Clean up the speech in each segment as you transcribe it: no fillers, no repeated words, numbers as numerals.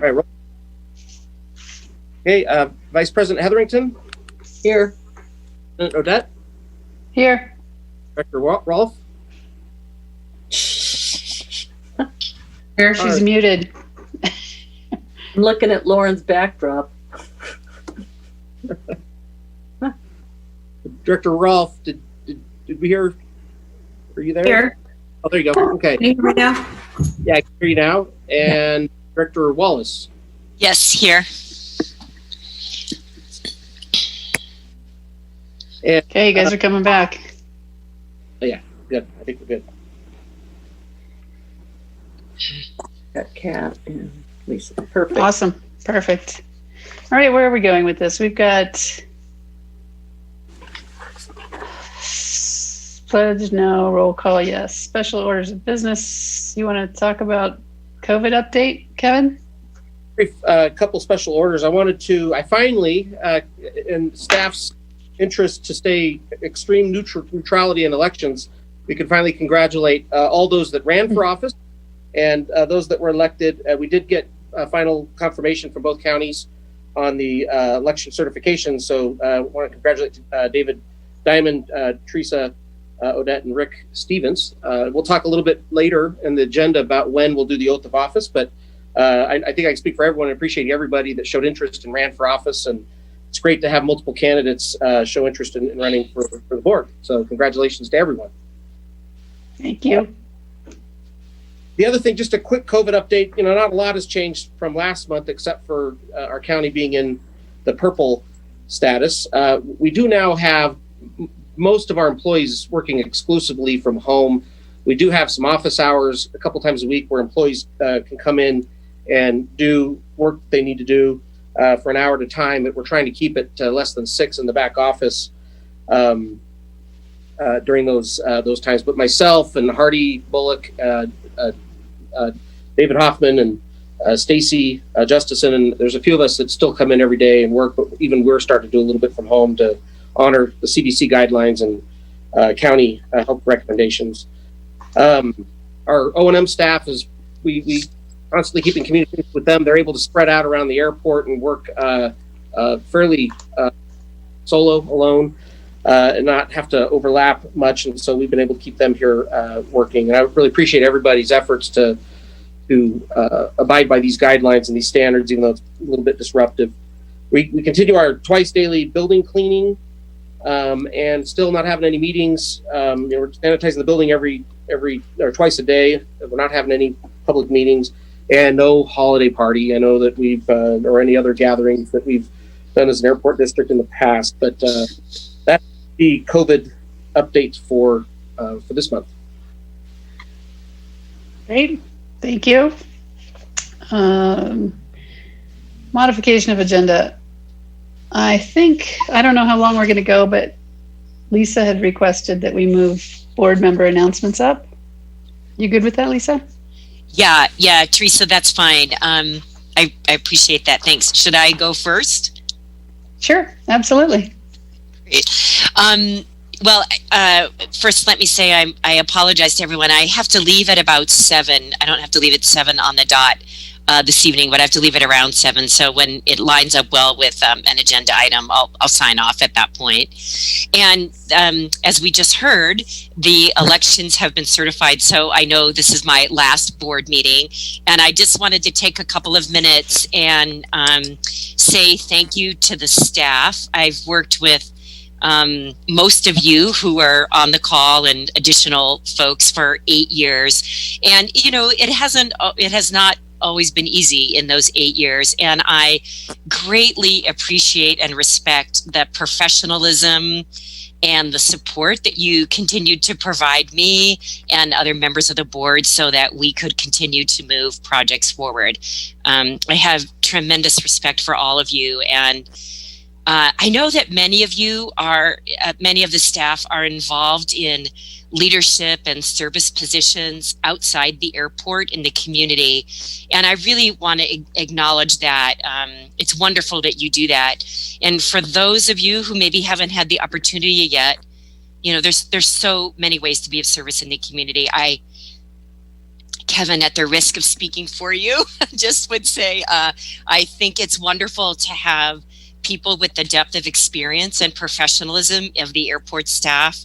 All right. Okay, Vice President Hetherington? Here. Odette? Here. Director Rolfe? Here, she's muted. I'm looking at Lauren's backdrop. Director Rolfe, did we hear? Are you there? Here. Oh, there you go. Okay. Can you hear me now? Yeah, I can hear you now. And Director Wallace? Yes, here. And, Okay, you guys are coming back. yeah, good. I think we're good. Got Kat and Lisa. Perfect. Awesome. Perfect. All right, where are we going with this? We've got pledge, no. Roll call, yes. Special orders of business. You want to talk about COVID update, Kevin? A couple special orders. I finally, in staff's interest to stay extreme neutrality in elections, we could finally congratulate all those that ran for office and those that were elected. We did get final confirmation from both counties on the election certification. So I want to congratulate David Diamond, Teresa, Odette, and Rick Stevens. We'll talk a little bit later in the agenda about when we'll do the oath of office, but I think I can speak for everyone. I appreciate everybody that showed interest and ran for office, and it's great to have multiple candidates show interest in running for the board. So congratulations to everyone. Thank you. The other thing, just a quick COVID update. Not a lot has changed from last month, except for our county being in the purple status. We do now have most of our employees working exclusively from home. We do have some office hours a couple times a week where employees can come in and do work they need to do for an hour at a time. But we're trying to keep it to less than 6 in the back office during those times. But myself and Hardy Bullock, David Hoffman, and Stacy Justison, and there's a few of us that still come in every day and work, but even we're starting to do a little bit from home to honor the CDC guidelines and county health recommendations. Our O&M staff we constantly keep in communication with them. They're able to spread out around the airport and work fairly alone, and not have to overlap much. And so we've been able to keep them here working. And I really appreciate everybody's efforts to abide by these guidelines and these standards, even though it's a little bit disruptive. We continue our twice daily building cleaning, and still not having any meetings. We're sanitizing the building every or twice a day. We're not having any public meetings, and no holiday party. I know that we've or any other gatherings that we've done as an airport district in the past. But that's the COVID updates for this month. Great. Thank you. Modification of agenda. I don't know how long we're going to go, but Lisa had requested that we move board member announcements up. You good with that, Lisa? Yeah, Teresa, that's fine. I appreciate that. Thanks. Should I go first? Sure, absolutely. Great. Well, first, let me say I apologize to everyone. I have to leave at about 7. I don't have to leave at 7 on the dot this evening, but I have to leave at around 7. So when it lines up well with an agenda item, I'll sign off at that point. And as we just heard, the elections have been certified. So I know this is my last board meeting, and I just wanted to take a couple of minutes and say thank you to the staff. I've worked with most of you who are on the call and additional folks for 8 years, and it has not always been easy in those 8 years, and I greatly appreciate and respect the professionalism and the support that you continued to provide me and other members of the board so that we could continue to move projects forward. I have tremendous respect for all of you, and I know that many of the staff are involved in leadership and service positions outside the airport in the community. And I really want to acknowledge that. It's wonderful that you do that. And for those of you who maybe haven't had the opportunity yet, there's so many ways to be of service in the community. Kevin, at the risk of speaking for you, just would say I think it's wonderful to have people with the depth of experience and professionalism of the airport staff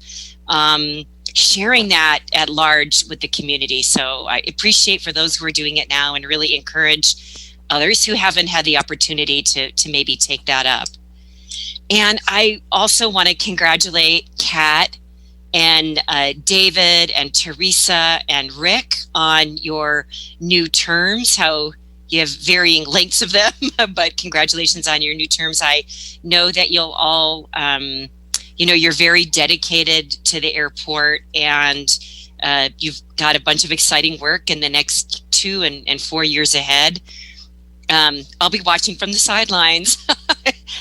sharing that at large with the community. So I appreciate for those who are doing it now and really encourage others who haven't had the opportunity to maybe take that up. And I also want to congratulate Kat and David and Teresa and Rick on your new terms, how you have varying lengths of them, but congratulations on your new terms. I know that you'll all, you're very dedicated to the airport, and you've got a bunch of exciting work in the next 2 and 4 years ahead. I'll be watching from the sidelines.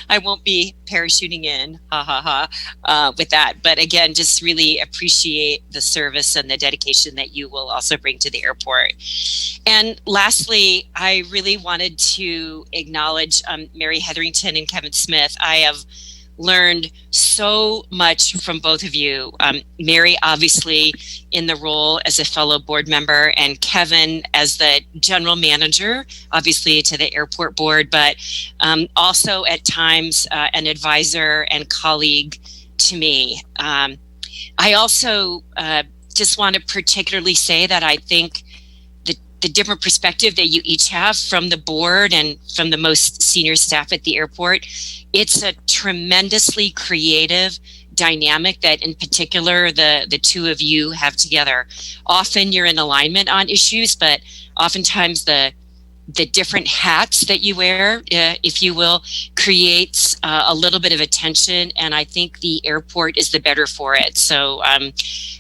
I won't be parachuting in, with that. But again, just really appreciate the service and the dedication that you will also bring to the airport. And lastly, I really wanted to acknowledge Mary Hetherington and Kevin Smith. I have learned so much from both of you. Mary, obviously, in the role as a fellow board member, and Kevin as the general manager, obviously to the airport board, but also at times an advisor and colleague to me. I also just want to particularly say that I think the different perspective that you each have from the board and from the most senior staff at the airport, it's a tremendously creative dynamic that in particular the two of you have together. Often you're in alignment on issues, but oftentimes the different hats that you wear, if you will, creates a little bit of a tension, and I think the airport is the better for it. So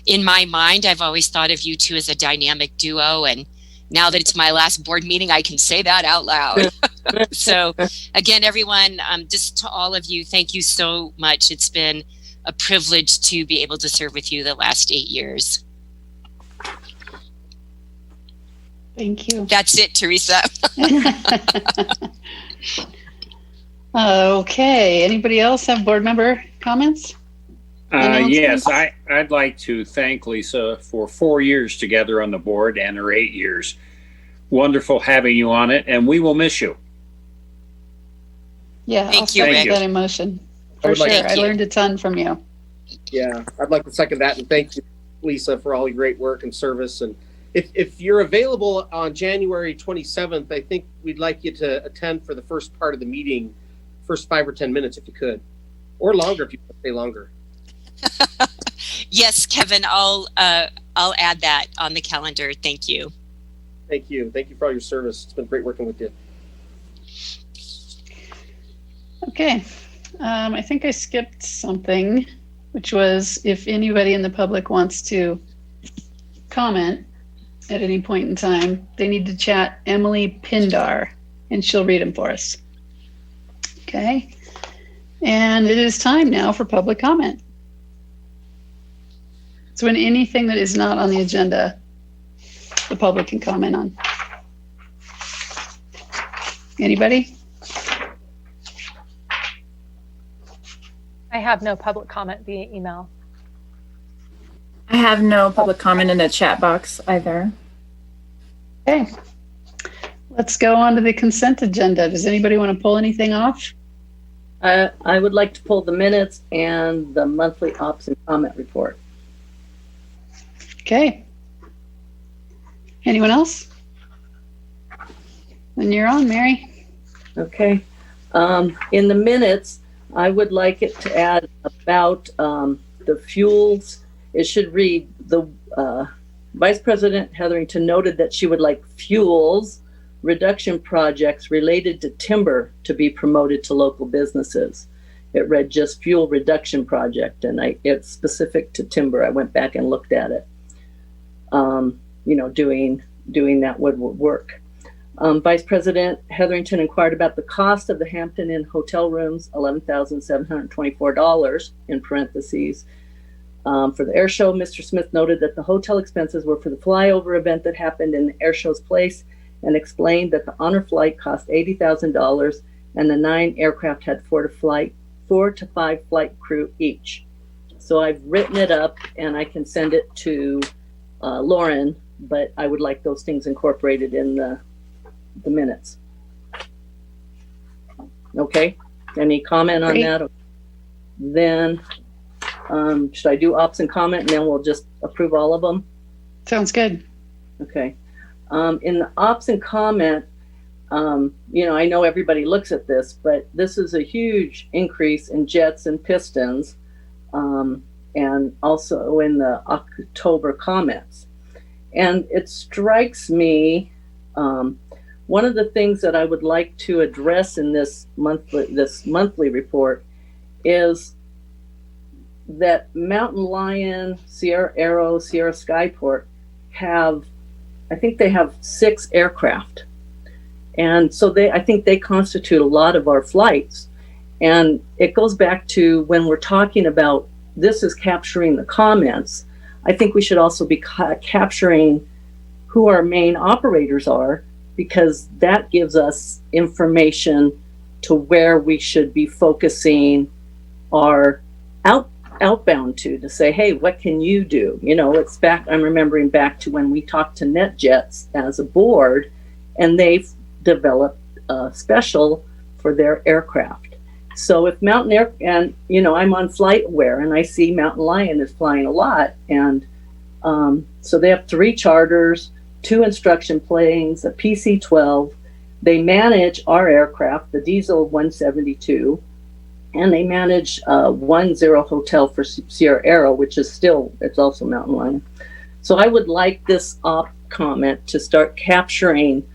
in my mind, I've always thought of you two as a dynamic duo, and now that it's my last board meeting, I can say that out loud. So again, everyone, just to all of you, thank you so much. It's been a privilege to be able to serve with you the last 8 years. Thank you. That's it, Teresa. Okay. Anybody else have board member comments? Yes, I'd like to thank Lisa for 4 years together on the board and her 8 years. Wonderful having you on it, and we will miss you. Yeah, Thank I'll you, second Rick. that emotion. For would sure. like- I Thank you. learned a ton from you. Yeah, I'd like to second that, and thank you, Lisa, for all your great work and service. And if you're available on January 27th, I think we'd like you to attend for the first part of the meeting, first 5 or 10 minutes if you could, or longer if you want to stay longer. Yes, Kevin, I'll add that on the calendar. Thank you. Thank you. Thank you for all your service. It's been great working with you. Okay. I think I skipped something, which was if anybody in the public wants to comment at any point in time, they need to chat Emily Pindar, and she'll read them for us. Okay. And it is time now for public comment. So in anything that is not on the agenda, the public can comment on. Anybody? I have no public comment via email. I have no public comment in the chat box either. Okay. Let's go on to the consent agenda. Does anybody want to pull anything off? I would like to pull the minutes and the monthly ops and comment report. Okay. Anyone else? Then you're on, Mary. Okay. In the minutes, I would like it to add about the fuels. It should read, the Vice President Hetherington noted that she would like fuels reduction projects related to timber to be promoted to local businesses. It read just fuel reduction project, and it's specific to timber. I went back and looked at it. Doing that would work. Vice President Hetherington inquired about the cost of the Hampton Inn hotel rooms, $11,724 in parentheses. For the air show, Mr. Smith noted that the hotel expenses were for the flyover event that happened in the air show's place, and explained that the honor flight cost $80,000 and the 9 aircraft had 4 to 5 flight crew each. So I've written it up and I can send it to Lauren but I would like those things incorporated in the minutes. Okay, any comment on Great. that? Then, should I do ops and comment and then we'll just approve all of them? Sounds good. Okay. In the ops and comment, I know everybody looks at this, but this is a huge increase in jets and pistons, and also in the October comments. And it strikes me, one of the things that I would like to address in this monthly report is that Mountain Lion, Sierra Arrow, Sierra Skyport I think they have 6 aircraft. And so I think they constitute a lot of our flights. And it goes back to when we're talking about this is capturing the comments, I think we should also be capturing who our main operators are, because that gives us information to where we should be focusing our outbound to say, hey, what can you do? It's back, I'm remembering back to when we talked to NetJets as a board, and they've developed a special for their aircraft. So if Mountain Air, and I'm on FlightAware and I see Mountain Lion is flying a lot, and so they have 3 charters, 2 instruction planes, a PC-12. They manage our aircraft, the Diesel 172, and they manage 10 Hotel for Sierra Arrow, which is it's also Mountain Lion. So I would like this op comment to start capturing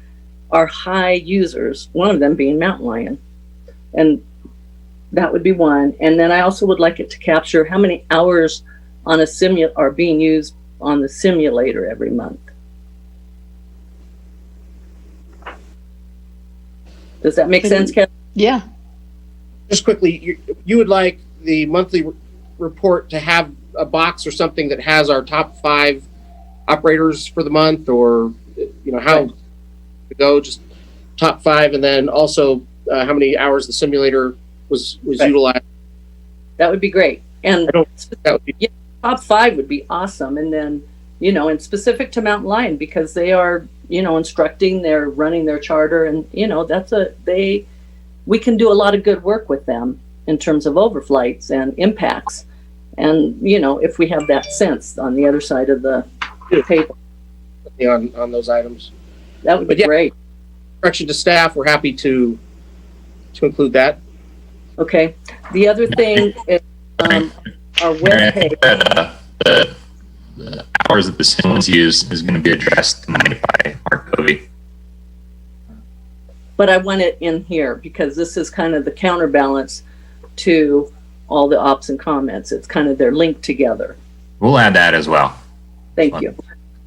our high users, one of them being Mountain Lion. And that would be one. And then I also would like it to capture how many hours on are being used on the simulator every month. Does that make sense, Kevin? Yeah. Just quickly, you would like the monthly report to have a box or something that has our top 5 operators for the month, or how Right. to go, just top 5, and then also how many hours the simulator was Right. utilized. That would be great. And That would be top 5 would be awesome. And then, and specific to Mountain Lion, because they are, instructing, they're running their charter, and, we can do a lot of good work with them in terms of overflights and impacts. And, if we have that sense on the other side of the paper, on those items. that would be But yeah. great. Correction to staff, we're happy to include that. Okay. The other thing is our Mary, I webpage. think that the hours that the sim was used is going to be addressed tonight by Mark Covey. But I want it in here because this is kind of the counterbalance to all the ops and comments. It's kind of they're linked together. We'll add that as well. Thank you.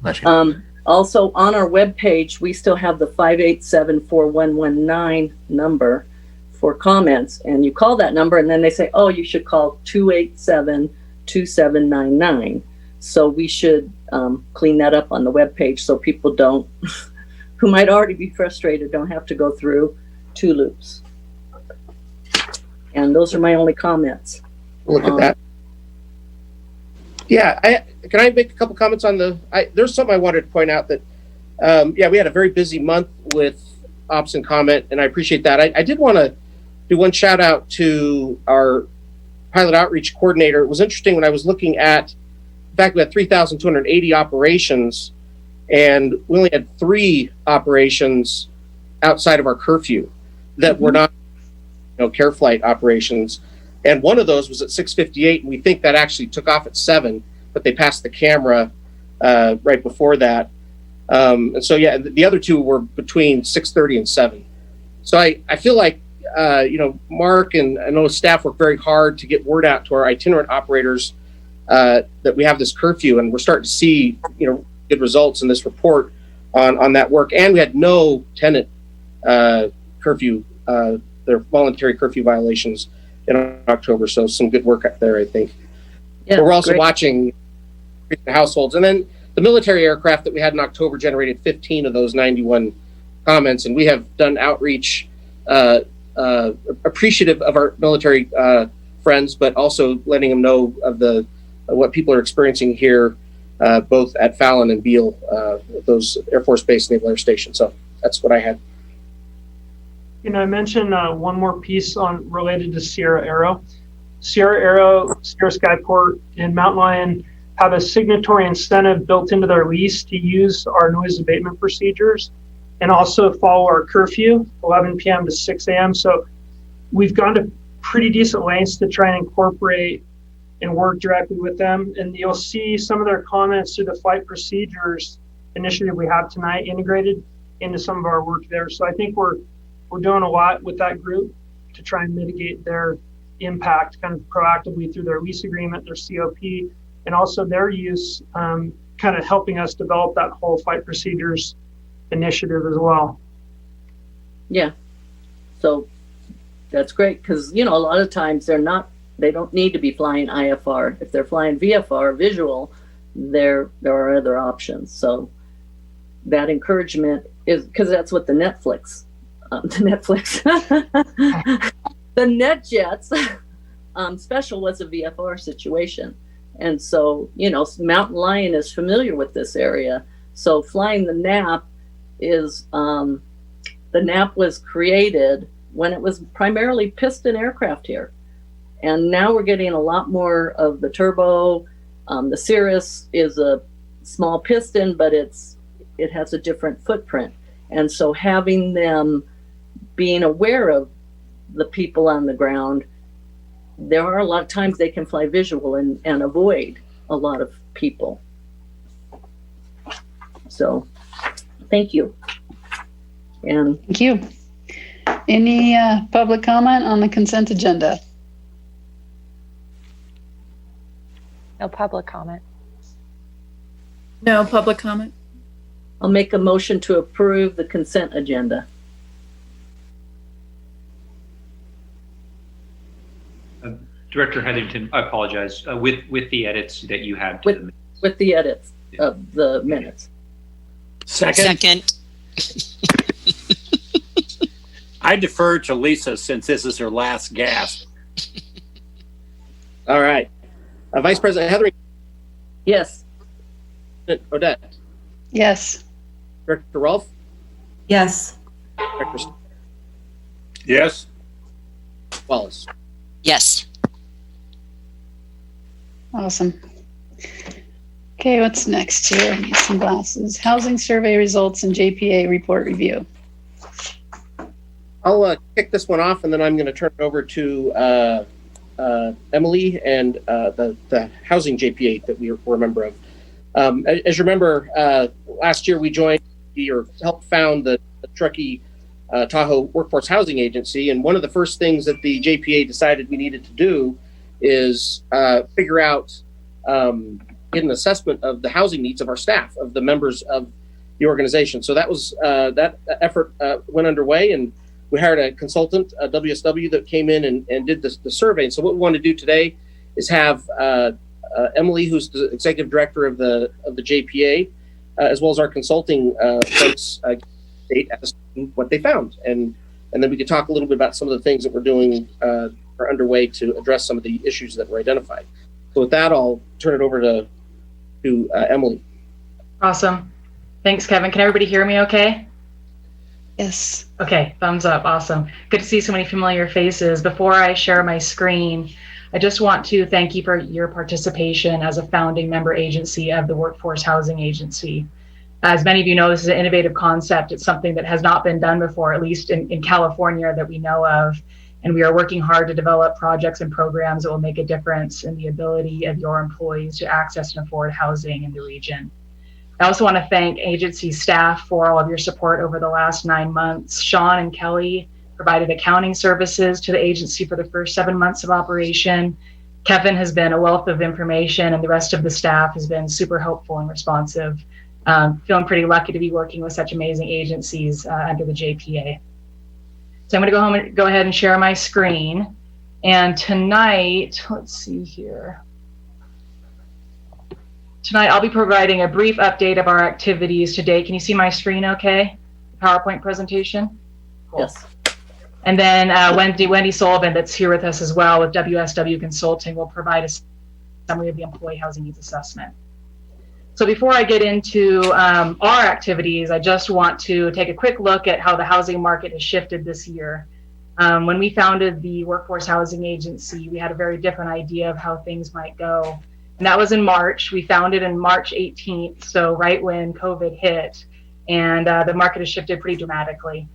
Let you. Also on our webpage, we still have the 587-4119 number for comments, and you call that number and then they say, oh, you should call 287-2799. So we should clean that up on the webpage so people don't, who might already be frustrated, don't have to go through 2 loops. And those are my only comments. We'll look at that. Yeah, can I make a couple comments on there's something I wanted to point out that, we had a very busy month with ops and comment, and I appreciate that. I did want to do one shout out to our pilot outreach coordinator. It was interesting when I was looking at, in fact, we had 3,280 operations, and we only had 3 operations outside of our curfew that were not, care flight operations. And one of those was at 6:58, and we think that actually took off at 7, but they passed the camera right before that. And so, the other 2 were between 6:30 and 7. So I feel like, Mark and I know staff work very hard to get word out to our itinerant operators that we have this curfew, and we're starting to see, good results in this report on that work. And we had no tenant curfew, their voluntary curfew violations in October. So some good work up there, I think. Yeah, but we're also great. watching households. And then the military aircraft that we had in October generated 15 of those 91 comments. And we have done outreach appreciative of our military friends, but also letting them know of what people are experiencing here both at Fallon and Beale, those Air Force Base Naval Air Station. So that's what I had. I mentioned one more piece on related to Sierra Aero. Sierra Aero, Sierra Skyport, and Mount Lion have a signatory incentive built into their lease to use our noise abatement procedures and also follow our curfew, 11 p.m. to 6 a.m. So we've gone to pretty decent lengths to try and incorporate and work directly with them. And you'll see some of their comments through the flight procedures initiative we have tonight integrated into some of our work there. So I think we're doing a lot with that group to try and mitigate their impact kind of proactively through their lease agreement, their COP, and also their use kind of helping us develop that whole flight procedures initiative as well. Yeah. So that's great because, a lot of times they don't need to be flying IFR. If they're flying VFR, visual, there are other options. So that encouragement is because that's what the NetJets special was a VFR situation. And so, Mountain Lion is familiar with this area. So flying the NAP the NAP was created when it was primarily piston aircraft here. And now we're getting a lot more of the turbo. The Cirrus is a small piston, but it has a different footprint. And so having them being aware of the people on the ground, there are a lot of times they can fly visual and avoid a lot of people. So thank you. And Thank you. Any public comment on the consent agenda? No public comment. No public comment. I'll make a motion to approve the consent agenda. Director Hetherington, I apologize, with the edits that you had to the minutes. With the edits of the minutes. Second. I defer to Lisa since this is her last gasp. All right. Vice President Hetherington. Yes. Odette. Yes. Director Rolfe. Yes. Director Yes. Wallace. Yes. Awesome. Okay, what's next here? I need some glasses. Housing survey results and JPA report review. I'll kick this one off, and then I'm going to turn it over to Emily and the housing JPA that we're a member of. As you remember, last year we joined or helped found the Truckee Tahoe Workforce Housing Agency, and one of the first things that the JPA decided we needed to do is figure out, get an assessment of the housing needs of our staff, of the members of the organization. So that was that effort went underway, and we hired a consultant, WSW, that came in and did the survey. And so what we want to do today is have Emily, who's the executive director of the JPA, as well as our consulting folks, state as to what they found, and then we could talk a little bit about some of the things that we're doing are underway to address some of the issues that were identified. So with that, I'll turn it over to Emily. Awesome. Thanks, Kevin. Can everybody hear me okay? Yes. Okay, thumbs up. Awesome. Good to see so many familiar faces. Before I share my screen, I just want to thank you for your participation as a founding member agency of the Workforce Housing Agency. As many of you know, this is an innovative concept. It's something that has not been done before, at least in California that we know of. And we are working hard to develop projects and programs that will make a difference in the ability of your employees to access and afford housing in the region. I also want to thank agency staff for all of your support over the last 9 months. Sean and Kelly provided accounting services to the agency for the first 7 months of operation. Kevin has been a wealth of information, and the rest of the staff has been super helpful and responsive. Feeling pretty lucky to be working with such amazing agencies under the JPA. So I'm going to go ahead and share my screen. And tonight, let's see here. Tonight, I'll be providing a brief update of our activities today. Can you see my screen okay? PowerPoint presentation? Cool. Yes. And then Wendy Sullivan, that's here with us as well with WSW Consulting, will provide a summary of the employee housing needs assessment. So before I get into our activities, I just want to take a quick look at how the housing market has shifted this year. When we founded the Workforce Housing Agency, we had a very different idea of how things might go. And that was in March. We founded in March 18th, so right when COVID hit, and the market has shifted pretty dramatically.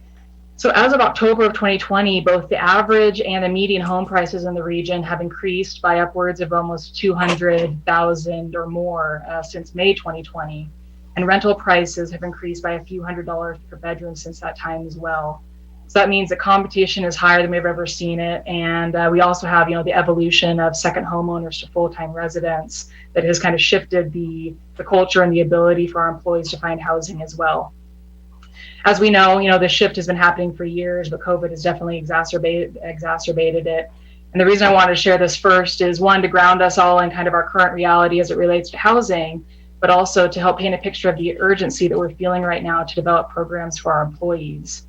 So as of October of 2020, both the average and the median home prices in the region have increased by upwards of almost 200,000 or more since May 2020. And rental prices have increased by a few $100s per bedroom since that time as well. So that means the competition is higher than we've ever seen it. And we also have, the evolution of second homeowners to full-time residents that has kind of shifted the culture and the ability for our employees to find housing as well. As we know, the shift has been happening for years, but COVID has definitely exacerbated it. And the reason I wanted to share this first is, one, to ground us all in kind of our current reality as it relates to housing, but also to help paint a picture of the urgency that we're feeling right now to develop programs for our employees.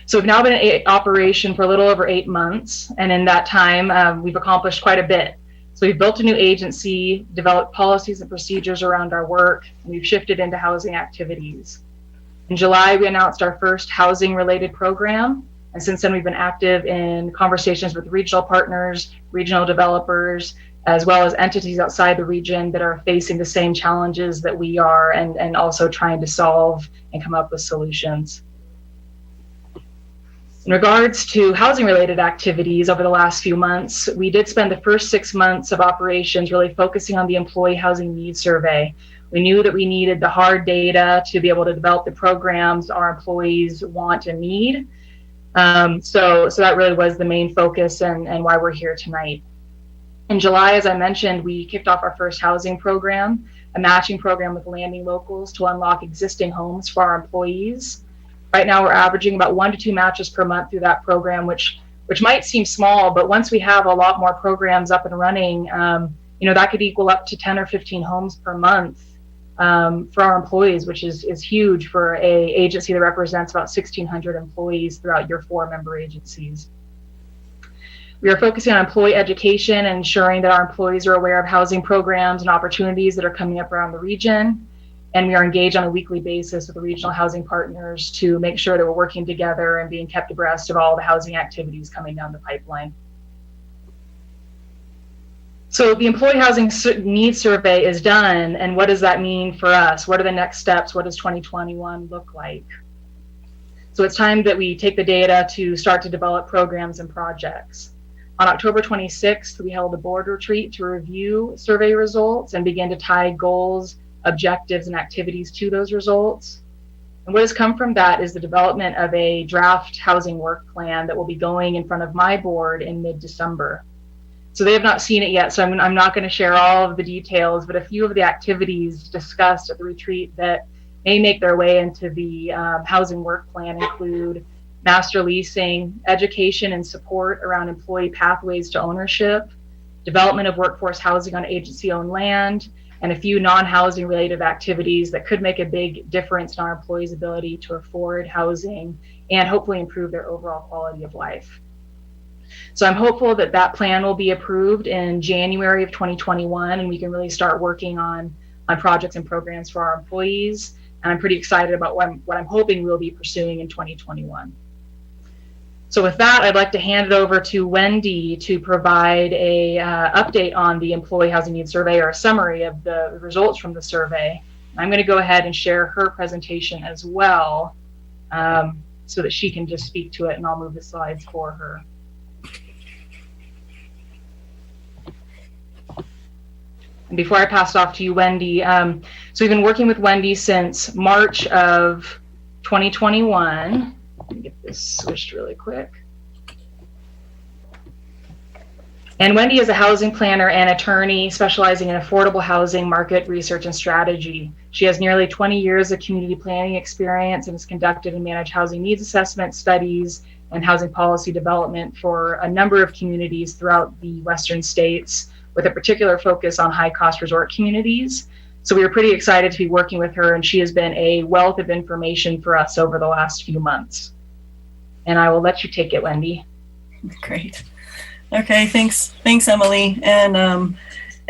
So we've now been in operation for a little over 8 months. And in that time, we've accomplished quite a bit. So we've built a new agency, developed policies and procedures around our work, and we've shifted into housing activities. In July, we announced our first housing-related program, and since then we've been active in conversations with regional partners, regional developers, as well as entities outside the region that are facing the same challenges that we are, and also trying to solve and come up with solutions. In regards to housing-related activities over the last few months, we did spend the first 6 months of operations really focusing on the Employee Housing Needs Survey. We knew that we needed the hard data to be able to develop the programs our employees want and need. So that really was the main focus and why we're here tonight. In July, as I mentioned, we kicked off our first housing program, a matching program with landing locals to unlock existing homes for our employees. Right now, we're averaging about 1 to 2 matches per month through that program, which might seem small, but once we have a lot more programs up and running, that could equal up to 10 or 15 homes per month for our employees, which is huge for an agency that represents about 1,600 employees throughout your 4-member agencies. We are focusing on employee education and ensuring that our employees are aware of housing programs and opportunities that are coming up around the region. And we are engaged on a weekly basis with the regional housing partners to make sure that we're working together and being kept abreast of all the housing activities coming down the pipeline. So the Employee Housing Needs Survey is done, and what does that mean for us? What are the next steps? What does 2021 look like? So it's time that we take the data to start to develop programs and projects. On October 26th, we held a board retreat to review survey results and begin to tie goals, objectives, and activities to those results. And what has come from that is the development of a draft housing work plan that will be going in front of my board in mid-December. So they have not seen it yet, so I'm not going to share all of the details, but a few of the activities discussed at the retreat that may make their way into the housing work plan include master leasing, education and support around employee pathways to ownership, development of workforce housing on agency-owned land, and a few non-housing related activities that could make a big difference in our employees' ability to afford housing and hopefully improve their overall quality of life. So I'm hopeful that that plan will be approved in January of 2021, and we can really start working on projects and programs for our employees. And I'm pretty excited about what I'm hoping we'll be pursuing in 2021. So with that, I'd like to hand it over to Wendy to provide a update on the Employee Housing Needs Survey, or a summary of the results from the survey. I'm going to go ahead and share her presentation as well, so that she can just speak to it, and I'll move the slides for her. And before I pass it off to you, Wendy, so we've been working with Wendy since March of 2021. Let me get this switched really quick. And Wendy is a housing planner and attorney specializing in affordable housing market research and strategy. She has nearly 20 years of community planning experience and has conducted and managed housing needs assessment studies and housing policy development for a number of communities throughout the Western states, with a particular focus on high-cost resort communities. So we were pretty excited to be working with her, and she has been a wealth of information for us over the last few months. And I will let you take it, Wendy. Great. Okay, thanks Emily. And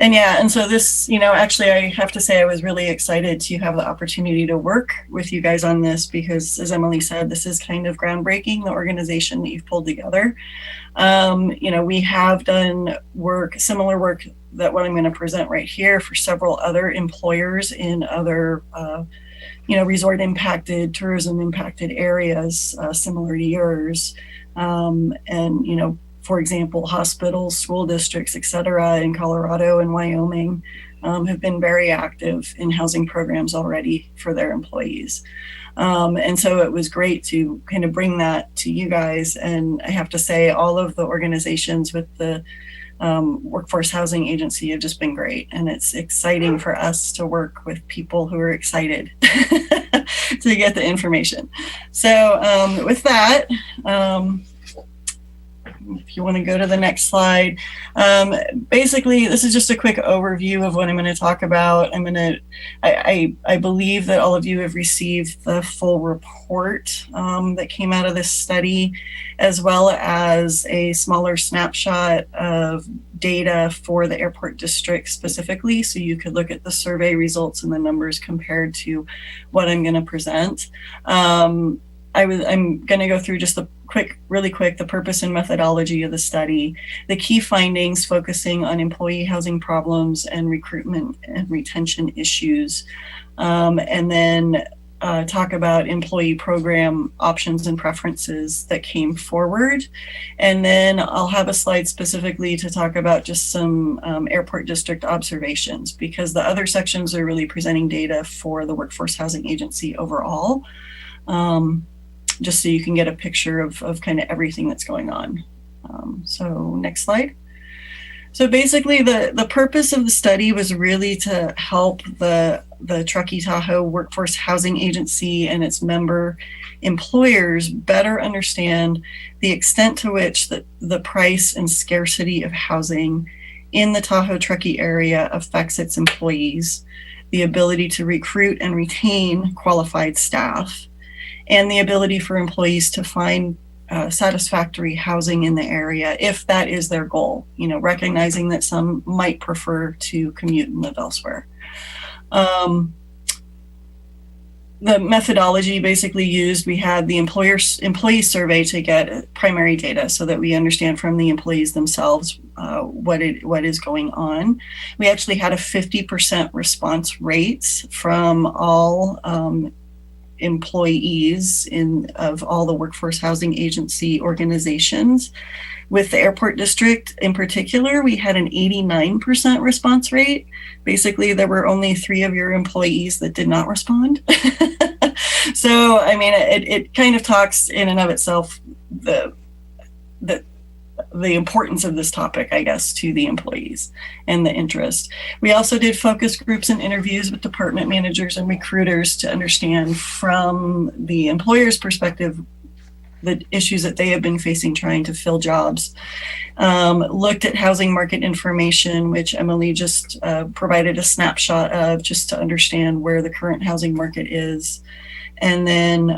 And so this, actually I have to say I was really excited to have the opportunity to work with you guys on this because, as Emily said, this is kind of groundbreaking, the organization that you've pulled together. We have done similar work that what I'm going to present right here for several other employers in other, resort impacted, tourism impacted areas, similar to yours. For example, hospitals, school districts, et cetera, in Colorado and Wyoming have been very active in housing programs already for their employees. And so it was great to kind of bring that to you guys. And I have to say, all of the organizations with the Workforce Housing Agency have just been great. And it's exciting for us to work with people who are excited to get the information. So with that, if you want to go to the next slide, basically this is just a quick overview of what I'm going to talk about. I believe that all of you have received the full report that came out of this study, as well as a smaller snapshot of data for the airport district specifically, so you could look at the survey results and the numbers compared to what I'm going to present. I'm going to go through just really quick, the purpose and methodology of the study, the key findings focusing on employee housing problems and recruitment and retention issues, and then talk about employee program options and preferences that came forward. And then I'll have a slide specifically to talk about just some airport district observations, because the other sections are really presenting data for the Workforce Housing Agency overall. Just so you can get a picture of kind of everything that's going on. So next slide. So basically the purpose of the study was really to help the Truckee Tahoe Workforce Housing Agency and its member employers better understand the extent to which the price and scarcity of housing in the Tahoe Truckee area affects its employees, the ability to recruit and retain qualified staff, and the ability for employees to find satisfactory housing in the area if that is their goal, recognizing that some might prefer to commute and live elsewhere. The methodology basically used, we had the employee survey to get primary data so that we understand from the employees themselves what is going on. We actually had a 50% response rates from all employees of all the Workforce Housing Agency organizations. With the airport district in particular, we had an 89% response rate. Basically, there were only 3 of your employees that did not respond. So, it kind of talks in and of itself the importance of this topic, I guess, to the employees and the interest. We also did focus groups and interviews with department managers and recruiters to understand from the employer's perspective the issues that they have been facing trying to fill jobs. Looked at housing market information, which Emily just provided a snapshot of, just to understand where the current housing market is. And then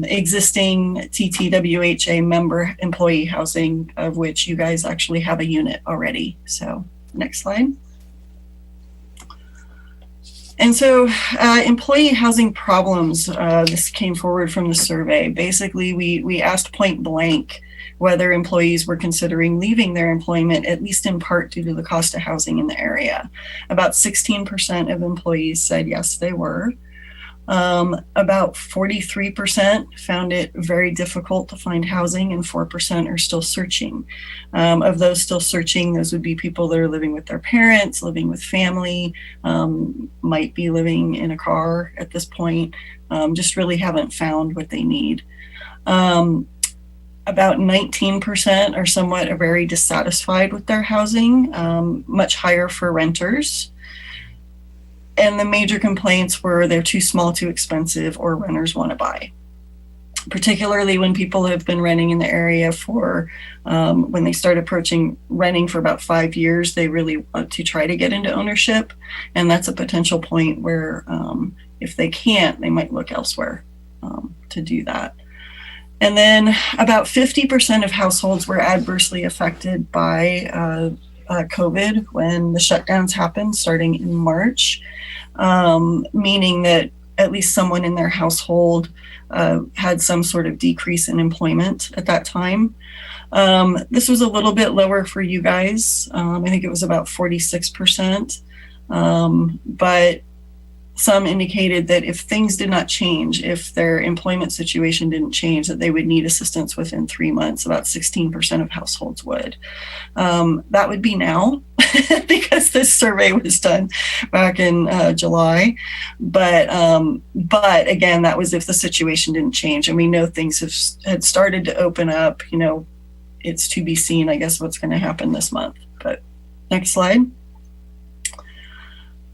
existing TTWHA member employee housing, of which you guys actually have a unit already. So next slide. And so employee housing problems, this came forward from the survey. Basically, we asked point blank whether employees were considering leaving their employment, at least in part due to the cost of housing in the area. About 16% of employees said yes, they were. About 43% found it very difficult to find housing, and 4% are still searching. Of those still searching, those would be people that are living with their parents, living with family, might be living in a car at this point, just really haven't found what they need. About 19% are somewhat or very dissatisfied with their housing, much higher for renters. And the major complaints were they're too small, too expensive, or renters want to buy. Particularly when people have been renting in the area for, when they start approaching renting for about 5 years, they really want to try to get into ownership. And that's a potential point where if they can't, they might look elsewhere to do that. And then about 50% of households were adversely affected by COVID when the shutdowns happened starting in March, meaning that at least someone in their household had some sort of decrease in employment at that time. This was a little bit lower for you guys. I think it was about 46%. But some indicated that if things did not change, if their employment situation didn't change, that they would need assistance within 3 months. About 16% of households would. That would be now because this survey was done back in July. But again, that was if the situation didn't change. And we know things had started to open up. You know, it's to be seen, I guess, what's going to happen this month. But next slide.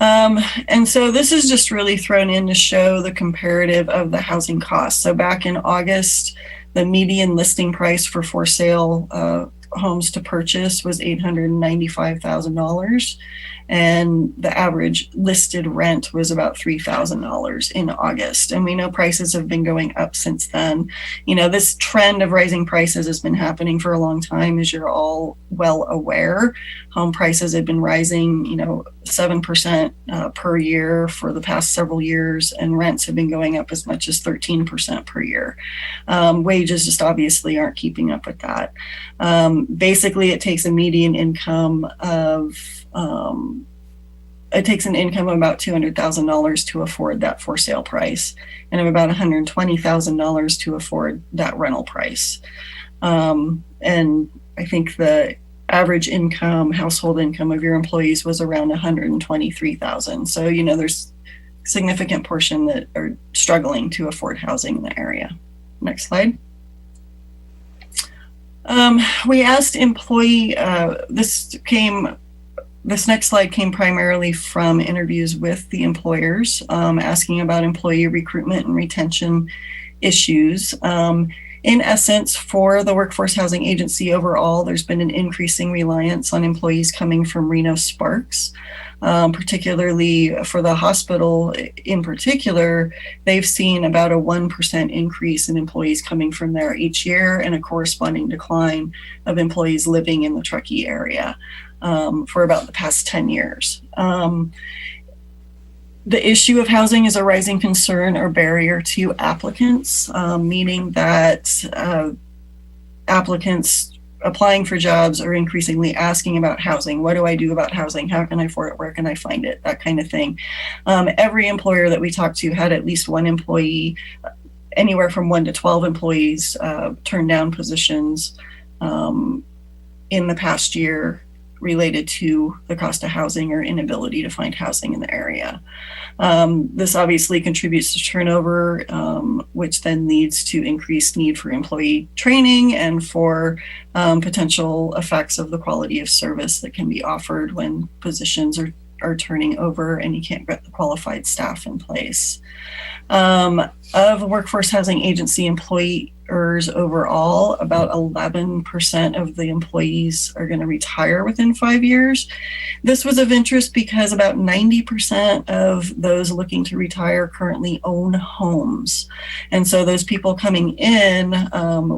And so this is just really thrown in to show the comparative of the housing costs. So back in August, the median listing price for sale homes to purchase was $895,000. And the average listed rent was about $3,000 in August. And we know prices have been going up since then. You know, this trend of rising prices has been happening for a long time, as you're all well aware. Home prices have been rising, 7% per year for the past several years, and rents have been going up as much as 13% per year. Wages just obviously aren't keeping up with that. Basically, it takes a median income of it takes an income of about $200,000 to afford that for sale price, and of about $120,000 to afford that rental price. And I think the average income, household income of your employees was around $123,000. So, there's a significant portion that are struggling to afford housing in the area. Next slide. We asked employee, this next slide came primarily from interviews with the employers, asking about employee recruitment and retention issues. In essence, for the Workforce Housing Agency overall, there's been an increasing reliance on employees coming from Reno Sparks. Particularly for the hospital in particular, they've seen about a 1% increase in employees coming from there each year, and a corresponding decline of employees living in the Truckee area for about the past 10 years. The issue of housing is a rising concern or barrier to applicants, meaning that applicants applying for jobs are increasingly asking about housing. What do I do about housing? How can I afford it? Where can I find it? That kind of thing. Every employer that we talked to had at least one employee, anywhere from 1 to 12 employees, turn down positions in the past year related to the cost of housing or inability to find housing in the area. This obviously contributes to turnover, which then leads to increased need for employee training and for potential effects of the quality of service that can be offered when positions are turning over and you can't get the qualified staff in place. Of Workforce Housing Agency employers overall, about 11% of the employees are going to retire within 5 years. This was of interest because about 90% of those looking to retire currently own homes. And so those people coming in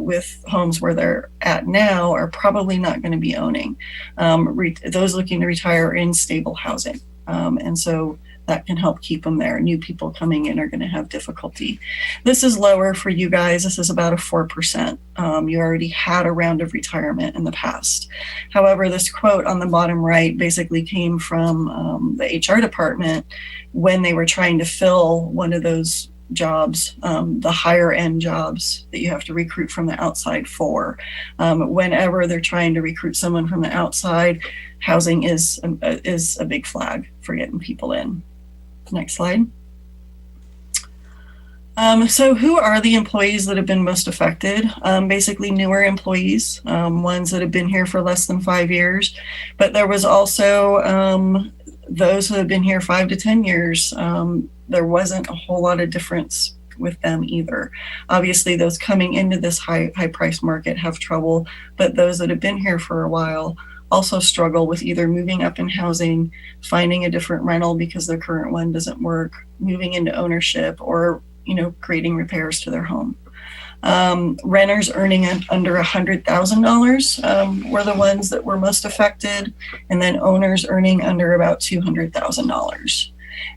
with homes where they're at now are probably not going to be owning. Those looking to retire are in stable housing. And so that can help keep them there. New people coming in are going to have difficulty. This is lower for you guys. This is about a 4%. You already had a round of retirement in the past. However, this quote on the bottom right basically came from the HR department when they were trying to fill one of those jobs, the higher end jobs that you have to recruit from the outside for. Whenever they're trying to recruit someone from the outside, housing is a big flag for getting people in. Next slide. So who are the employees that have been most affected? Basically newer employees, ones that have been here for less than 5 years, but there was also those who have been here 5 to 10 years. There wasn't a whole lot of difference with them either. Obviously, those coming into this high price market have trouble, but those that have been here for a while also struggle with either moving up in housing, finding a different rental because their current one doesn't work, moving into ownership, or creating repairs to their home. Renters earning under $100,000 were the ones that were most affected, and then owners earning under about $200,000.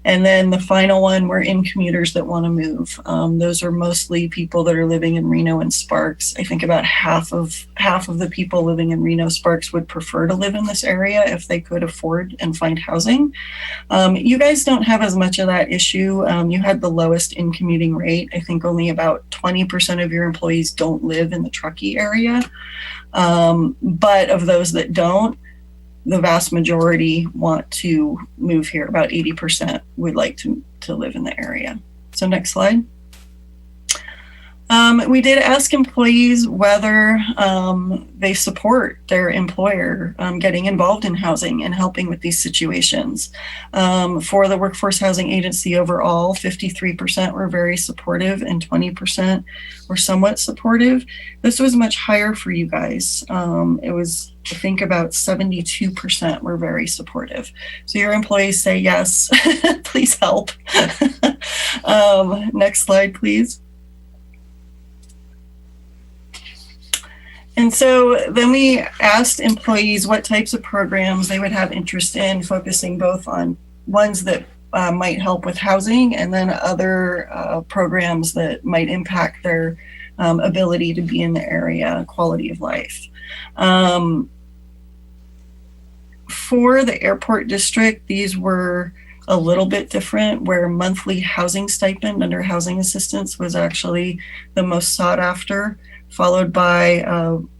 And then the final one were in commuters that want to move. Those are mostly people that are living in Reno and Sparks. I think about half of the people living in Reno Sparks would prefer to live in this area if they could afford and find housing. You guys don't have as much of that issue. You had the lowest in commuting rate. I think only about 20% of your employees don't live in the Truckee area. But of those that don't, the vast majority want to move here. About 80% would like to live in the area. So next slide. We did ask employees whether they support their employer getting involved in housing and helping with these situations. For the Workforce Housing Agency overall, 53% were very supportive and 20% were somewhat supportive. This was much higher for you guys. It was, I think, about 72% were very supportive. So your employees say yes, please help. Next slide, please. And so then we asked employees what types of programs they would have interest in, focusing both on ones that might help with housing and then other programs that might impact their ability to be in the area, quality of life. For the airport district, these were a little bit different, where monthly housing stipend under housing assistance was actually the most sought after, followed by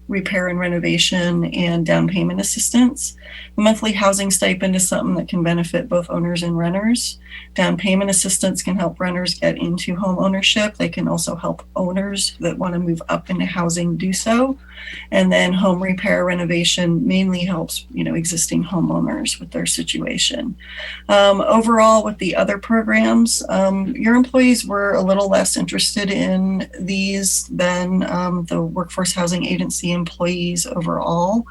repair and renovation and down payment assistance. The monthly housing stipend is something that can benefit both owners and renters. Down payment assistance can help renters get into home ownership. They can also help owners that want to move up into housing do so. And then home repair renovation mainly helps, existing homeowners with their situation. Overall, with the other programs, your employees were a little less interested in these than the Workforce Housing Agency employees overall.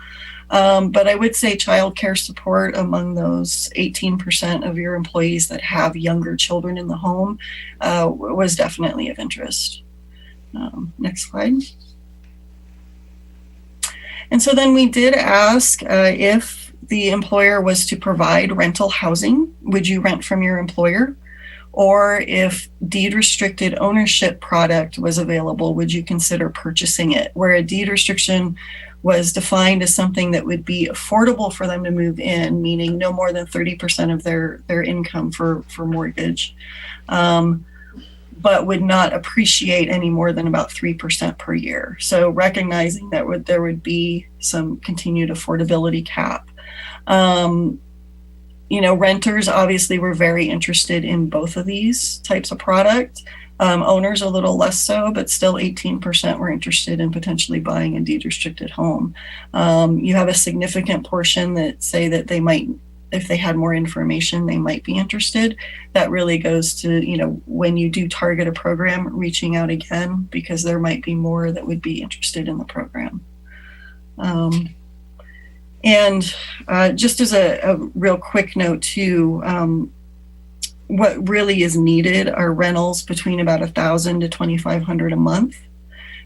But I would say childcare support among those 18% of your employees that have younger children in the home was definitely of interest. Next slide. And so then we did ask if the employer was to provide rental housing, would you rent from your employer? Or if deed restricted ownership product was available, would you consider purchasing it? Where a deed restriction was defined as something that would be affordable for them to move in, meaning no more than 30% of their income for mortgage, but would not appreciate any more than about 3% per year. So recognizing that there would be some continued affordability cap. Renters obviously were very interested in both of these types of product. Owners a little less so, but still 18% were interested in potentially buying a deed restricted home. You have a significant portion that say that they might, if they had more information, they might be interested. That really goes to, when you do target a program, reaching out again, because there might be more that would be interested in the program. And just as a real quick note too, what really is needed are rentals between about $1,000 to $2,500 a month.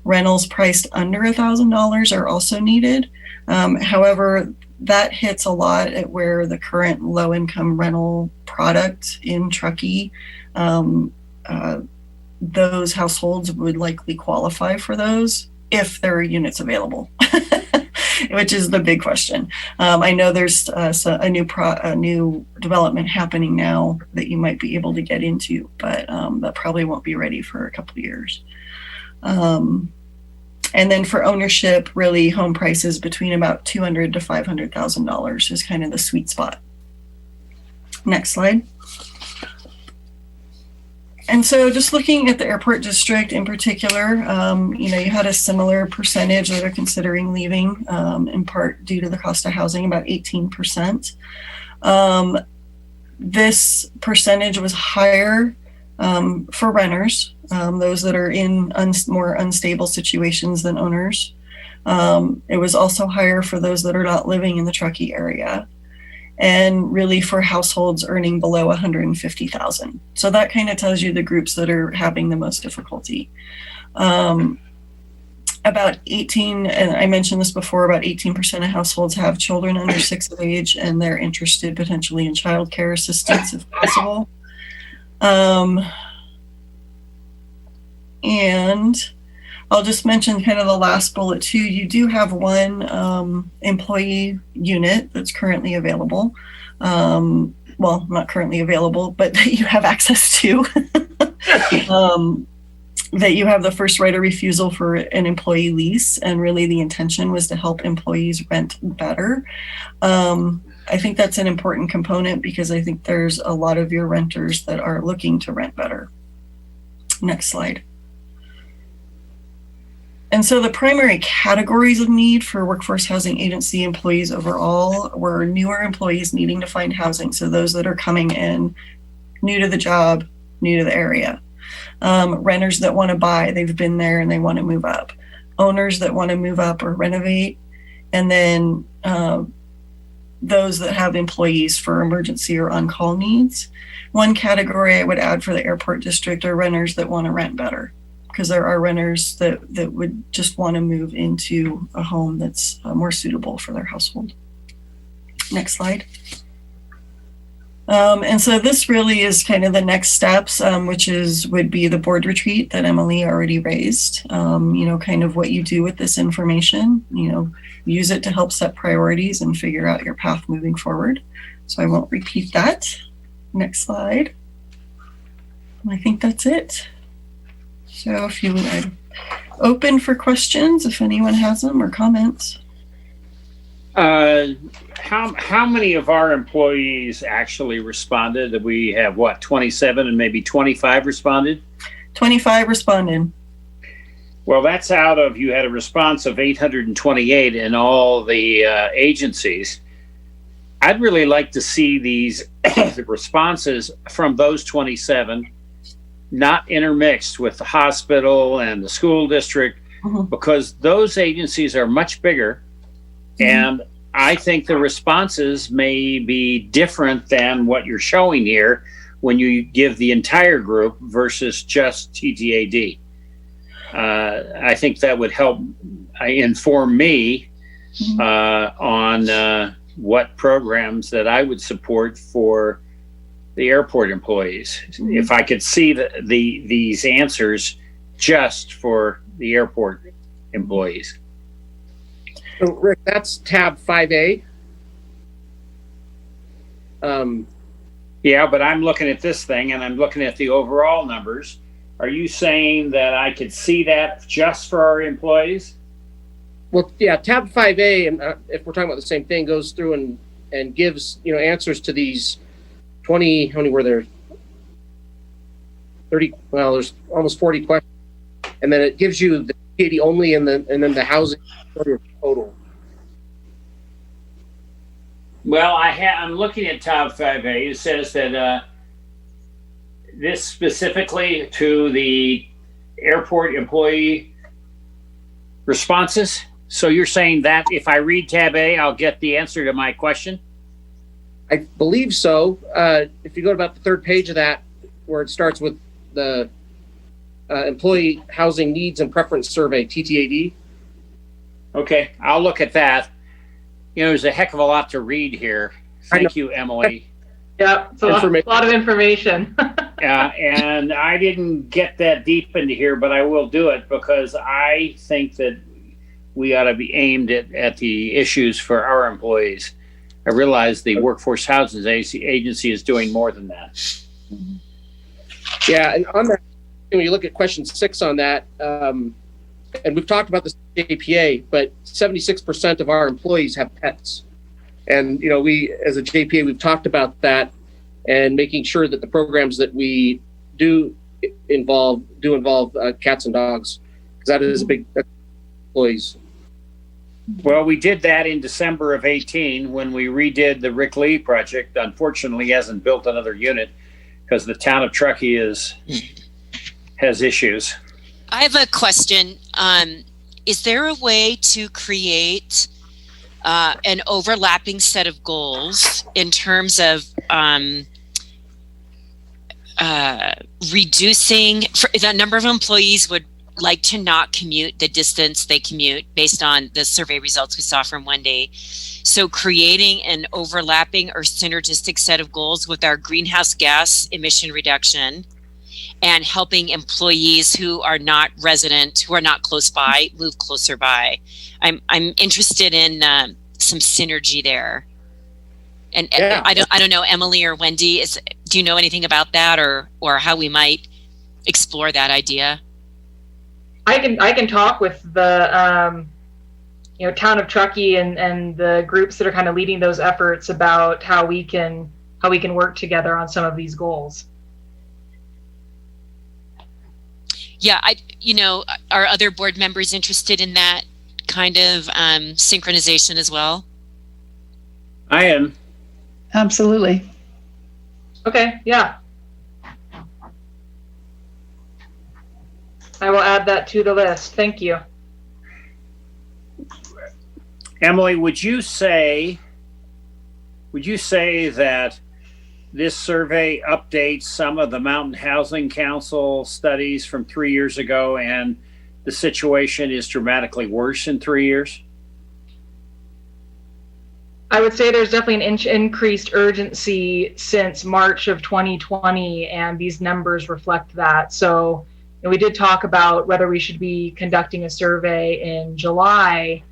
Rentals priced under $1,000 are also needed. However, that hits a lot at where the current low-income rental product in Truckee, those households would likely qualify for those if there are units available. Which is the big question. I know there's a new development happening now that you might be able to get into, but that probably won't be ready for a couple of years. And then for ownership, really home prices between about $200,000 to $500,000 is kind of the sweet spot. Next slide. And so just looking at the airport district in particular, you had a similar percentage that are considering leaving, in part due to the cost of housing, about 18%. This percentage was higher for renters, those that are in more unstable situations than owners. It was also higher for those that are not living in the Truckee area, and really for households earning below $150,000. So that kind of tells you the groups that are having the most difficulty. about 18, and I mentioned this before, about 18% of households have children under 6 of age, and they're interested potentially in childcare assistance if possible. And I'll just mention kind of the last bullet too. You do have one employee unit that's currently available. Well, not currently available, but that you have access to. That you have the first right of refusal for an employee lease, and really the intention was to help employees rent better. I think that's an important component because I think there's a lot of your renters that are looking to rent better. Next slide. And so the primary categories of need for workforce housing agency employees overall were newer employees needing to find housing. So those that are coming in new to the job, new to the area. Renters that want to buy, they've been there and they want to move up. Owners that want to move up or renovate. And then those that have employees for emergency or on-call needs. One category I would add for the airport district are renters that want to rent better, because there are renters that would just want to move into a home that's more suitable for their household. Next slide. And so this really is kind of the next steps, which would be the board retreat that Emily already raised. Kind of what you do with this information, use it to help set priorities and figure out your path moving forward. So I won't repeat that. Next slide. I think that's it. So if you would, I'm open for questions if anyone has them or comments. How many of our employees actually responded? We have 27 and maybe 25 responded? 25 responded. Well, that's out of, you had a response of 828 in all the agencies. I'd really like to see these responses from those 27 not intermixed with the hospital and the school district, because those agencies are much bigger. And I think the responses may be different than what you're showing here when you give the entire group versus just TTAD. I think that would help inform me on what programs that I would support for the airport employees. If I could see these answers just for the airport employees. So Rick, that's tab 5A. Yeah, but I'm looking at this thing and I'm looking at the overall numbers. Are you saying that I could see that just for our employees? Well, yeah, tab 5A, and if we're talking about the same thing, goes through and gives answers to these 20. How many were there? 30. Well, there's almost 40 questions, and then it gives you the TTAD only, and then the housing total. Well, I'm looking at tab 5A. It says that this specifically to the airport employee responses. So you're saying that if I read tab A, I'll get the answer to my question? I believe so. If you go to about the third page of that, where it starts with the Employee Housing Needs and Preference Survey, TTAD. Okay, I'll look at that. There's a heck of a lot to read here. Thank you, Emily. Yeah, it's a lot of information. And I didn't get that deep into here, but I will do it because I think that we ought to be aimed at the issues for our employees. I realize the Workforce Housing Agency is doing more than that. Yeah, and on that, when you look at question 6 on that, and we've talked about this JPA, but 76% of our employees have pets. And, we, as a JPA, we've talked about that and making sure that the programs that we do involve cats and dogs, because that is a big employees. Well, we did that in December of 18 when we redid the Rick Lee project. Unfortunately, he hasn't built another unit because the town of Truckee has issues. I have a question. Is there a way to create an overlapping set of goals in terms of reducing the number of employees like to not commute the distance they commute based on the survey results we saw from Wendy. So creating an overlapping or synergistic set of goals with our greenhouse gas emission reduction and helping employees who are not resident, who are not close by, move closer by. I'm interested in some synergy there. And Yeah. I don't know, Emily or Wendy, do you know anything about that, or how we might explore that idea? I can talk with the town of Truckee and the groups that are kind of leading those efforts about how we can work together on some of these goals. Yeah, are other board members interested in that kind of synchronization as well? I am. Absolutely. Okay, yeah. I will add that to the list. Thank you. Emily, would you say that this survey updates some of the Mountain Housing Council studies from 3 years ago, and the situation is dramatically worse in 3 years? I would say there's definitely an increased urgency since March of 2020, and these numbers reflect that. So we did talk about whether we should be conducting a survey in July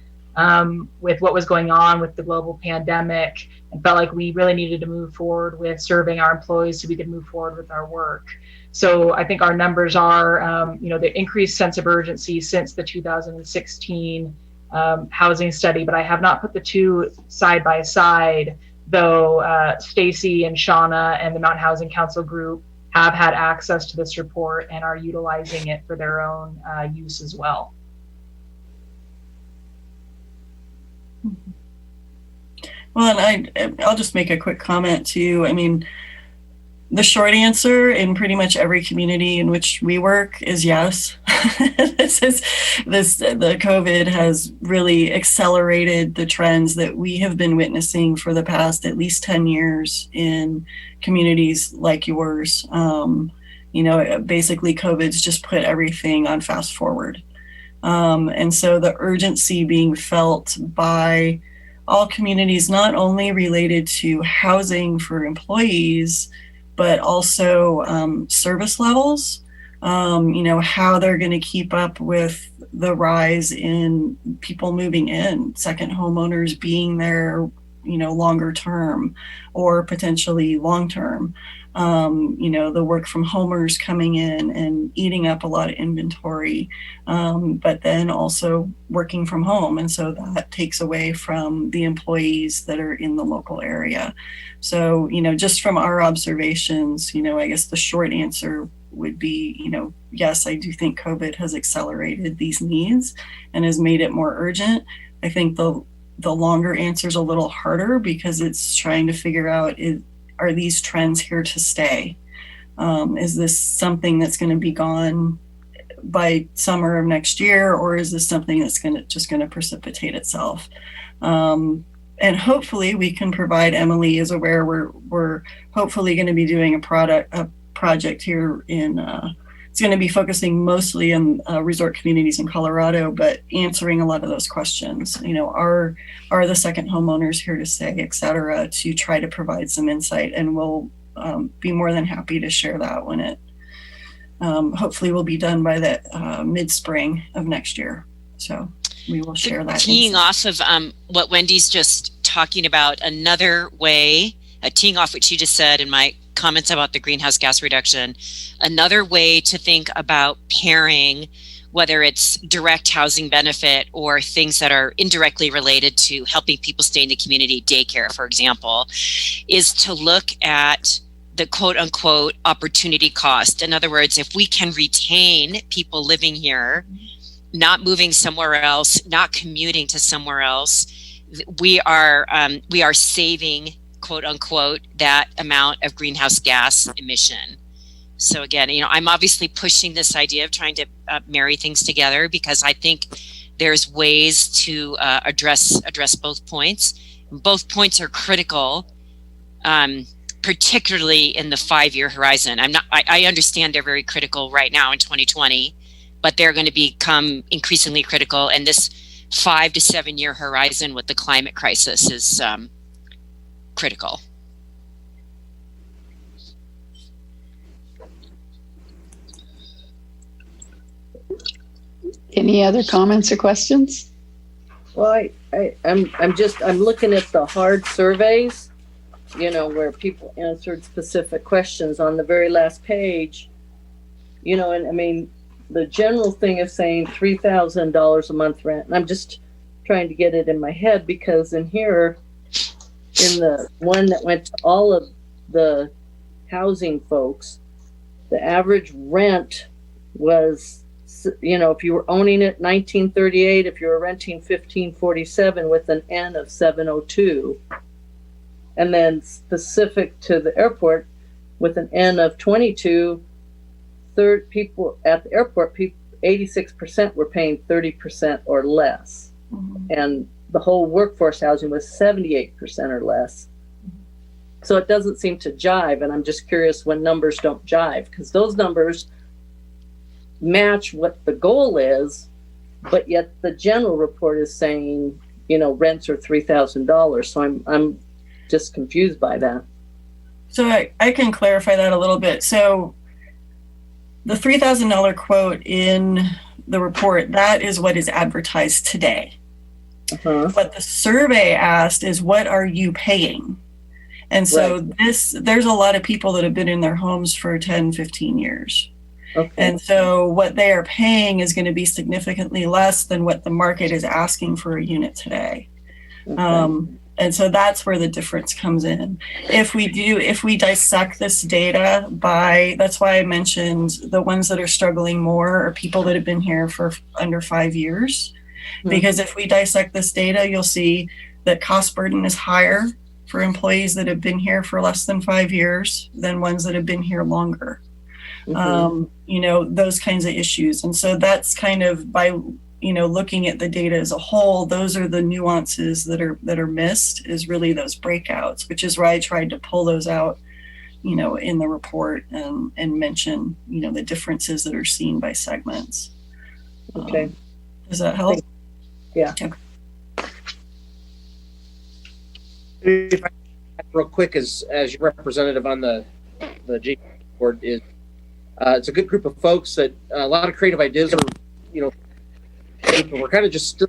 with what was going on with the global pandemic, and felt like we really needed to move forward with surveying our employees so we could move forward with our work. So I think our numbers are, the increased sense of urgency since the 2016 housing study, but I have not put the two side by side, though Stacy and Shauna and the Mountain Housing Council group have had access to this report and are utilizing it for their own use as well. Well, and I'll just make a quick comment too. I mean, the short answer in pretty much every community in which we work is yes. The COVID has really accelerated the trends that we have been witnessing for the past at least 10 years in communities like yours. Basically COVID's just put everything on fast forward. And so the urgency being felt by all communities, not only related to housing for employees, but also service levels, how they're going to keep up with the rise in people moving in, second homeowners being there, longer term or potentially long term. The work from homers coming in and eating up a lot of inventory, but then also working from home. And so that takes away from the employees that are in the local area. So, just from our observations, I guess the short answer would be, yes, I do think COVID has accelerated these needs and has made it more urgent. I think the longer answer is a little harder because it's trying to figure out, are these trends here to stay? Is this something that's going to be gone by summer of next year, or is this something that's just going to precipitate itself? And hopefully we can provide, Emily is aware, we're hopefully going to be doing a project here in, it's going to be focusing mostly on resort communities in Colorado, but answering a lot of those questions. Are the second homeowners here to stay, et cetera, to try to provide some insight. And we'll be more than happy to share that when it hopefully will be done by the mid-spring of next year. So we will share that. Teeing off of what Wendy's just talking about, another way, teeing off what she just said in my comments about the greenhouse gas reduction, another way to think about pairing, whether it's direct housing benefit or things that are indirectly related to helping people stay in the community, daycare, for example, is to look at the quote unquote opportunity cost. In other words, if we can retain people living here, not moving somewhere else, not commuting to somewhere else, we are saving, quote unquote, that amount of greenhouse gas emission. So again, I'm obviously pushing this idea of trying to marry things together because I think there's ways to address both points. Both points are critical, particularly in the 5-year horizon. I understand they're very critical right now in 2020, but they're going to become increasingly critical. And this 5 to 7 year horizon with the climate crisis is critical. Any other comments or questions? Well, I'm looking at the hard surveys, you know, where people answered specific questions on the very last page, you know, and I mean, the general thing is saying $3,000 a month rent. And I'm just trying to get it in my head, because in here, in the one that went to all of the housing folks, the average rent was, you know, if you were owning it, $19.38, if you were renting $15.47 with an N of 702. And then specific to the airport with an N of 22, people at the airport, 86% were paying 30% or less. Mm-hmm. And the whole workforce housing was 78% or less. So it doesn't seem to jive. And I'm just curious when numbers don't jive, because those numbers match what the goal is, but yet the general report is saying, you know, rents are $3,000. So I'm just confused by that. So I can clarify that a little bit. So the $3,000 quote in the report, that is what is advertised today. Uh-huh. What the survey asked is, what are you paying? And so there's a lot of people that have been in their homes for 10, 15 years. Okay. And so what they are paying is going to be significantly less than what the market is asking for a unit today. Okay. And so that's where the difference comes in. If we dissect this data by, that's why I mentioned the ones that are struggling more are people that have been here for under 5 years. Mm-hmm. Because if we dissect this data, you'll see that cost burden is higher for employees that have been here for less than 5 years than ones that have been here longer. Mm-hmm. You know, those kinds of issues. And so that's kind of by, you know, looking at the data as a whole, those are the nuances that are missed, is really those breakouts, which is why I tried to pull those out, you know, in the report and mention, you know, the differences that are seen by segments. Okay. Does that help? Yeah. Okay. If I real quick, as your representative on the JP board, is it's a good group of folks that a lot of creative ideas are, you know, but we're kind of just still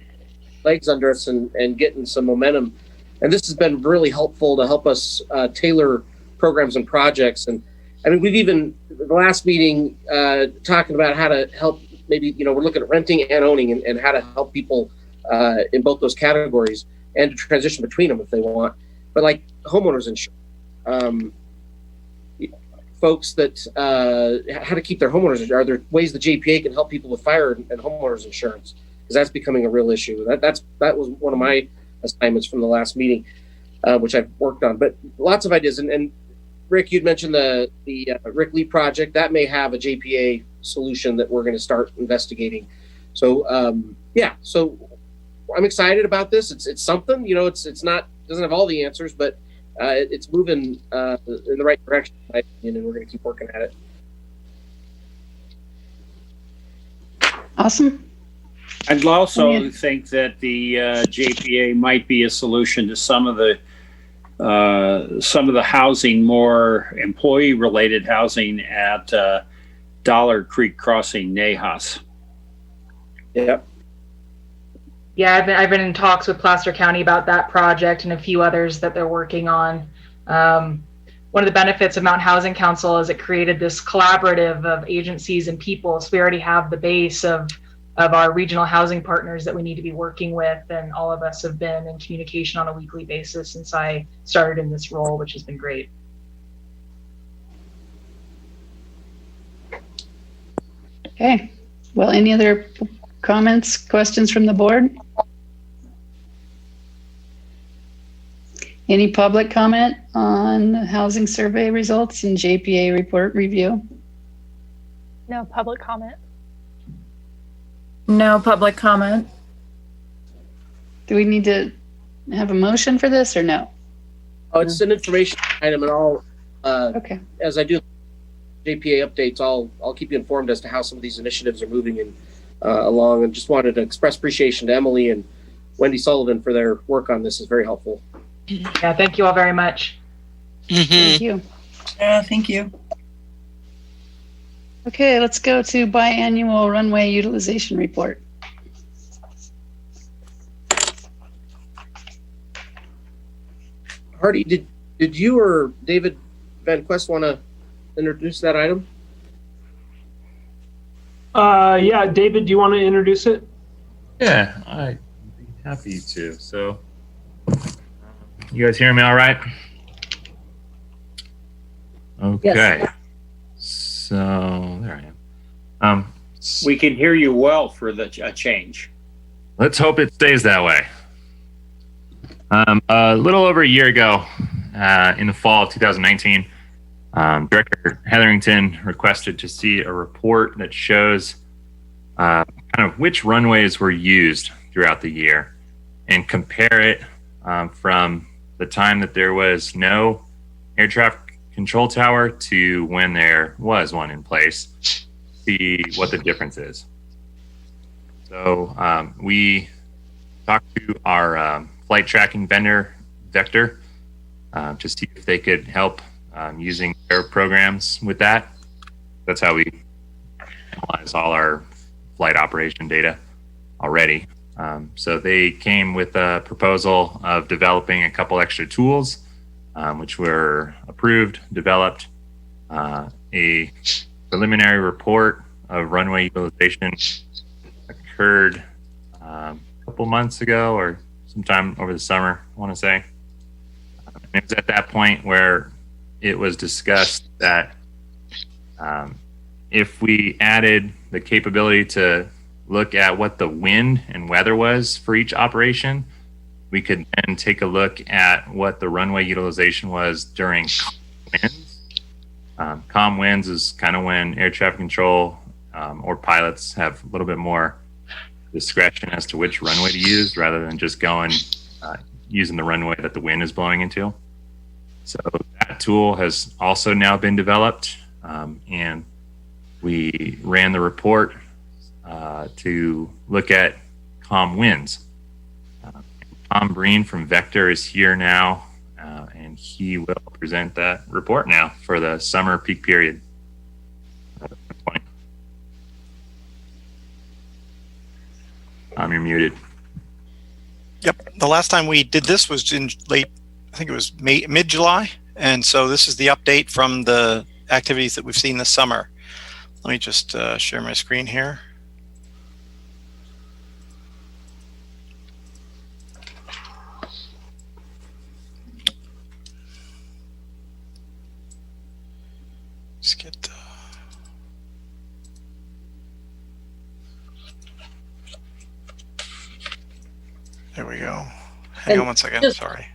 legs under us and getting some momentum. And this has been really helpful to help us tailor programs and projects. And I mean, we've even, the last meeting, talking about how to help, maybe, you know, we're looking at renting and owning and how to help people in both those categories and to transition between them if they want. But like homeowners insurance, folks that how to keep their homeowners, are there ways the JPA can help people with fire and homeowners insurance? Because that's becoming a real issue. That was one of my assignments from the last meeting, which I've worked on. But lots of ideas. And Rick, you'd mentioned the Rick Lee project. That may have a JPA solution that we're going to start investigating. So yeah, so I'm excited about this. It's something, you know, it's not, doesn't have all the answers, but it's moving in the right direction, in my opinion, and we're going to keep working at it. Awesome. I'd also think that the JPA might be a solution to some of the housing, more employee-related housing at Dollar Creek Crossing, Nahas. Yep. Yeah, I've been in talks with Placer County about that project and a few others that they're working on. One of the benefits of Mountain Housing Council is it created this collaborative of agencies and people. So we already have the base of our regional housing partners that we need to be working with, and all of us have been in communication on a weekly basis since I started in this role, which has been great. Okay. Well, any other comments, questions from the board? Any public comment on housing survey results and JPA report review? No public comment. No public comment. Do we need to have a motion for this or no? Oh, it's an information item, and all. Okay. As I do, JPA updates, I'll keep you informed as to how some of these initiatives are moving and along. And just wanted to express appreciation to Emily and Wendy Sullivan for their work on this. Is very helpful. Yeah, thank you all very much. Thank you. Thank you. Okay, let's go to biannual runway utilization report. Hardy, did you or David Van Quest want to introduce that item? Yeah, David, do you want to introduce it? Yeah, I'd be happy to. So, you guys hearing me all right? Okay. Yes. So, there I am. We can hear you well for the change. Let's hope it stays that way. A little over a year ago, in the fall of 2019, Director Hetherington requested to see a report that shows kind of which runways were used throughout the year and compare it from the time that there was no air traffic control tower to when there was one in place, see what the difference is. So we talked to our flight tracking vendor, Vector, to see if they could help using their programs with that. That's how we analyze all our flight operation data already. So they came with a proposal of developing a couple extra tools, which were approved, developed, a preliminary report of runway utilization occurred a couple months ago or sometime over the summer, I want to say. It was at that point where it was discussed that if we added the capability to look at what the wind and weather was for each operation, we could then take a look at what the runway utilization was during winds. Calm winds is kind of when air traffic control or pilots have a little bit more discretion as to which runway to use rather than just going using the runway that the wind is blowing into. So that tool has also now been developed, and we ran the report to look at calm winds. Tom Breen from Vector is here now, and he will present that report now for the summer peak period. You're muted. Yep. The last time we did this was in late, I think it was mid-July. And so this is the update from the activities that we've seen this summer. Let me just share my screen here. Let's get there we go. Hang on one second. Sorry.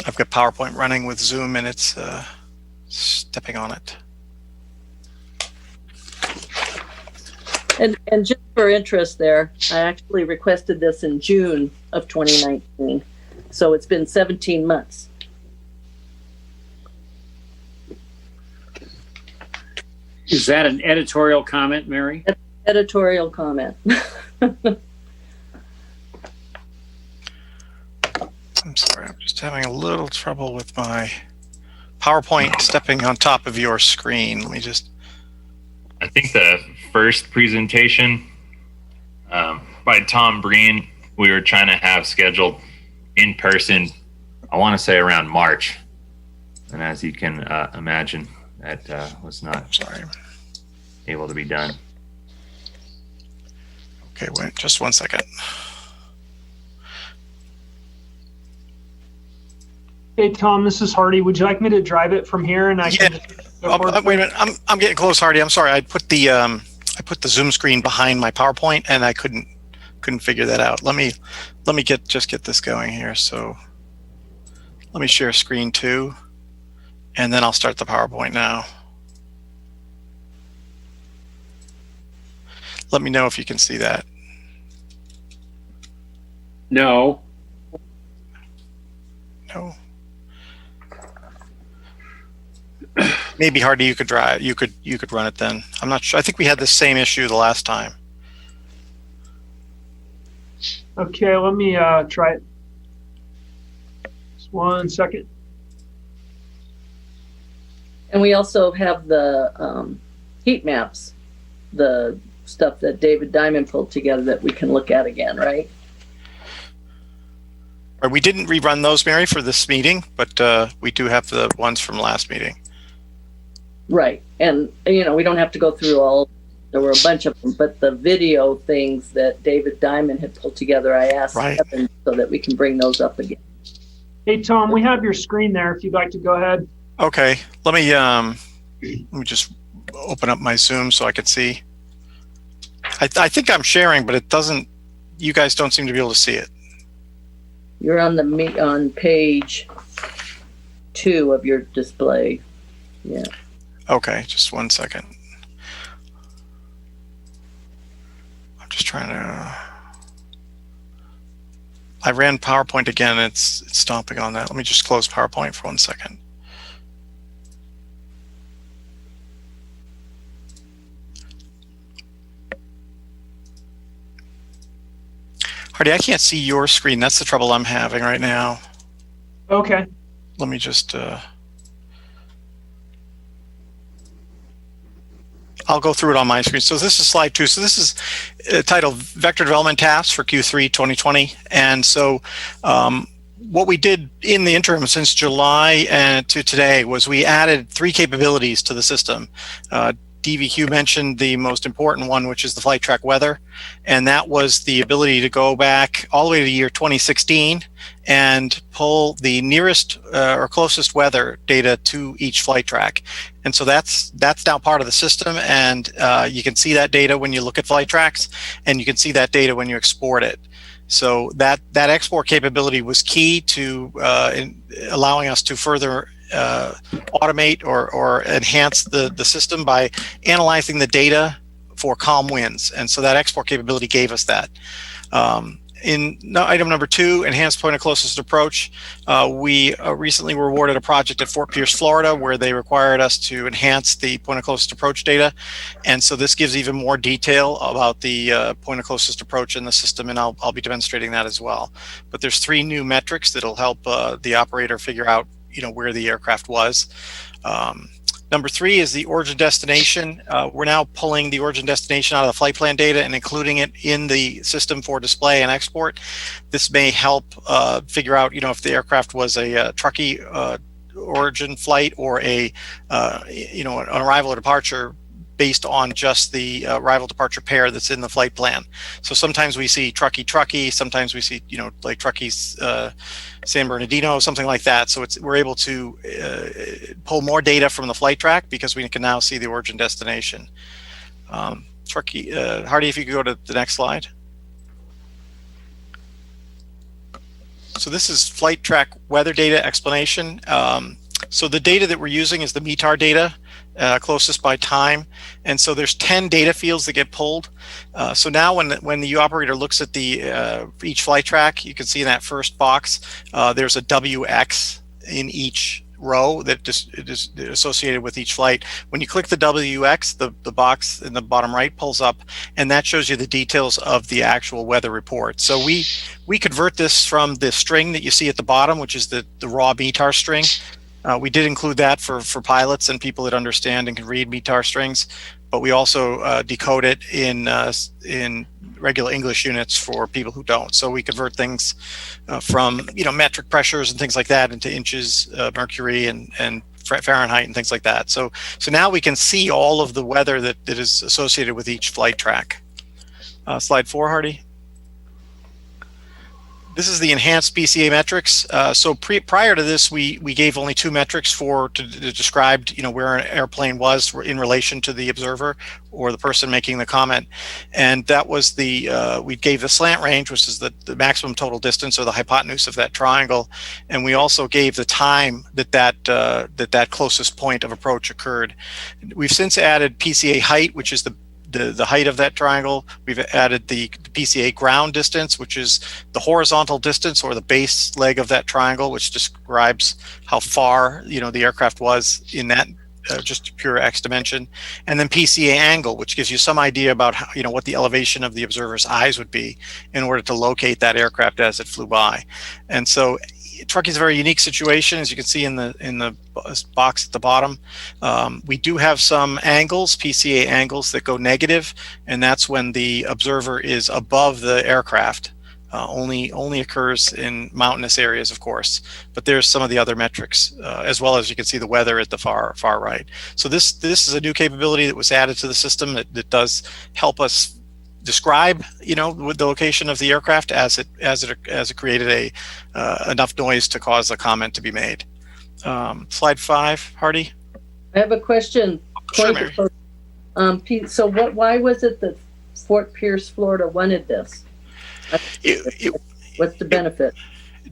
I've got PowerPoint running with Zoom and it's stepping on it. And just for interest there, I actually requested this in June of 2019. So it's been 17 months. Is that an editorial comment, Mary? Editorial comment. I'm sorry, I'm just having a little trouble with my PowerPoint stepping on top of your screen. Let me just... I think the first presentation by Tom Breen, we were trying to have scheduled in person, I want to say around March. And as you can imagine, that was not able to be done. Okay, wait just one second. Hey, Tom, this is Hardy. Would you like me to drive it from here? And I can wait a minute. I'm getting close, Hardy. I'm sorry. I put the Zoom screen behind my PowerPoint, and I couldn't figure that out. Let me just get this going here. So let me share screen 2, and then I'll start the PowerPoint now. Let me know if you can see that. No. No. maybe Hardy, you could drive. You could run it then. I'm not sure. I think we had the same issue the last time. Okay, let me try it. Just 1 second. And we also have the heat maps, the stuff that David Diamond pulled together that we can look at again, right? We didn't rerun those, Mary, for this meeting, but we do have the ones from last meeting. Right. And, you know, we don't have to go through all, there were a bunch of them, but the video things that David Diamond had pulled together, I asked Kevin so that we can bring those up again. Hey, Tom, we have your screen there if you'd like to go ahead. Okay, let me just open up my Zoom so I can see. I think I'm sharing, but it doesn't. You guys don't seem to be able to see it. You're on on page 2 of your display. Yeah. Okay, just 1 second. I'm just trying to. I ran PowerPoint again. It's stomping on that. Let me just close PowerPoint for 1 second. Hardy, I can't see your screen. That's the trouble I'm having right now. Okay. Let me just, I'll go through it on my screen. So this is slide 2. So this is titled Vector Development Tasks for Q3 2020. And so what we did in the interim since July to today was we added 3 capabilities to the system. DVQ mentioned the most important one, which is the flight track weather. And that was the ability to go back all the way to the year 2016 and pull the nearest or closest weather data to each flight track. And so that's now part of the system. And you can see that data when you look at flight tracks, and you can see that data when you export it. So that export capability was key to in allowing us to further automate or enhance the system by analyzing the data for calm winds. And so that export capability gave us that. Item number 2, enhanced point of closest approach. We recently were awarded a project at Fort Pierce, Florida, where they required us to enhance the point of closest approach data. And so this gives even more detail about the point of closest approach in the system, and I'll be demonstrating that as well. But there's 3 new metrics that'll help the operator figure out where the aircraft was. Number 3 is the origin destination. We're now pulling the origin destination out of the flight plan data and including it in the system for display and export. This may help figure out, if the aircraft was a Truckee origin flight or an arrival or departure based on just the arrival departure pair that's in the flight plan. So sometimes we see Truckee, sometimes we see, like Truckee's San Bernardino, something like that. So we're able to pull more data from the flight track because we can now see the origin destination. Truckee, Hardy, if you could go to the next slide. So this is flight track weather data explanation. So the data that we're using is the METAR data, closest by time. And so there's 10 data fields that get pulled. So now when the operator looks at the each flight track, you can see in that first box, there's a WX in each row that is associated with each flight. When you click the WX, the box in the bottom right pulls up, and that shows you the details of the actual weather report. So we convert this from the string that you see at the bottom, which is the raw METAR string. We did include that for pilots and people that understand and can read METAR strings, but we also decode it in regular English units for people who don't. So we convert things from metric pressures and things like that into inches, mercury, and Fahrenheit and things like that. So now we can see all of the weather that is associated with each flight track. Slide 4, Hardy. This is the enhanced PCA metrics. So prior to this, we gave only 2 metrics to describe where an airplane was in relation to the observer or the person making the comment, and that was we gave the slant range, which is the maximum total distance or the hypotenuse of that triangle, and we also gave the time that closest point of approach occurred. We've since added PCA height, which is the height of that triangle. We've added the PCA ground distance, which is the horizontal distance or the base leg of that triangle, which describes how far the aircraft was in that just pure X dimension, and then PCA angle, which gives you some idea about how, what the elevation of the observer's eyes would be in order to locate that aircraft as it flew by. And so Truckee is a very unique situation, as you can see in the box at the bottom. We do have some angles, PCA angles, that go negative, and that's when the observer is above the aircraft. Only occurs in mountainous areas, of course, but there's some of the other metrics, as well as you can see the weather at the far right. So this is a new capability that was added to the system that does help us describe, with the location of the aircraft as it created enough noise to cause a comment to be made. Slide 5, Hardy. I have a question. Sure, Mary. Pete, so why was it that Fort Pierce, Florida wanted this? What's the benefit?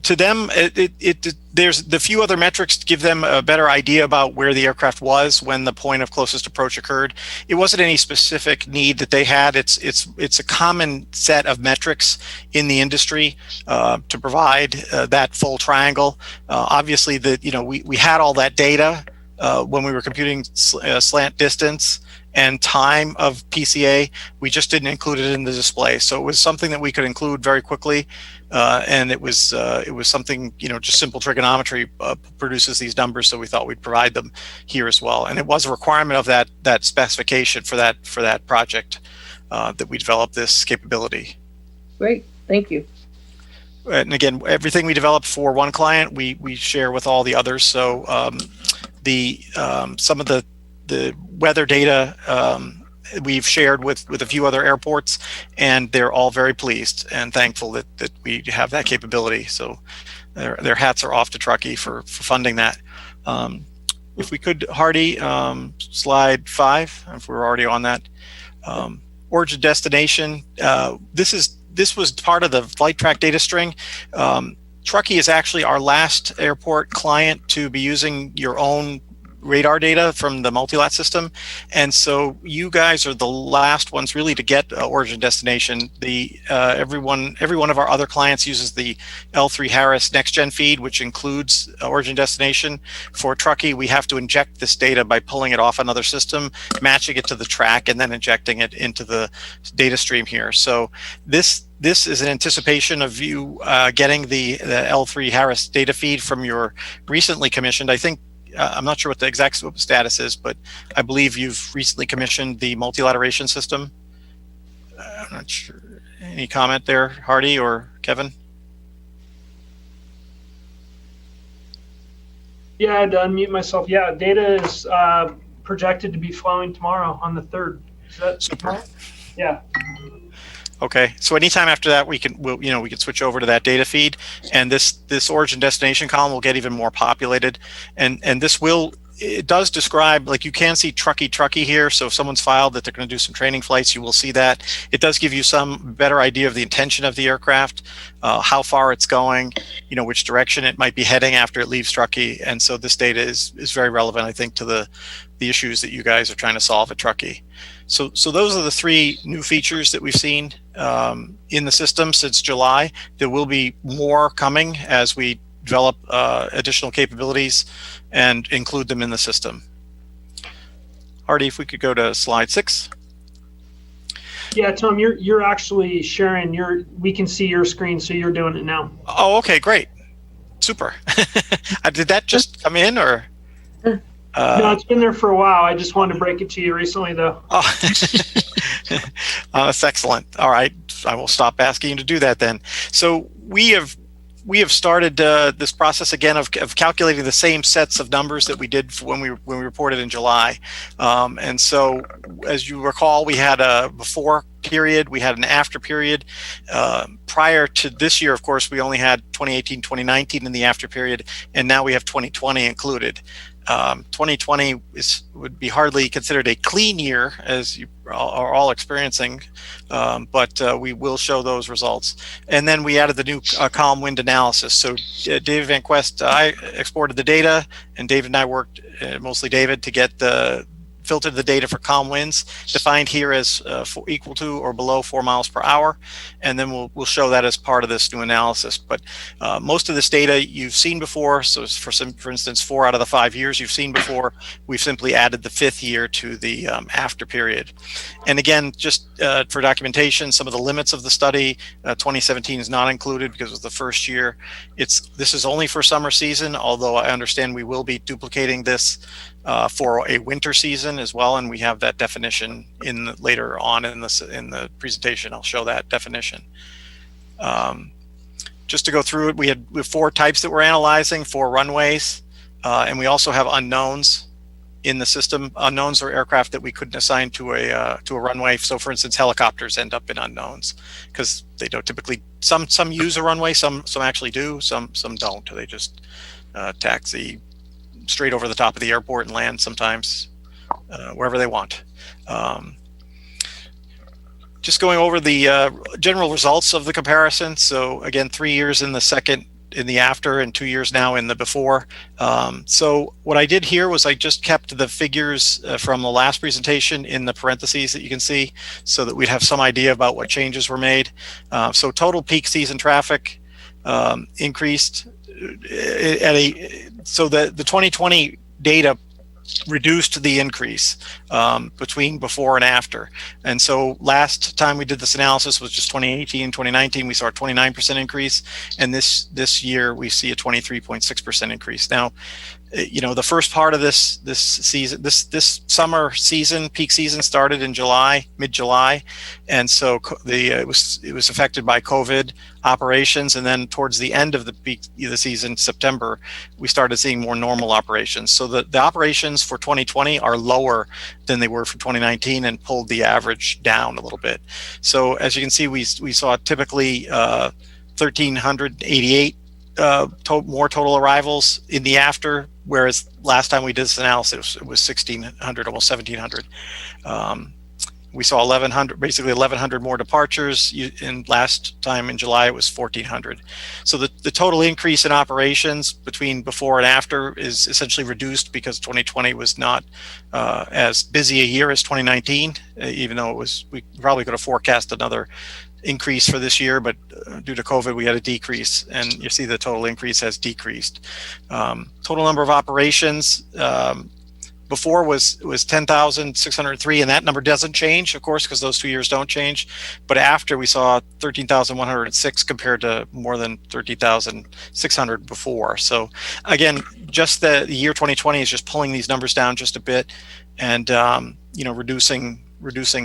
To them, there's the few other metrics to give them a better idea about where the aircraft was when the point of closest approach occurred. It wasn't any specific need that they had. It's a common set of metrics in the industry to provide that full triangle. Obviously, we had all that data when we were computing slant distance and time of PCA. We just didn't include it in the display. So it was something that we could include very quickly. And it was something, just simple trigonometry produces these numbers. So we thought we'd provide them here as well. And it was a requirement of that specification for that project that we developed this capability. Great, thank you. And again, everything we develop for one client, we share with all the others. So some of the weather data we've shared with a few other airports, and they're all very pleased and thankful that we have that capability. So their hats are off to Truckee for funding that. If we could, Hardy, slide 5, if we're already on that. Origin destination. This was part of the flight track data string. Truckee is actually our last airport client to be using your own radar data from the multilat system, and so you guys are the last ones really to get origin destination. Every one of our other clients uses the L3 Harris next gen feed, which includes origin destination. For Truckee, we have to inject this data by pulling it off another system, matching it to the track, and then injecting it into the data stream here. So this is an anticipation of you getting the L3 Harris data feed from your recently commissioned, I think, I'm not sure what the exact status is, but I believe you've recently commissioned the multilateration system. I'm not sure. Any comment there, Hardy or Kevin? Yeah, I had to unmute myself. Yeah, data is projected to be flowing tomorrow on the 3rd. Is that super? Tomorrow? Yeah. Okay, so anytime after that, we can switch over to that data feed, and this origin destination column will get even more populated, and it does describe, like, you can see Truckee here. So if someone's filed that they're going to do some training flights, you will see that. It does give you some better idea of the intention of the aircraft, how far it's going, which direction it might be heading after it leaves Truckee, and so this data is very relevant, I think, to the issues that you guys are trying to solve at Truckee. So those are the 3 new features that we've seen in the system since July. There will be more coming as we develop additional capabilities and include them in the system. Hardy, if we could go to slide 6. Yeah, Tom, you're actually sharing we can see your screen, so you're doing it now. Oh, okay, great. Super. Did that just come in, or? No, it's been there for a while. I just wanted to break it to you recently, though. Oh. That's excellent. All right, I will stop asking you to do that then. So we have started this process again of calculating the same sets of numbers that we did when we reported in July. And so, as you recall, we had a before period, we had an after period. Prior to this year, of course, we only had 2018, 2019 in the after period, and now we have 2020 included. 2020 would be hardly considered a clean year, as you are all experiencing, but we will show those results. And then we added the new column wind analysis. So David Van Quest, I exported the data, and David and I worked, mostly David, to get the filtered the data for calm winds, defined here as equal to or below 4 miles per hour, and then we'll show that as part of this new analysis. But most of this data you've seen before. So for instance, 4 out of the 5 years you've seen before. We've simply added the 5th year to the after period. And again, just for documentation, some of the limits of the study, 2017 is not included because it was the first year. This is only for summer season, although I understand we will be duplicating this for a winter season as well, and we have that definition later on in the presentation. I'll show that definition. Just to go through it, we have 4 types that we're analyzing, 4 runways, and we also have unknowns in the system. Unknowns are aircraft that we couldn't assign to a runway. So, for instance, helicopters end up in unknowns because they don't typically. Some use a runway, some actually do, some don't. They just taxi straight over the top of the airport and land sometimes wherever they want. Just going over the general results of the comparison. So again, 3 years in the after and 2 years now in the before. So what I did here was I just kept the figures from the last presentation in the parentheses that you can see so that we'd have some idea about what changes were made. So total peak season traffic increased so the 2020 data reduced the increase between before and after. And so last time we did this analysis was just 2018, 2019, we saw a 29% increase. And this year we see a 23.6% increase. Now, the first part of this season, this summer season, peak season started in July, mid-July. And so it was affected by COVID operations. And then towards the end of the season, September, we started seeing more normal operations. So the operations for 2020 are lower than they were for 2019 and pulled the average down a little bit. So as you can see, we saw typically 1,388 more total arrivals in the after, whereas last time we did this analysis, it was 1,600, almost 1,700. We saw 1,100 more departures. And last time in July, it was 1,400. So the total increase in operations between before and after is essentially reduced because 2020 was not as busy a year as 2019, even though we probably could have forecast another increase for this year, but due to COVID, we had a decrease, and you see the total increase has decreased. Total number of operations before was 10,603, and that number doesn't change, of course, because those 2 years don't change. But after, we saw 13,106 compared to more than 13,600 before. So again, just the year 2020 is just pulling these numbers down just a bit, and reducing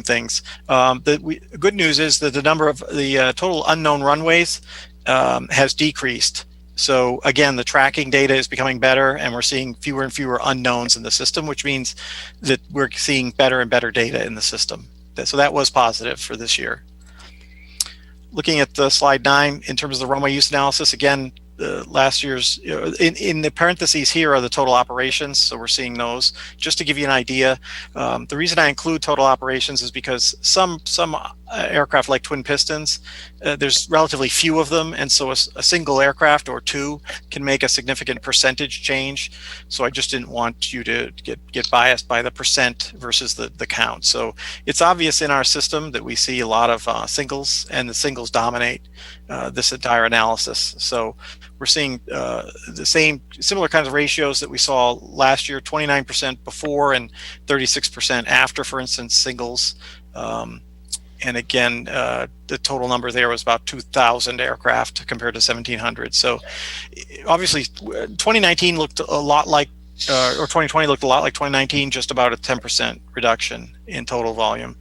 things. The good news is that the number of the total unknown runways has decreased. So again, the tracking data is becoming better, and we're seeing fewer and fewer unknowns in the system, which means that we're seeing better and better data in the system. So that was positive for this year. Looking at the slide 9, in terms of the runway use analysis, again, last year's, in the parentheses here are the total operations, so we're seeing those. Just to give you an idea, the reason I include total operations is because some aircraft like twin pistons, there's relatively few of them, and so a single aircraft or two can make a significant percentage change. So I just didn't want you to get biased by the percent versus the count. So it's obvious in our system that we see a lot of singles, and the singles dominate this entire analysis. So we're seeing similar kinds of ratios that we saw last year, 29% before and 36% after, for instance, singles. And again, the total number there was about 2,000 aircraft compared to 1,700. So obviously 2019 looked a lot like, or 2020 looked a lot like 2019, just about a 10% reduction in total volume.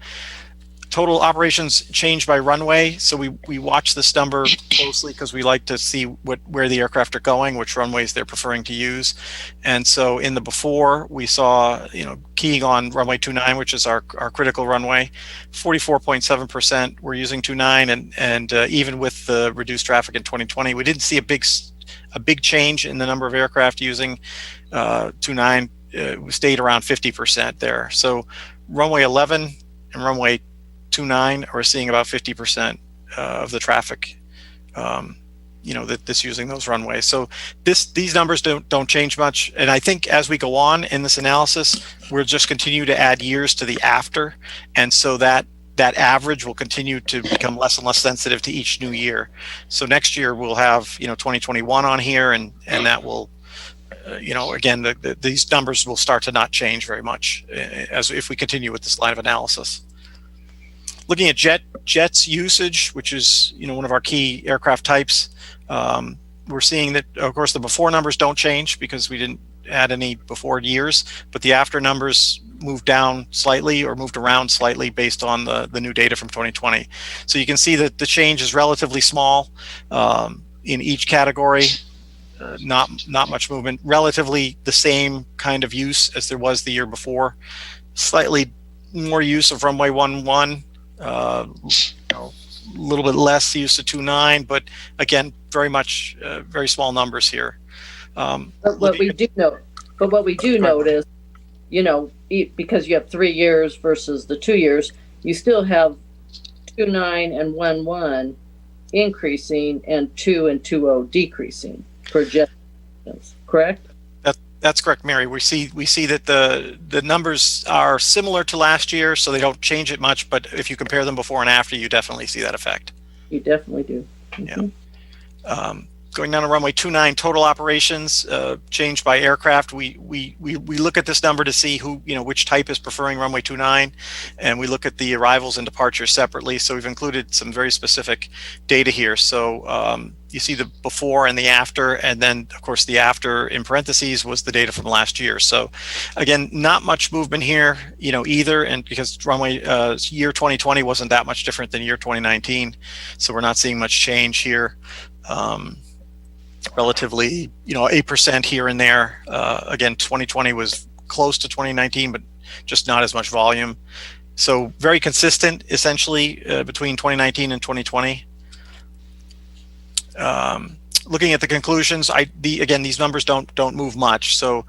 Total operations changed by runway. So we watch this number closely because we like to see where the aircraft are going, which runways they're preferring to use. And so in the before, we saw, keying on runway 29, which is our critical runway, 44.7% were using 29, and even with the reduced traffic in 2020, we didn't see a big change in the number of aircraft using 29. We stayed around 50% there. So runway 11 and runway 29 are seeing about 50% of the traffic that's using those runways. So these numbers don't change much. And I think as we go on in this analysis, we'll just continue to add years to the after. And so that average will continue to become less and less sensitive to each new year. So next year we'll have, 2021 on here, and that will, again, these numbers will start to not change very much as if we continue with this line of analysis. Looking at jets usage, which is one of our key aircraft types, we're seeing that, of course, the before numbers don't change because we didn't add any before years, but the after numbers moved down slightly or moved around slightly based on the new data from 2020. So you can see that the change is relatively small in each category. Not much movement. Relatively the same kind of use as there was the year before. Slightly more use of runway 11. A little bit less use of 29, but again, very much very small numbers here. But what we do note is, because you have 3 years versus the 2 years, you still have 29 and 11 increasing and 2 and 20 decreasing for jet, correct? That's correct, Mary. We see that the numbers are similar to last year, so they don't change it much. But if you compare them before and after, you definitely see that effect. You definitely do. Mm-hmm. Yeah. Going down to runway 29, total operations changed by aircraft. We look at this number to see which type is preferring runway 29, and we look at the arrivals and departures separately. So we've included some very specific data here. So you see the before and the after, and then of course the after in parentheses was the data from last year. So again, not much movement here, either, and because runway year 2020 wasn't that much different than year 2019, so we're not seeing much change here. Relatively, 8% here and there. Again, 2020 was close to 2019, but just not as much volume. So very consistent, essentially, between 2019 and 2020. Looking at the conclusions, again, these numbers don't move much. So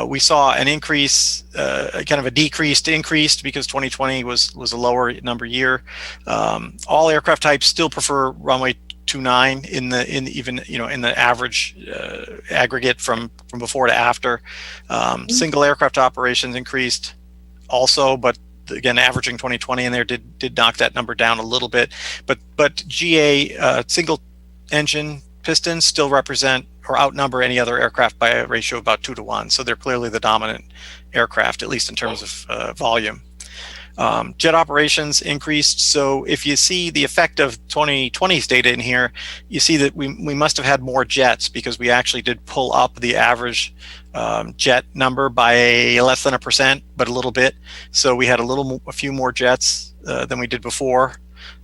we saw an increase, kind of a decreased increase because 2020 was a lower number year. All aircraft types still prefer runway 29 in the average aggregate from before to after. Single aircraft operations increased also, but again, averaging 2020 in there did knock that number down a little bit. But GA single engine pistons still represent or outnumber any other aircraft by a ratio of about 2 to 1. So they're clearly the dominant aircraft, at least in terms of volume. Jet operations increased. So if you see the effect of 2020's data in here, you see that we must have had more jets because we actually did pull up the average jet number by less than 1%, but a little bit. So we had a few more jets than we did before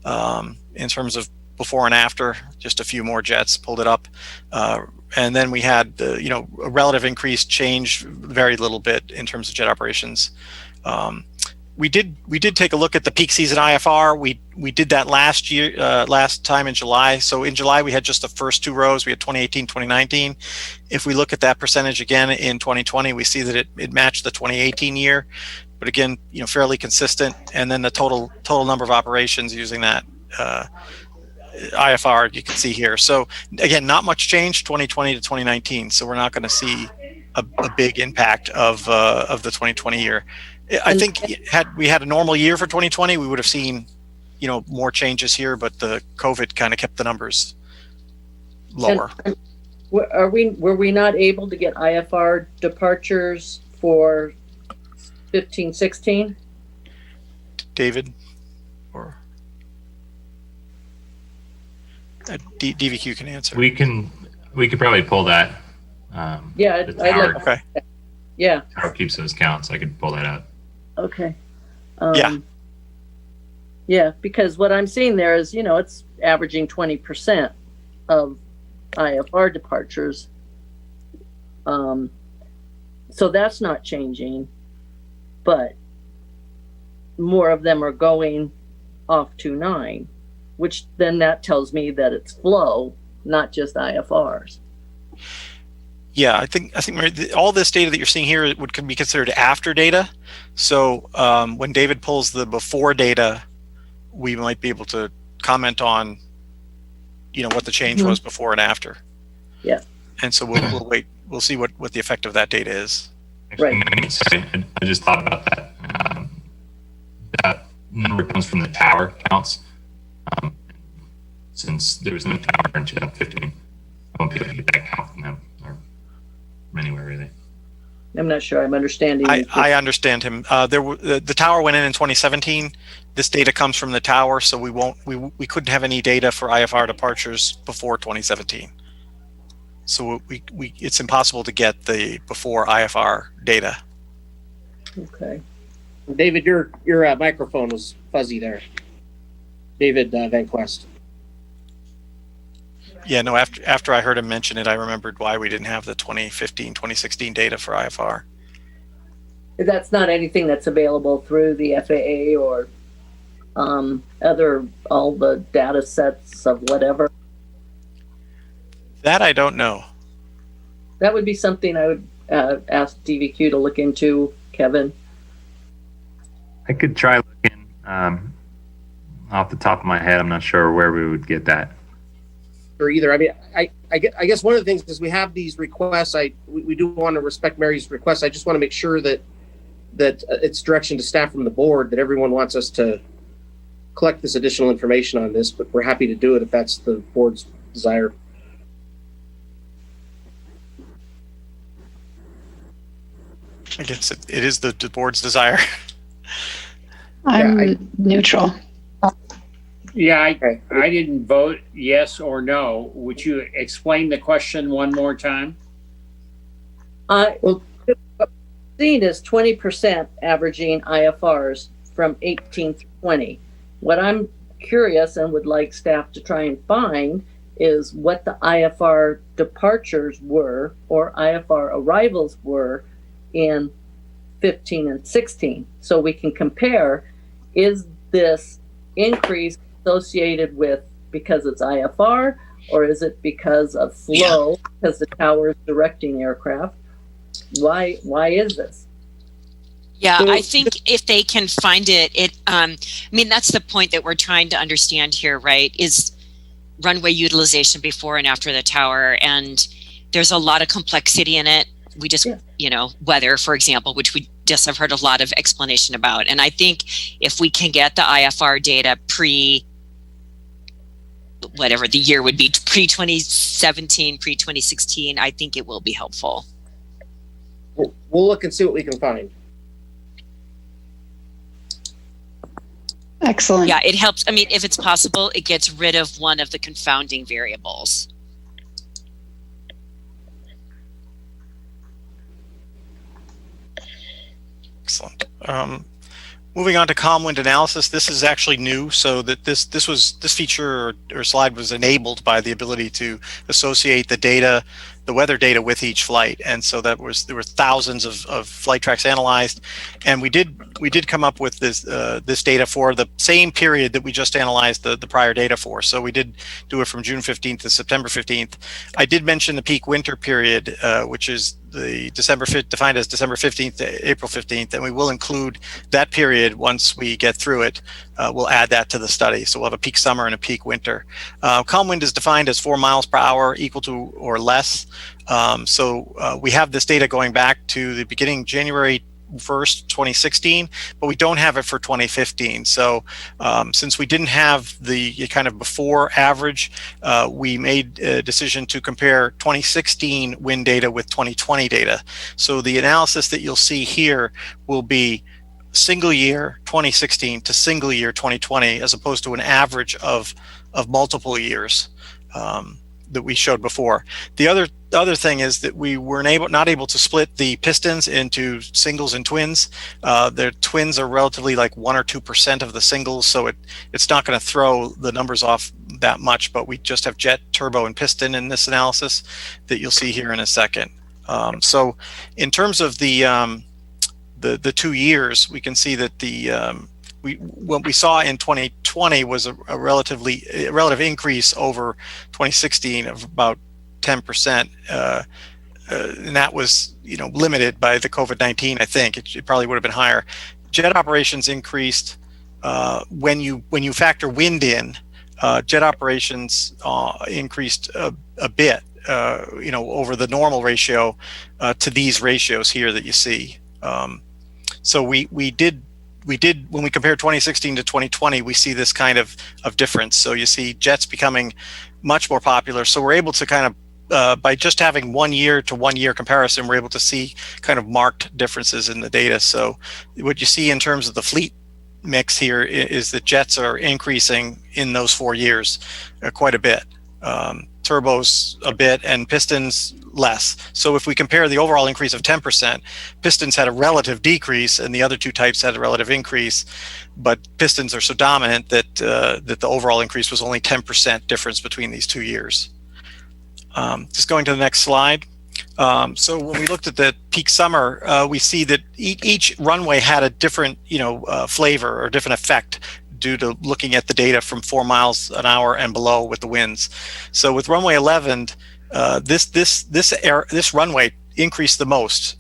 in terms of before and after, just a few more jets pulled it up. And then we had, a relative increase change, very little bit in terms of jet operations. We did take a look at the peak season IFR. We did that last time in July. So in July, we had just the first 2 rows. We had 2018, 2019. If we look at that percentage again in 2020, we see that it matched the 2018 year, but again, fairly consistent. And then the total number of operations using that IFR you can see here. So again, not much change 2020 to 2019. So we're not going to see a big impact of the 2020 year. I think had we had a normal year for 2020, we would have seen, more changes here, but the COVID kind of kept the numbers lower. And were we not able to get IFR departures for 15, 16? David or DVQ can answer. We could probably pull that. Yeah, I'd like. Okay. Yeah. Tower keeps those counts. I could pull that out. Okay. Yeah. Yeah, because what I'm seeing there is, it's averaging 20% of IFR departures. So that's not changing, but more of them are going off 2.9, which then that tells me that it's flow, not just IFRs. Yeah, I think Mary, all this data that you're seeing here can be considered after data. So when David pulls the before data, we might be able to comment on what the change was before and after. Yeah. And so we'll wait. We'll see what the effect of that data is. Actually, Right. sorry, I just thought about that. That number comes from the tower counts. Since there was no tower in 2015, I won't be able to get that count from them or from anywhere really. I'm not sure I'm understanding. I understand him. The tower went in 2017. This data comes from the tower, so we couldn't have any data for IFR departures before 2017. So it's impossible to get the before IFR data. Okay. David, your microphone was fuzzy there. David Van Quest. Yeah, no, after I heard him mention it, I remembered why we didn't have the 2015, 2016 data for IFR. That's not anything that's available through the FAA or all the data sets of whatever. That I don't know. That would be something I would ask DVQ to look into, Kevin. I could try looking. Off the top of my head, I'm not sure where we would get that. Or either. I mean, I guess one of the things is we have these requests. We do want to respect Mary's request. I just want to make sure that it's direction to staff from the board that everyone wants us to collect this additional information on this, but we're happy to do it if that's the board's desire. I guess it is the board's desire. I'm neutral. Yeah, I didn't vote yes or no. Would you explain the question one more time? Well, seen is 20% averaging IFRs from 18 through 20. What I'm curious and would like staff to try and find is what the IFR departures were or IFR arrivals were in 15 and 16. So we can compare, is this increase associated with because it's IFR, or is it because of flow, because the tower is directing aircraft? Why is this? Yeah, I think if they can find it, I mean, that's the point that we're trying to understand here, right? Is runway utilization before and after the tower. And there's a lot of complexity in it. We just, weather, for example, which we just have heard a lot of explanation about. And I think if we can get the IFR data whatever the year would be, pre-2017, pre-2016, I think it will be helpful. We'll look and see what we can find. Excellent. Yeah, it helps. I mean, if it's possible, it gets rid of one of the confounding variables. Excellent. Moving on to calm wind analysis, this is actually new. So that this feature or slide was enabled by the ability to associate the weather data with each flight, and so there were thousands of flight tracks analyzed, and we did come up with this data for the same period that we just analyzed the prior data for. So we did do it from June 15th to September 15th. I did mention the peak winter period, which is the defined as December 15th to April 15th, and we will include that period once we get through it. We'll add that to the study. So we'll have a peak summer and a peak winter. Calm wind is defined as 4 miles per hour equal to or less. So we have this data going back to the beginning January 1st, 2016, but we don't have it for 2015. So since we didn't have the kind of before average, we made a decision to compare 2016 wind data with 2020 data. So the analysis that you'll see here will be single year 2016 to single year 2020, as opposed to an average of multiple years that we showed before. The other thing is that we were not able to split the pistons into singles and twins. Their twins are relatively like 1 or 2% of the singles, so it's not going to throw the numbers off that much. But we just have jet, turbo, and piston in this analysis that you'll see here in a second. So in terms of the 2 years, we can see that what we saw in 2020 was a relative increase over 2016 of about 10%, and that was limited by the COVID-19. I think it probably would have been higher. Jet operations increased when you factor wind in. jet operations increased a bit, over the normal ratio to these ratios here that you see. So we did when we compare 2016 to 2020, we see this kind of difference. So you see jets becoming much more popular. So we're able to kind of by just having 1 year to 1 year comparison, we're able to see kind of marked differences in the data. So what you see in terms of the fleet mix here is that jets are increasing in those 4 years quite a bit. Turbos a bit and pistons less. So if we compare the overall increase of 10%, pistons had a relative decrease and the other two types had a relative increase, but pistons are so dominant that that the overall increase was only 10% difference between these 2 years. Just going to the next slide. So when we looked at the peak summer, we see that each runway had a different, flavor or different effect due to looking at the data from 4 miles an hour and below with the winds. So with runway 11, this runway increased the most.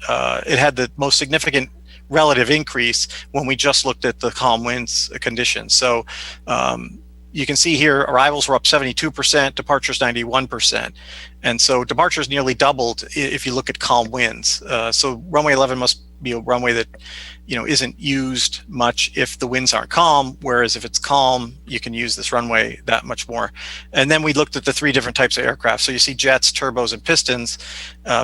It had the most significant relative increase when we just looked at the calm winds conditions. So you can see here arrivals were up 72%, departures 91%. And so departures nearly doubled if you look at calm winds. So runway 11 must be a runway that isn't used much if the winds aren't calm, whereas if it's calm, you can use this runway that much more. And then we looked at the 3 different types of aircraft. So you see jets, turbos, and pistons.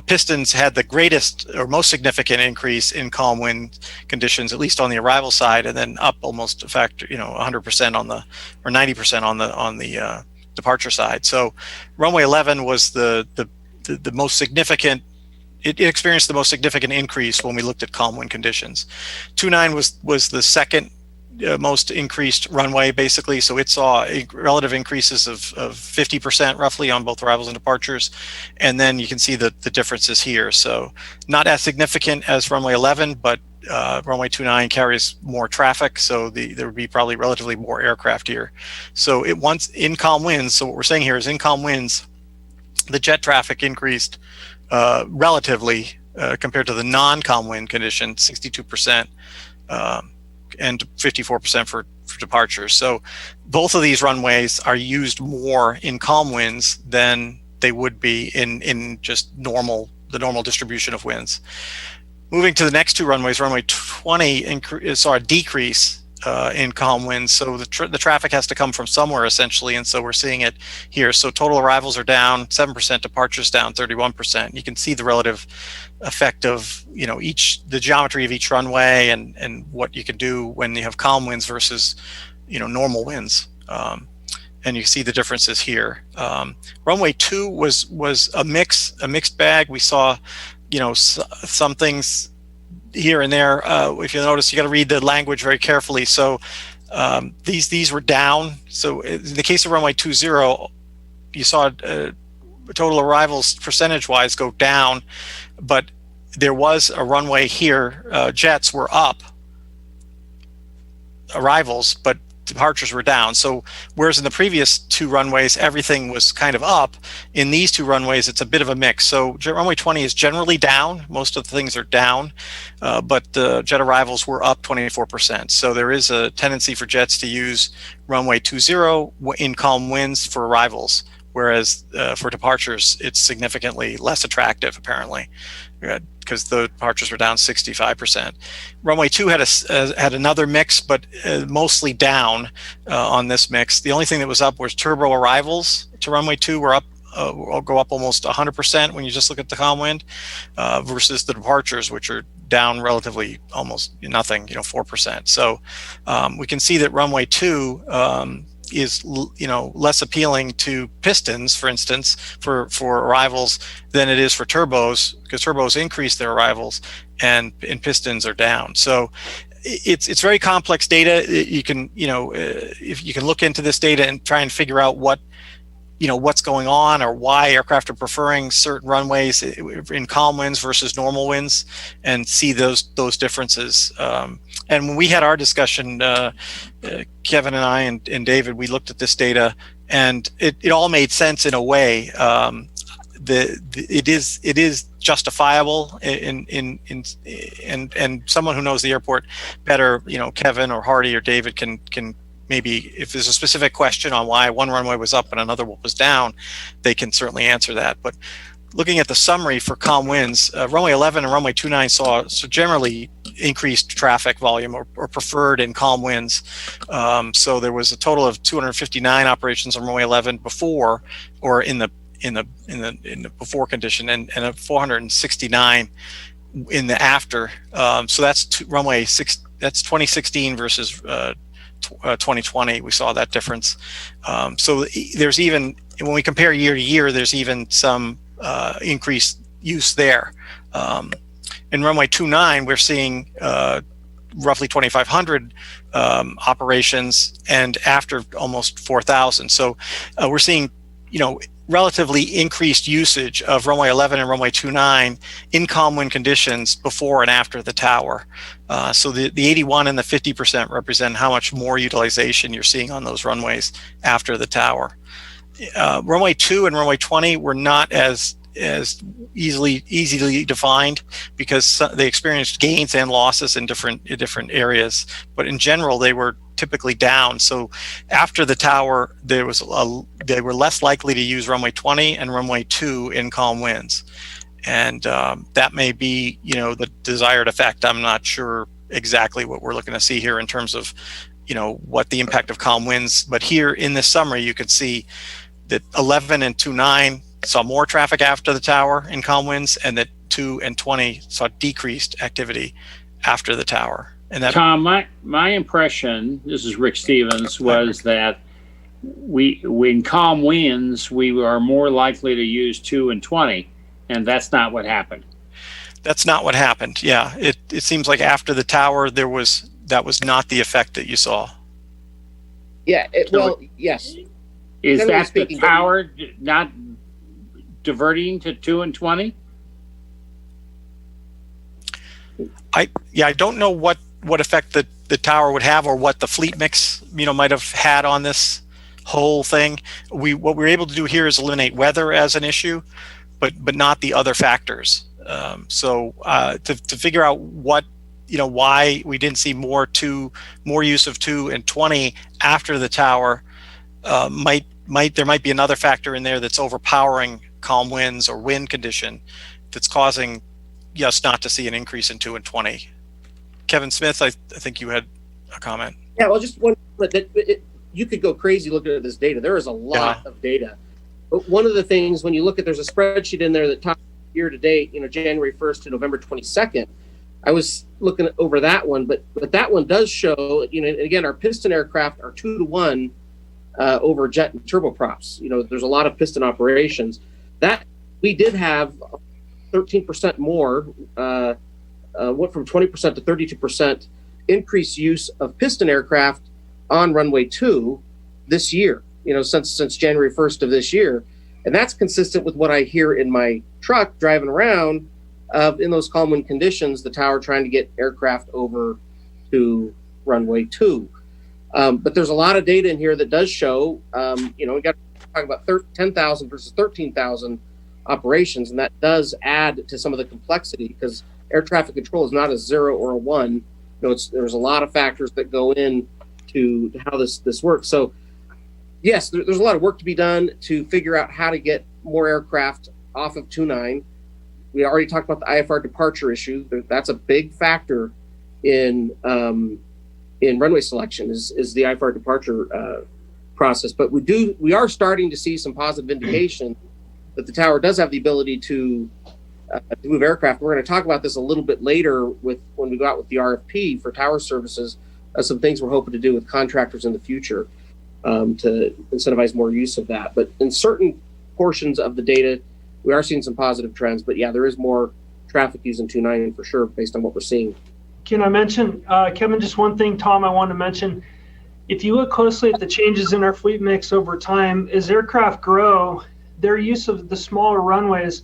Pistons had the greatest or most significant increase in calm wind conditions, at least on the arrival side, and then up almost a factor, 100% on the, or 90% on the departure side. So runway 11 was the most significant. It experienced the most significant increase when we looked at calm wind conditions. 29 was the second most increased runway, basically. So it saw relative increases of 50% roughly on both arrivals and departures. And then you can see the differences here. So not as significant as runway 11, but runway 29 carries more traffic. So there would be probably relatively more aircraft here. So once in calm winds, so what we're saying here is in calm winds, the jet traffic increased relatively compared to the non-calm wind condition, 62% and 54% for departures. So both of these runways are used more in calm winds than they would be in just the normal distribution of winds. Moving to the next 2 runways, runway 20 saw a decrease in calm winds. So the traffic has to come from somewhere essentially, and so we're seeing it here. So total arrivals are down 7%, departures down 31%. You can see the relative effect of the geometry of each runway and what you can do when you have calm winds versus normal winds. And you see the differences here. Runway 2 was a mixed bag. We saw some things here and there. If you notice, you got to read the language very carefully. So these were down. So in the case of runway 20, you saw total arrivals percentage-wise go down, but there was a runway here. Jets were up, arrivals, but departures were down. So whereas in the previous 2 runways, everything was kind of up, in these 2 runways, it's a bit of a mix. So runway 20 is generally down. Most of the things are down, but the jet arrivals were up 24%. So there is a tendency for jets to use runway 20 in calm winds for arrivals, whereas for departures, it's significantly less attractive, apparently, because the departures were down 65%. Runway 2 had another mix, but mostly down on this mix. The only thing that was up was turbo arrivals to runway 2 were up, go up almost 100% when you just look at the calm wind, versus the departures, which are down relatively almost nothing, 4%. So we can see that runway 2 is less appealing to pistons, for instance, for arrivals than it is for turbos, because turbos increase their arrivals and pistons are down. So it's very complex data. You can if you can look into this data and try and figure out what's going on or why aircraft are preferring certain runways in calm winds versus normal winds, and see those differences. And when we had our discussion, Kevin and I and David, we looked at this data, and it all made sense in a way. It is justifiable and someone who knows the airport better, Kevin or Hardy or David can maybe if there's a specific question on why one runway was up and another was down, they can certainly answer that. But looking at the summary for calm winds, runway 11 and runway 29 saw generally increased traffic volume or preferred in calm winds. So there was a total of 259 operations on runway 11 before, or in the before condition, and 469 in the after. So that's runway 6. That's 2016 versus 2020. We saw that difference. So there's even, when we compare year to year, there's even some increased use there. In runway 29, we're seeing roughly 2,500 operations, and after almost 4,000. So we're seeing, relatively increased usage of runway 11 and runway 29 in calm wind conditions before and after the tower. So the 81 and the 50% represent how much more utilization you're seeing on those runways after the tower. Runway 2 and runway 20 were not as easily defined because they experienced gains and losses in different areas, but in general they were typically down. So after the tower, they were less likely to use runway 20 and runway 2 in calm winds, and that may be the desired effect. I'm not sure exactly what we're looking to see here in terms of what the impact of calm winds, but here in this summary you can see that 11 and 29 saw more traffic after the tower in calm winds, and that 2 and 20 saw decreased activity after the tower. And that, Tom, my impression, this is Rick Stevens, was that in calm winds, we are more likely to use 2 and 20, and that's not what happened. That's not what happened. Yeah, it seems like after the tower, that was not the effect that you saw. Yeah, yes. Is that the tower not diverting to 2 and 20? I don't know what effect the tower would have, or what the fleet mix might have had on this whole thing. What we're able to do here is eliminate weather as an issue, but not the other factors. So to figure out what why we didn't see more use of 2 and 20 after the tower, there might be another factor in there that's overpowering calm winds or wind condition that's causing us not to see an increase in 2 and 20. Kevin Smith, I think you had a comment. Yeah, well, just one, but you could go crazy looking at this data. There is a lot of data. But one of the things, when you look at, there's a spreadsheet in there that talks year to date, January 1st to November 22nd. I was looking over that one, but that one does show, and again, our piston aircraft are 2 to 1 over jet and turboprops. There's a lot of piston operations. That we did have 13% more, went from 20% to 32% increased use of piston aircraft on runway 2 this year, since January 1st of this year. And that's consistent with what I hear in my truck driving around in those calm wind conditions, the tower trying to get aircraft over to runway 2. But there's a lot of data in here that does show, we got to talk about 10,000 versus 13,000 operations, and that does add to some of the complexity, because air traffic control is not a 0 or a 1. There's a lot of factors that go in to how this works. So yes, there's a lot of work to be done to figure out how to get more aircraft off of 29. We already talked about the IFR departure issue. That's a big factor in runway selection is the IFR departure process. But we are starting to see some positive indication that the tower does have the ability to move aircraft. We're going to talk about this a little bit later when we go out with the RFP for tower services, some things we're hoping to do with contractors in the future to incentivize more use of that. But in certain portions of the data, we are seeing some positive trends. But yeah, there is more traffic using 29 for sure, based on what we're seeing. Can I mention, Kevin, just one thing, Tom, I want to mention. If you look closely at the changes in our fleet mix over time, as aircraft grow, their use of the smaller runways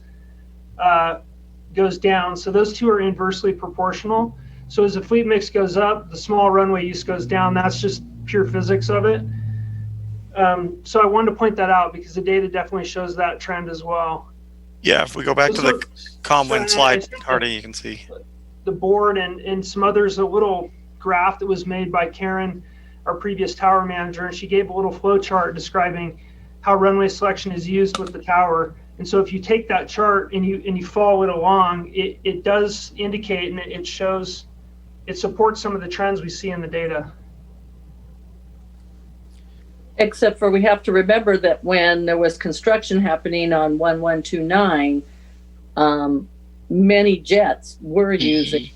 goes down. So those two are inversely proportional. So as the fleet mix goes up, the small runway use goes down. That's just pure physics of it. So I wanted to point that out because the data definitely shows that trend as well. Yeah, if we go back to the calm wind slide, Hardy, you can see the board and some others, a little graph that was made by Karen our previous tower manager, and she gave a little flow chart describing how runway selection is used with the tower. And so if you take that chart and you follow it along, it does indicate, and it shows, it supports some of the trends we see in the data. Except for we have to remember that when there was construction happening on 1129, many jets were using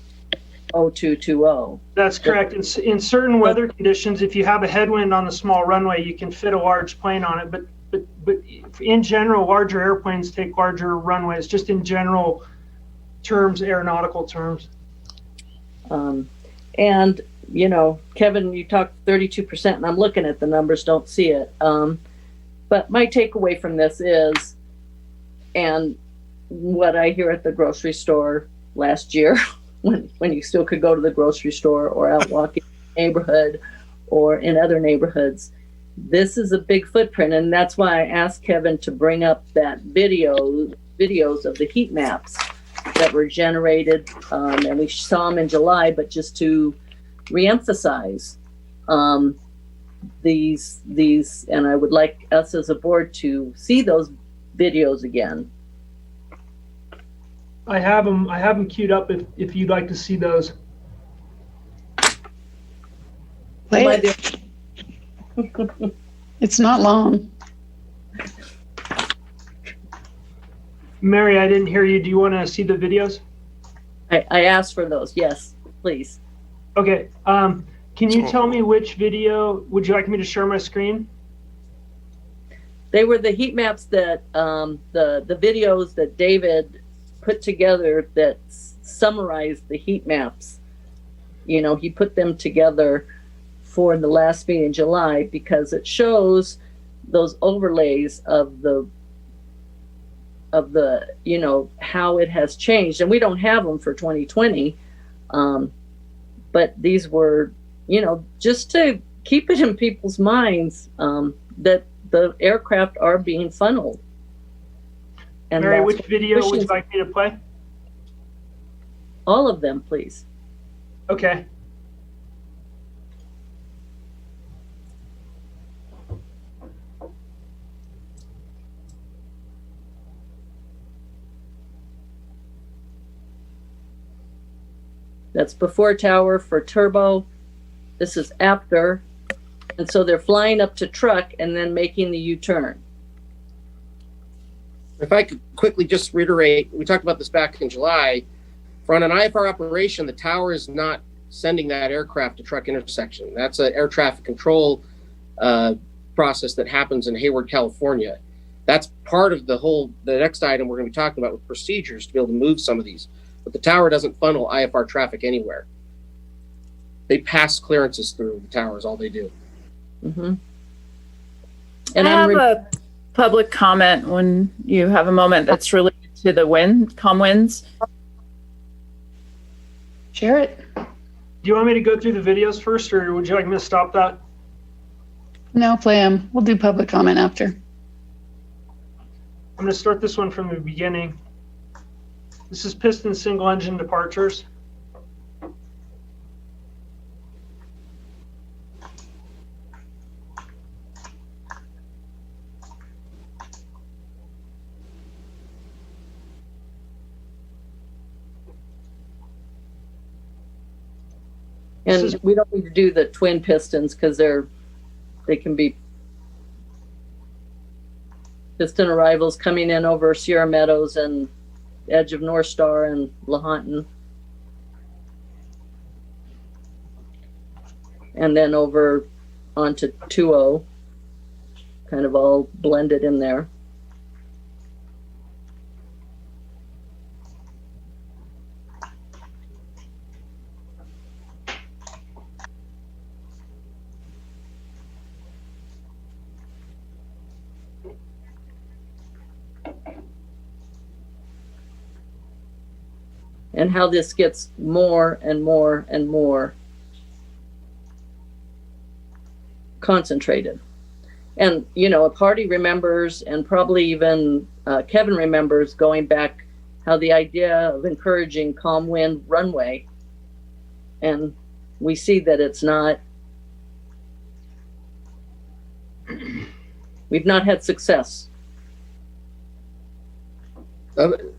0220. That's correct. In certain weather conditions, if you have a headwind on the small runway, you can fit a large plane on it. But in general, larger airplanes take larger runways, just in general terms, aeronautical terms. And, you know, Kevin, you talked 32%, and I'm looking at the numbers, don't see it. But my takeaway from this is, and what I hear at the grocery store last year, when you still could go to the grocery store or out walking in the neighborhood or in other neighborhoods, this is a big footprint. And that's why I asked Kevin to bring up that videos of the heat maps that were generated. And we saw them in July, but just to reemphasize these, and I would like us as a board to see those videos again. I have them queued up if you'd like to see those. Play it. It's not long. Mary, I didn't hear you. Do you want to see the videos? I asked for those. Yes, please. Okay. Can you tell me which video? Would you like me to share my screen? They were the heat maps that the videos that David put together that summarized the heat maps. You know, he put them together for the last meeting in July because it shows those overlays of the you know, how it has changed. And we don't have them for 2020, but these were, you know, just to keep it in people's minds that the aircraft are being funneled. And Mary, which video would you like me to play? All of them, please. Okay. That's before tower for turbo. This is after. And so they're flying up to truck and then making the U-turn. If I could quickly just reiterate, we talked about this back in July. For on an IFR operation, the tower is not sending that aircraft to truck intersection. That's an air traffic control process that happens in Hayward, California. That's part of the next item we're going to be talking about with procedures to be able to move some of these. But the tower doesn't funnel IFR traffic anywhere. They pass clearances through the tower is all they do. Mm-hmm. And I have a public comment when you have a moment that's related to the comm winds. Share it. Do you want me to go through the videos first, or would you like me to stop that? No, play them. We'll do public comment after. I'm going to start this one from the beginning. This is piston single engine departures. And we don't need to do the twin pistons because they can be piston arrivals coming in over Sierra Meadows and edge of North Star and Lahontan. And then over onto 2-0, kind of all blended in there. And how this gets more and more and more concentrated. And, you know, if Hardy remembers, and probably even Kevin remembers going back, how the idea of encouraging calm wind runway, and we see that it's not We've not had success.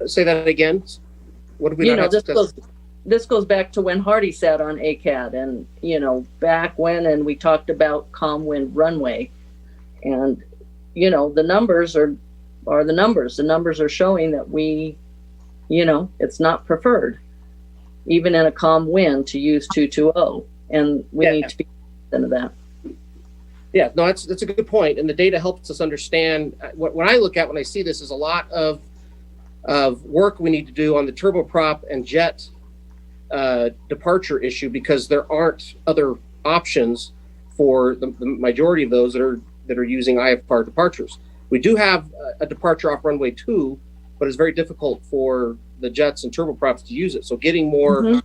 Say that again. What did we not have success? This goes back to when Hardy sat on ACAD, and back when, and we talked about calm wind runway, and the numbers are the numbers. The numbers are showing that it's not preferred, even in a calm wind, to use 220, and we need to be into that. Yeah, no, that's a good point, and the data helps us understand. What I look at when I see this is a lot of work we need to do on the turboprop and jet departure issue, because there aren't other options for the majority of those that are using IFR departures. We do have a departure off runway 2, but it's very difficult for the jets and turboprops to use it. So getting more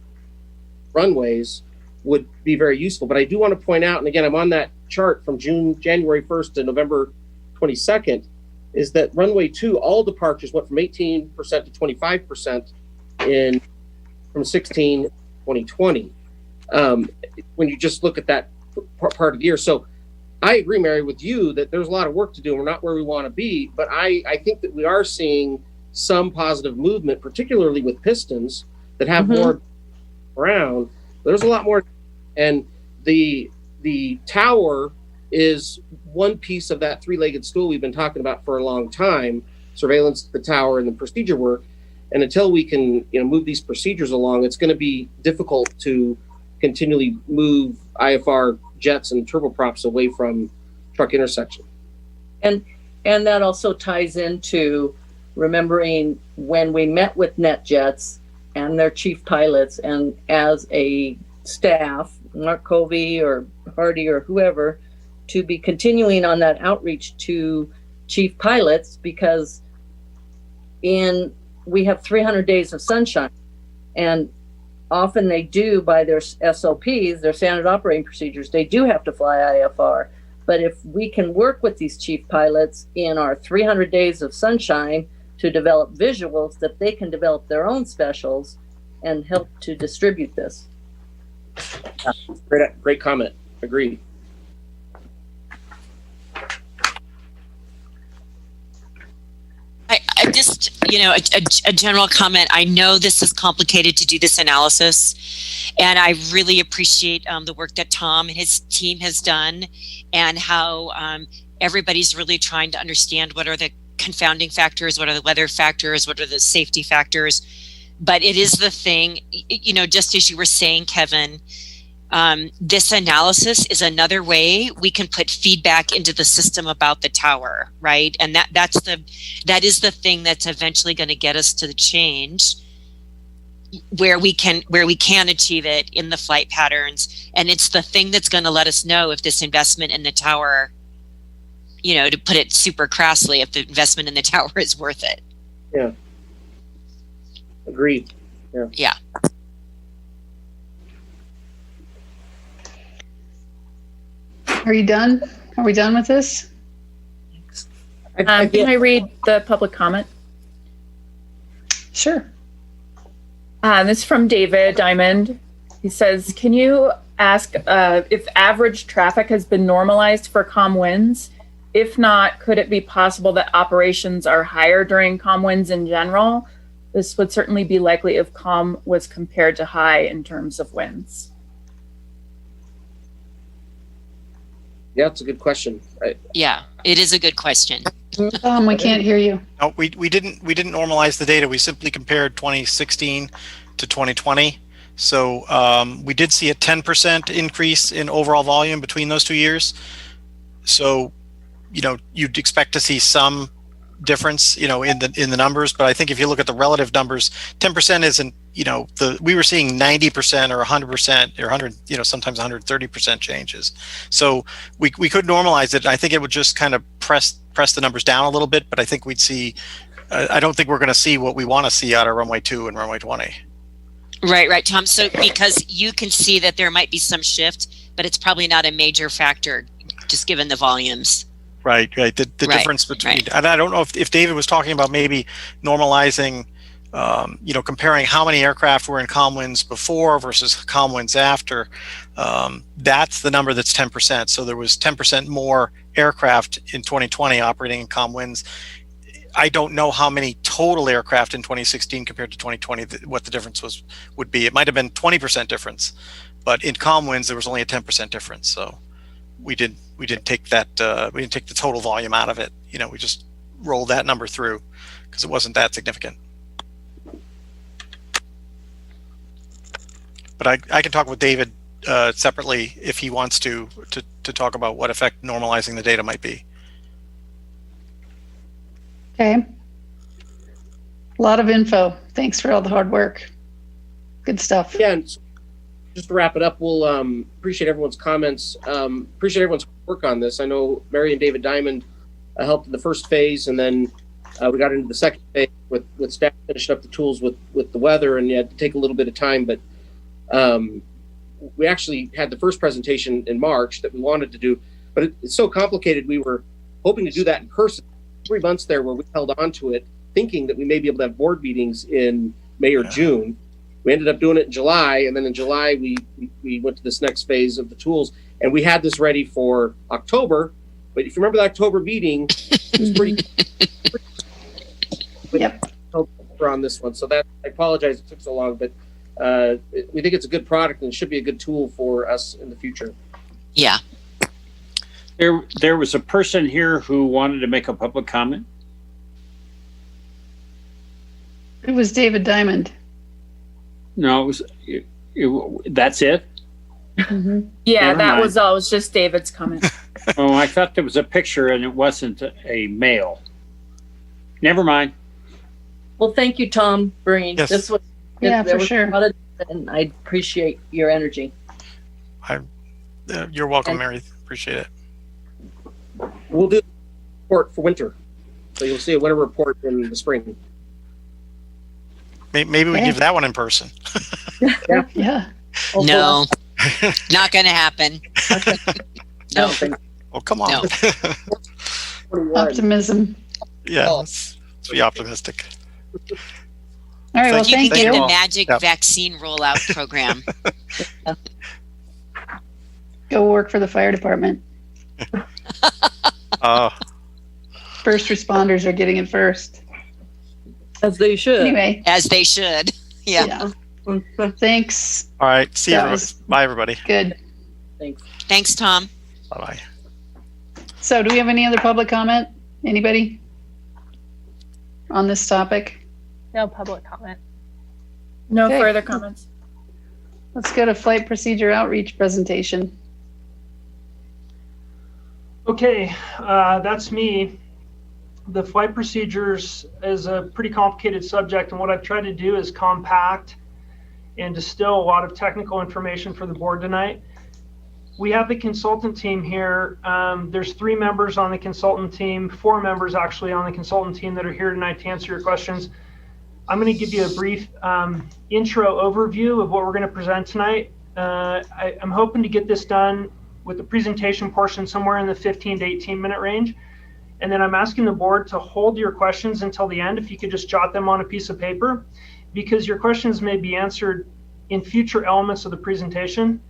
runways would be very useful. But I do want to point out, and again, I'm on that chart from January 1st to November 22nd, is that runway 2, all departures went from 18% to 25% from 16 to 2020. When you just look at that part of the year. So I agree, Mary, with you that there's a lot of work to do. We're not where we want to be, but I think that we are seeing some positive movement, particularly with pistons that have more around. There's a lot more, and the tower is one piece of that three-legged stool we've been talking about for a long time: surveillance, the tower, and the procedure work. And until we can move these procedures along, it's going to be difficult to continually move IFR jets and turboprops away from truck intersection. And that also ties into remembering when we met with NetJets and their chief pilots, and as a staff, Mark Covey or Hardy or whoever, to be continuing on that outreach to chief pilots, because we have 300 days of sunshine, and often they do, by their SOPs, their standard operating procedures, they do have to fly IFR. But if we can work with these chief pilots in our 300 days of sunshine to develop visuals, that they can develop their own specials and help to distribute this. Great comment. Agreed. I just, a general comment. I know this is complicated to do this analysis, and I really appreciate the work that Tom and his team has done, and how everybody's really trying to understand what are the confounding factors, what are the weather factors, what are the safety factors. But it is the thing, just as you were saying, Kevin, this analysis is another way we can put feedback into the system about the tower, right? And that is the thing that's eventually going to get us to the change where we can achieve it in the flight patterns. And it's the thing that's going to let us know if this investment in the tower, to put it super crassly, if the investment in the tower is worth it. Yeah. Agreed. Yeah. Are you done? Are we done with this? Can I read the public comment? Sure. This is from David Diamond. He says, can you ask if average traffic has been normalized for calm winds? If not, could it be possible that operations are higher during calm winds in general? This would certainly be likely if calm was compared to high in terms of winds. Yeah, it's a good question. Yeah, it is a good question. We can't hear you. No, we didn't normalize the data. We simply compared 2016 to 2020. So we did see a 10% increase in overall volume between those 2 years. So, you'd expect to see some difference, in the numbers. But I think if you look at the relative numbers, 10% isn't, we were seeing 90% or 100% or 100, sometimes 130% changes. So we could normalize it. I think it would just kind of press the numbers down a little bit. But I think we'd see, I don't think we're going to see what we want to see out of runway 2 and runway 20. Right, Tom. So because you can see that there might be some shift, but it's probably not a major factor, just given the volumes. Right. The difference between, and I don't know if David was talking about maybe normalizing, comparing how many aircraft were in calm winds before versus calm winds after. That's the number that's 10%. So there was 10% more aircraft in 2020 operating in calm winds. I don't know how many total aircraft in 2016 compared to 2020, what the difference would be. It might have been 20% difference, but in calm winds, there was only a 10% difference. So we didn't take that, we didn't take the total volume out of it. You know, we just rolled that number through because it wasn't that significant. But I can talk with David separately if he wants to talk about what effect normalizing the data might be. Okay. A lot of info. Thanks for all the hard work. Good stuff. Yeah, and just to wrap it up, we'll appreciate everyone's comments. Appreciate everyone's work on this. I know Mary and David Diamond helped in the first phase, and then we got into the second phase with staff finishing up the tools with the weather, and you had to take a little bit of time, but we actually had the first presentation in March that we wanted to do, but it's so complicated. We were hoping to do that in person. 3 months there where we held on to it, thinking that we may be able to have board meetings in May or June. We ended up doing it in July, and then in July we went to this next phase of the tools, and we had this ready for October. But if you remember the October meeting, it was pretty Yep. on this one. So that, I apologize it took so long, but we think it's a good product and it should be a good tool for us in the future. Yeah. There was a person here who wanted to make a public comment. It was David Diamond. No, that's it. Mm-hmm. Yeah, Never that mind. was all. It was just David's comment. Oh, I thought there was a picture and it wasn't a male. Never mind. Well, thank you, Tom, bringing Yes. this. Yeah, there for was sure. a lot of- and I appreciate your energy. You're welcome, Mary. Appreciate it. We'll do a report for winter. So you'll see a winter report in the spring. Maybe we Yeah. give that one in person. Yeah. No, not going to happen. No. Oh, come on. No. Optimism. Yeah, let's be optimistic. All right. Well, You can thank get you. the magic Yep. vaccine rollout program. Go work for the fire department. First responders are getting it first. As they should. Anyway. As they should. Yeah. Thanks. All right. See you. That was Bye, everybody. good. Thanks. Thanks, Tom. Bye-bye. So do we have any other public comment? Anybody on this topic? No public comment. No Okay. further comments. Let's go to flight procedure outreach presentation. Okay, that's me. The flight procedures is a pretty complicated subject, and what I've tried to do is compact and distill a lot of technical information for the board tonight. We have the consultant team here. There's 3 members on the consultant team, 4 members actually on the consultant team that are here tonight to answer your questions. I'm going to give you a brief intro overview of what we're going to present tonight. I'm hoping to get this done with the presentation portion somewhere in the 15 to 18 minute range. And then I'm asking the board to hold your questions until the end, if you could just jot them on a piece of paper, because your questions may be answered in future elements of the presentation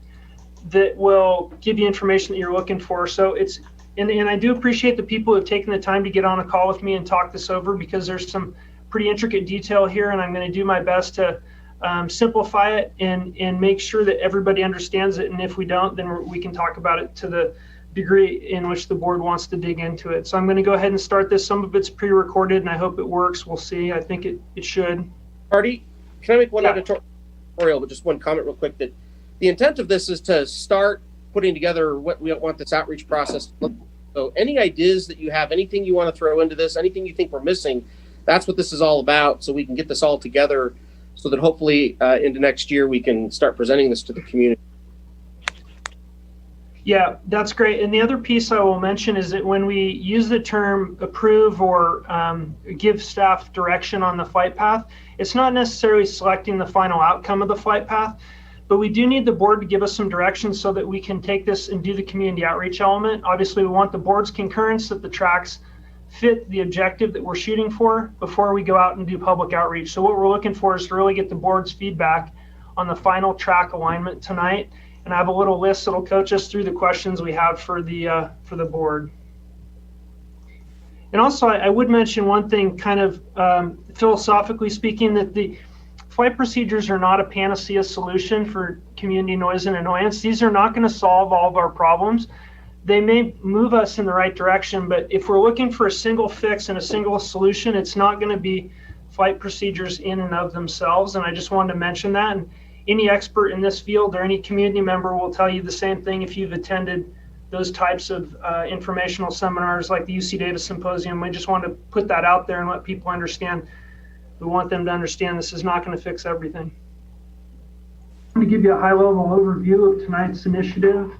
that will give you information that you're looking for. So it's, and I do appreciate the people who have taken the time to get on a call with me and talk this over, because there's some pretty intricate detail here, and I'm going to do my best to simplify it and make sure that everybody understands it. And if we don't, then we can talk about it to the degree in which the board wants to dig into it. So I'm going to go ahead and start this. Some of it's pre-recorded, and I hope it works. We'll see. I think it should. Artie, can I make one Yeah. editorial, but just one comment real quick, that the intent of this is to start putting together what we want this outreach process to look like. So any ideas that you have, anything you want to throw into this, anything you think we're missing, that's what this is all about, so we can get this all together so that hopefully into next year we can start presenting this to the community. Yeah, that's great. And the other piece I will mention is that when we use the term approve or give staff direction on the flight path, it's not necessarily selecting the final outcome of the flight path, but we do need the board to give us some direction so that we can take this and do the community outreach element. Obviously, we want the board's concurrence that the tracks fit the objective that we're shooting for before we go out and do public outreach. So what we're looking for is to really get the board's feedback on the final track alignment tonight. And I have a little list that'll coach us through the questions we have for the board. And also, I would mention one thing, kind of philosophically speaking, that the flight procedures are not a panacea solution for community noise and annoyance. These are not going to solve all of our problems. They may move us in the right direction, but if we're looking for a single fix and a single solution, it's not going to be flight procedures in and of themselves. And I just wanted to mention that. And any expert in this field or any community member will tell you the same thing if you've attended those types of informational seminars like the UC Davis Symposium. We just want to put that out there and let people understand. We want them to understand this is not going to fix everything. I'm going to give you a high-level overview of tonight's initiative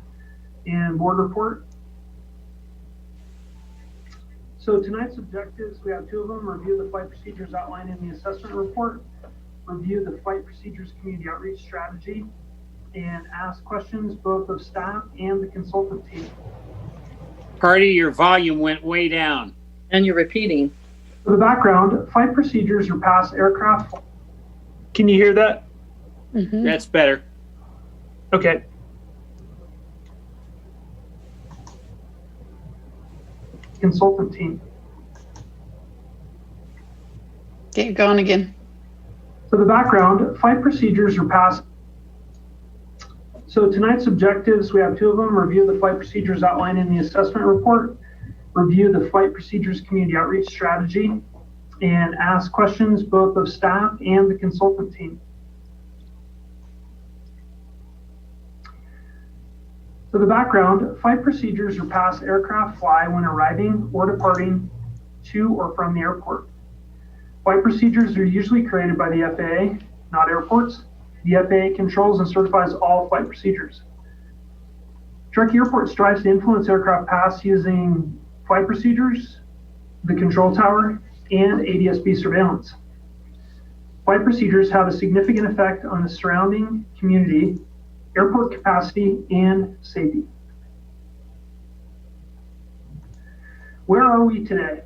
and board report. So tonight's objectives, we have two of them: review the flight procedures outlined in the assessment report, review the flight procedures community outreach strategy, and ask questions both of staff and the consultant team. Hardy, your volume went way down. And you're repeating. For the background, flight procedures are past aircraft. Can you hear that? Mm-hmm. That's better. Okay. Consultant team. Get you going again. For the background, flight procedures are past. So tonight's objectives, we have two of them: review the flight procedures outlined in the assessment report, review the flight procedures community outreach strategy, and ask questions both of staff and the consultant team. For the background, flight procedures are past aircraft fly when arriving or departing to or from the airport. Flight procedures are usually created by the FAA, not airports. The FAA controls and certifies all flight procedures. Truckee Airport strives to influence aircraft pass using flight procedures, the control tower, and ADS-B surveillance. Flight procedures have a significant effect on the surrounding community, airport capacity, and safety. Where are we today?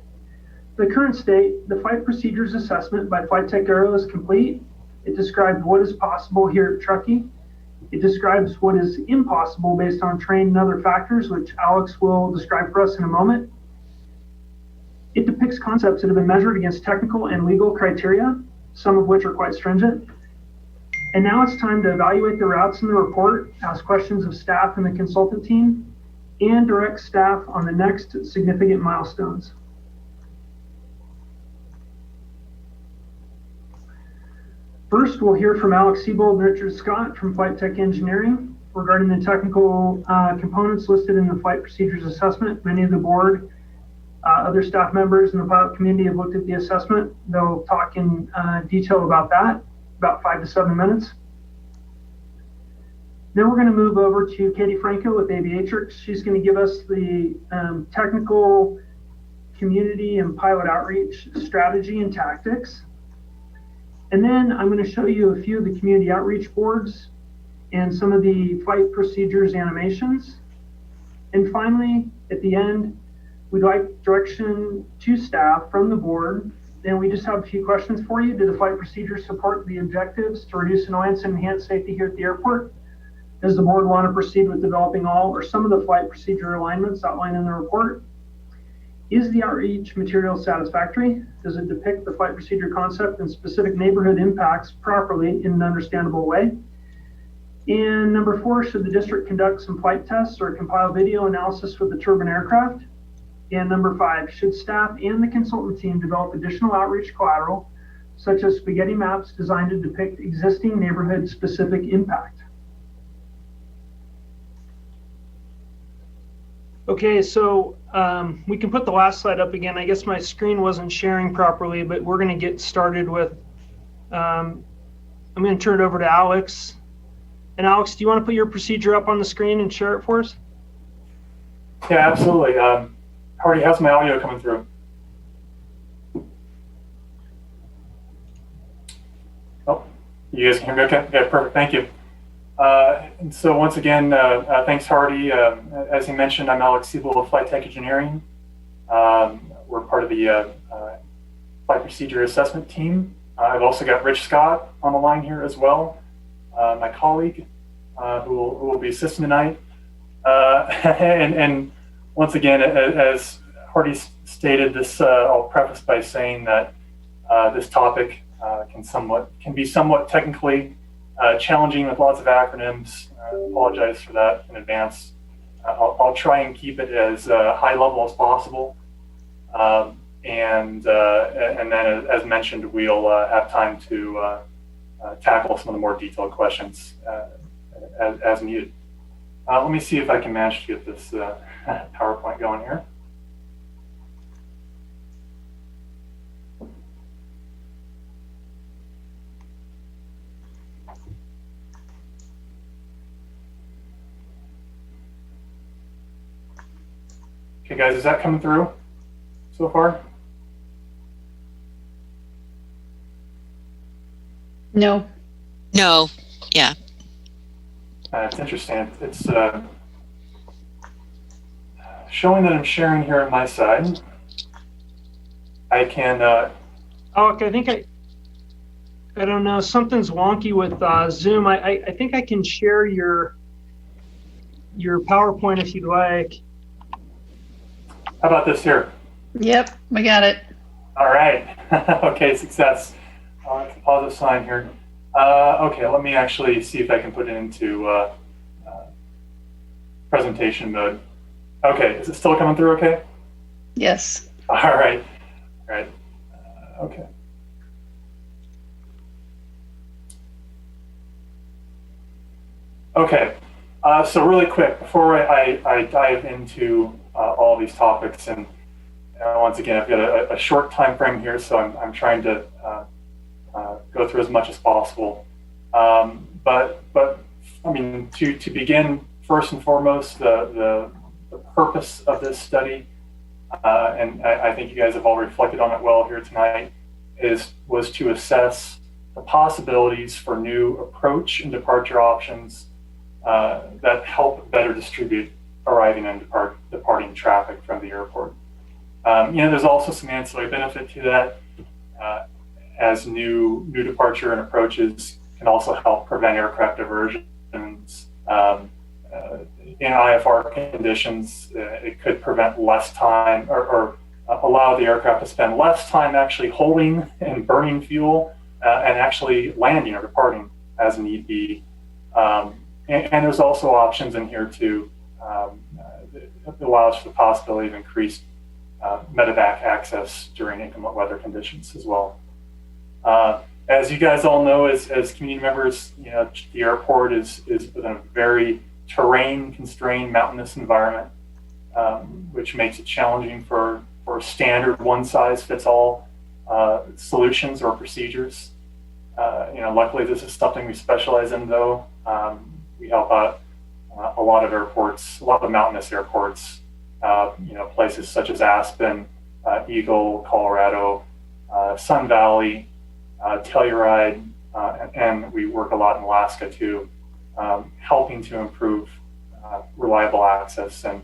The current state, the flight procedures assessment by Flight Tech Aero is complete. It describes what is possible here at Truckee. It describes what is impossible based on terrain and other factors, which Alex will describe for us in a moment. It depicts concepts that have been measured against technical and legal criteria, some of which are quite stringent. And now it's time to evaluate the routes in the report, ask questions of staff and the consultant team, and direct staff on the next significant milestones. First, we'll hear from Alex Siebold and Richard Scott from Flight Tech Engineering regarding the technical components listed in the flight procedures assessment. Many of the board, other staff members in the pilot community have looked at the assessment. They'll talk in detail about that, about 5 to 7 minutes. Then we're going to move over to Katie Franco with Aviatrix. She's going to give us the technical community and pilot outreach strategy and tactics. And then I'm going to show you a few of the community outreach boards and some of the flight procedures animations. And finally, at the end, we'd like direction to staff from the board. And we just have a few questions for you. Do the flight procedures support the objectives to reduce annoyance and enhance safety here at the airport? Does the board want to proceed with developing all or some of the flight procedure alignments outlined in the report? Is the outreach material satisfactory? Does it depict the flight procedure concept and specific neighborhood impacts properly in an understandable way? And number 4, should the district conduct some flight tests or compile video analysis with the turbine aircraft? And number 5, should staff and the consultant team develop additional outreach collateral, such as spaghetti maps designed to depict existing neighborhood-specific impact? Okay, so we can put the last slide up again. I guess my screen wasn't sharing properly, but we're going to get started with, I'm going to turn it over to Alex. And Alex, do you want to put your procedure up on the screen and share it for us? Yeah, absolutely. Hardy, how's my audio coming through? Oh, you guys can hear me okay? Okay, perfect, thank you. And so once again, thanks Hardy. As he mentioned, I'm Alex Siebold of Flight Tech Engineering. We're part of the flight procedure assessment team. I've also got Rich Scott on the line here as well, my colleague who will be assisting tonight. And once again, as Hardy stated, this I'll preface by saying that this topic can be somewhat technically challenging with lots of acronyms. I apologize for that in advance. I'll try and keep it as high level as possible. And then, as mentioned, we'll have time to tackle some of the more detailed questions as needed. Let me see if I can manage to get this PowerPoint going here. Okay, guys, is that coming through so far? No. No. Yeah. It's interesting. It's showing that I'm sharing here on my side. I can. Oh, okay, I think I don't know. Something's wonky with Zoom. I think I can share your PowerPoint if you'd like. How about this here? Yep, we got it. All right. Okay, success. It's a positive sign here. Okay, let me actually see if I can put it into presentation mode. Okay, is it still coming through okay? Yes. All right. All right. Okay. Okay. So really quick, before I dive into all these topics, and once again, I've got a short time frame here, so I'm trying to go through as much as possible. But I mean, to begin, first and foremost, the purpose of this study, and I think you guys have all reflected on it well here tonight, was to assess the possibilities for new approach and departure options that help better distribute arriving and departing traffic from the airport. There's also some ancillary benefit to that, as new departure and approaches can also help prevent aircraft diversions. In IFR conditions, it could prevent less time or allow the aircraft to spend less time actually holding and burning fuel and actually landing or departing as need be. And there's also options in here to allows for the possibility of increased medevac access during inclement weather conditions as well. As you guys all know, as community members, the airport is within a very terrain-constrained mountainous environment, which makes it challenging for standard one-size-fits-all solutions or procedures. Luckily, this is something we specialize in, though. We help out a lot of airports, a lot of mountainous airports, places such as Aspen, Eagle, Colorado, Sun Valley, Telluride, and we work a lot in Alaska too, helping to improve reliable access and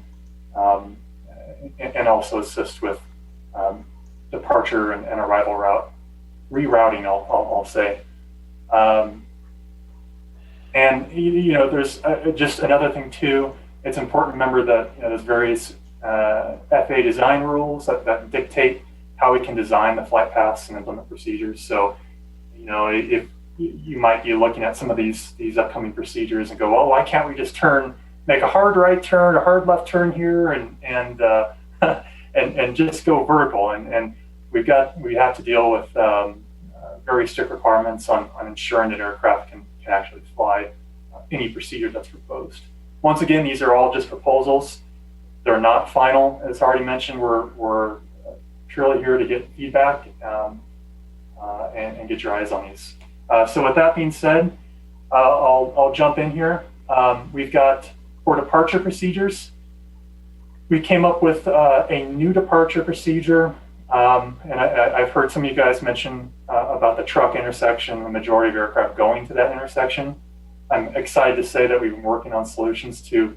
also assist with departure and arrival route rerouting. I'll say. And there's just another thing too. It's important to remember that there's various FAA design rules that dictate how we can design the flight paths and implement procedures. So, if you might be looking at some of these upcoming procedures and go, well, why can't we just make a hard right turn, a hard left turn here, and just go vertical? And we have to deal with very strict requirements on ensuring that aircraft can actually fly any procedure that's proposed. Once again, these are all just proposals. They're not final, as already mentioned. We're purely here to get feedback and get your eyes on these. So with that being said, I'll jump in here. We've got for departure procedures. We came up with a new departure procedure, and I've heard some of you guys mention about the truck intersection, the majority of aircraft going to that intersection. I'm excited to say that we've been working on solutions to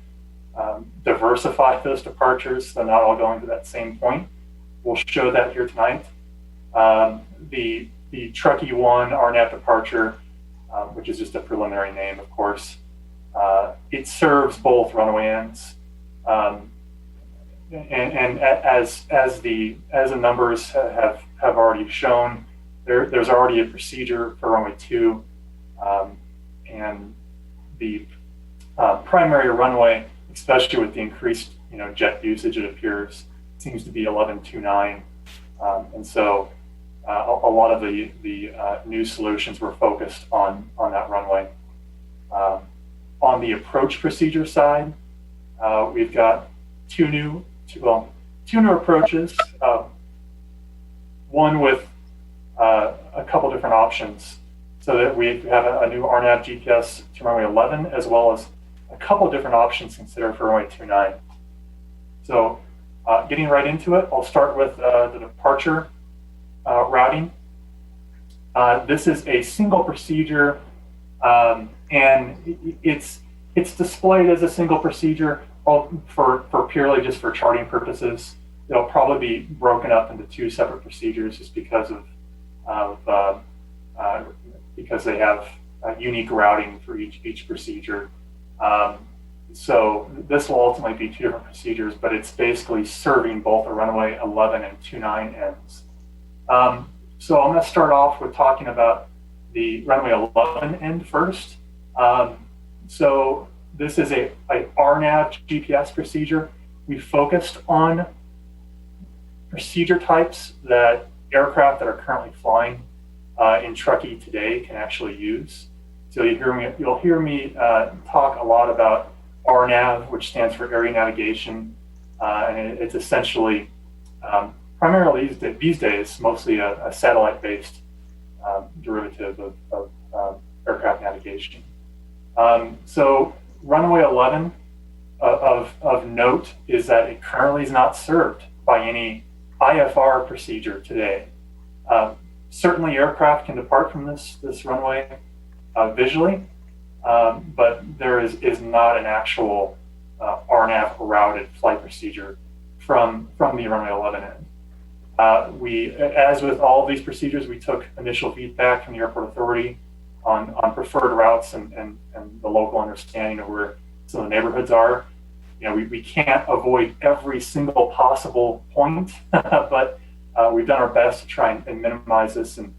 diversify those departures. They're not all going to that same point. We'll show that here tonight. The Truckee 1 RNAV departure, which is just a preliminary name, of course, it serves both runway ends. and as the numbers have already shown, there's already a procedure for runway 2, and the primary runway, especially with the increased jet usage, it appears seems to be 1129, and so a lot of the new solutions were focused on that runway. On the approach procedure side, we've got two new approaches. One with a couple different options, so that we have a new RNAV GPS to runway 11, as well as a couple different options considered for runway 29. So getting right into it, I'll start with the departure routing. This is a single procedure, and it's displayed as a single procedure for purely just for charting purposes. It'll probably be broken up into 2 separate procedures just because because they have unique routing for each procedure. So this will ultimately be 2 different procedures, but it's basically serving both the runway 11 and 29 ends. So I'm going to start off with talking about the runway 11 end first. So this is a RNAV GPS procedure. We focused on procedure types that aircraft that are currently flying in Truckee today can actually use. So you'll hear me talk a lot about RNAV, which stands for Area Navigation, and it's essentially primarily these days mostly a satellite-based derivative of aircraft navigation. So runway 11 of note is that it currently is not served by any IFR procedure today. Certainly aircraft can depart from this runway visually, but there is not an actual RNAV routed flight procedure from the runway 11 end. As with all of these procedures, we took initial feedback from the airport authority on preferred routes and the local understanding of where some of the neighborhoods are. We can't avoid every single possible point, but we've done our best to try and minimize this and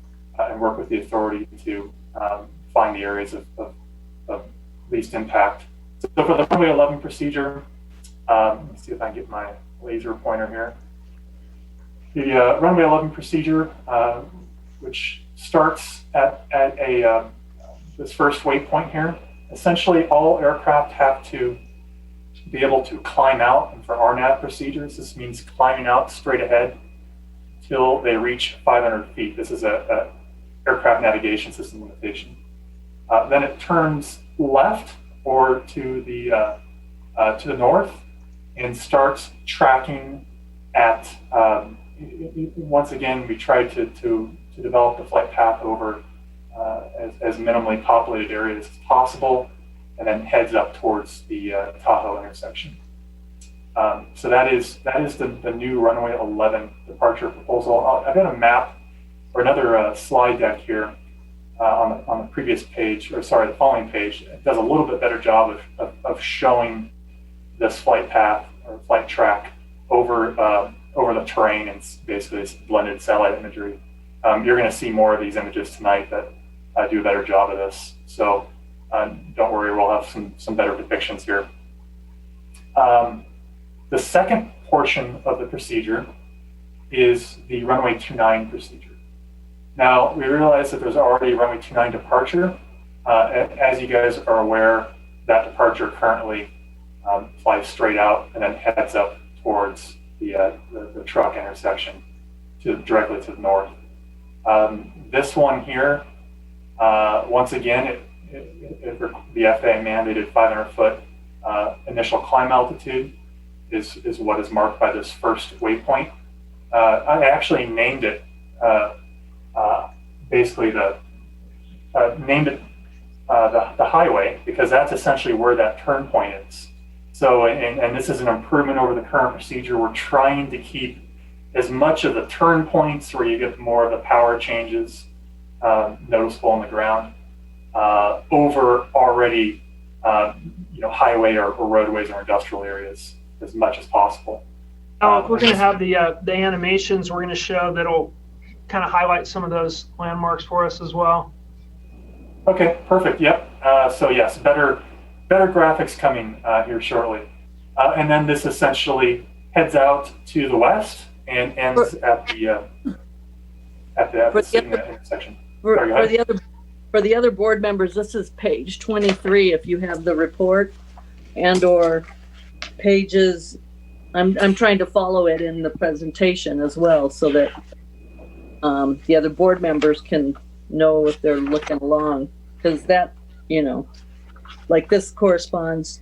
work with the authority to find the areas of least impact. So for the runway 11 procedure, let me see if I can get my laser pointer here. The runway 11 procedure, which starts at this first waypoint here. Essentially, all aircraft have to be able to climb out, and for RNAV procedures, this means climbing out straight ahead till they reach 500 feet. This is a aircraft navigation system limitation. Then it turns left or to the north and starts tracking at. Once again, we tried to develop the flight path over as minimally populated areas as possible, and then heads up towards the Tahoe intersection. So that is the new runway 11 departure proposal. I've got a map or another slide deck here on the previous page, or sorry, the following page. It does a little bit better job of showing this flight path or flight track over the terrain, and basically it's blended satellite imagery. You're going to see more of these images tonight that do a better job of this. So don't worry, we'll have some better depictions here. The second portion of the procedure is the runway 29 procedure. Now, we realize that there's already a runway 29 departure. As you guys are aware, that departure currently flies straight out and then heads up towards the truck intersection directly to the north. This one here, once again, the FAA mandated 500-foot initial climb altitude is what is marked by this first waypoint. I actually named it basically the highway, because that's essentially where that turn point is. So, and this is an improvement over the current procedure. We're trying to keep as much of the turn points where you get more of the power changes noticeable on the ground over already highway or roadways or industrial areas as much as possible. Oh, if we're going to have the animations, we're going to show that'll kind of highlight some of those landmarks for us as well. Okay, perfect. Yep. So yes, better graphics coming here shortly. And then this essentially heads out to the west and ends at the Sigma intersection. For the other board members, this is page 23. If you have the report and/or pages, I'm trying to follow it in the presentation as well, so that the other board members can know if they're looking along, because that, like this corresponds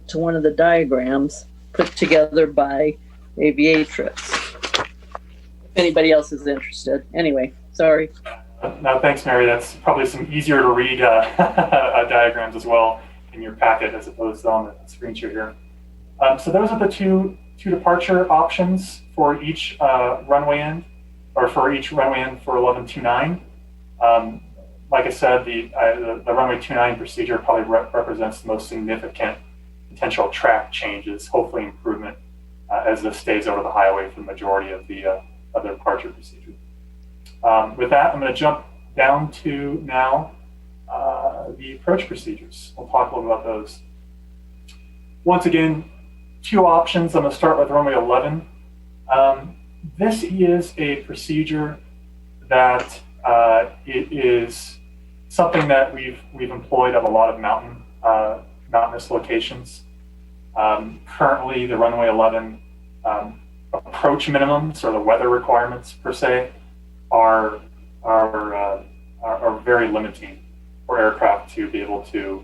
to one of the diagrams put together by Aviatrix. If anybody else is interested. Anyway, sorry. No, thanks, Mary. That's probably some easier to read diagrams as well in your packet as opposed to on the screen share here. So those are the two departure options for each runway end, or for each runway end for 1129. Like I said, the runway 29 procedure probably represents the most significant potential track changes, hopefully improvement as this stays over the highway for the majority of the departure procedure. With that, I'm going to jump down to now the approach procedures. We'll talk a little about those. Once again, two options. I'm going to start with runway 11. This is a procedure that it is something that we've employed at a lot of mountainous locations. Currently, the runway 11 approach minimums, or the weather requirements per se, are very limiting for aircraft to be able to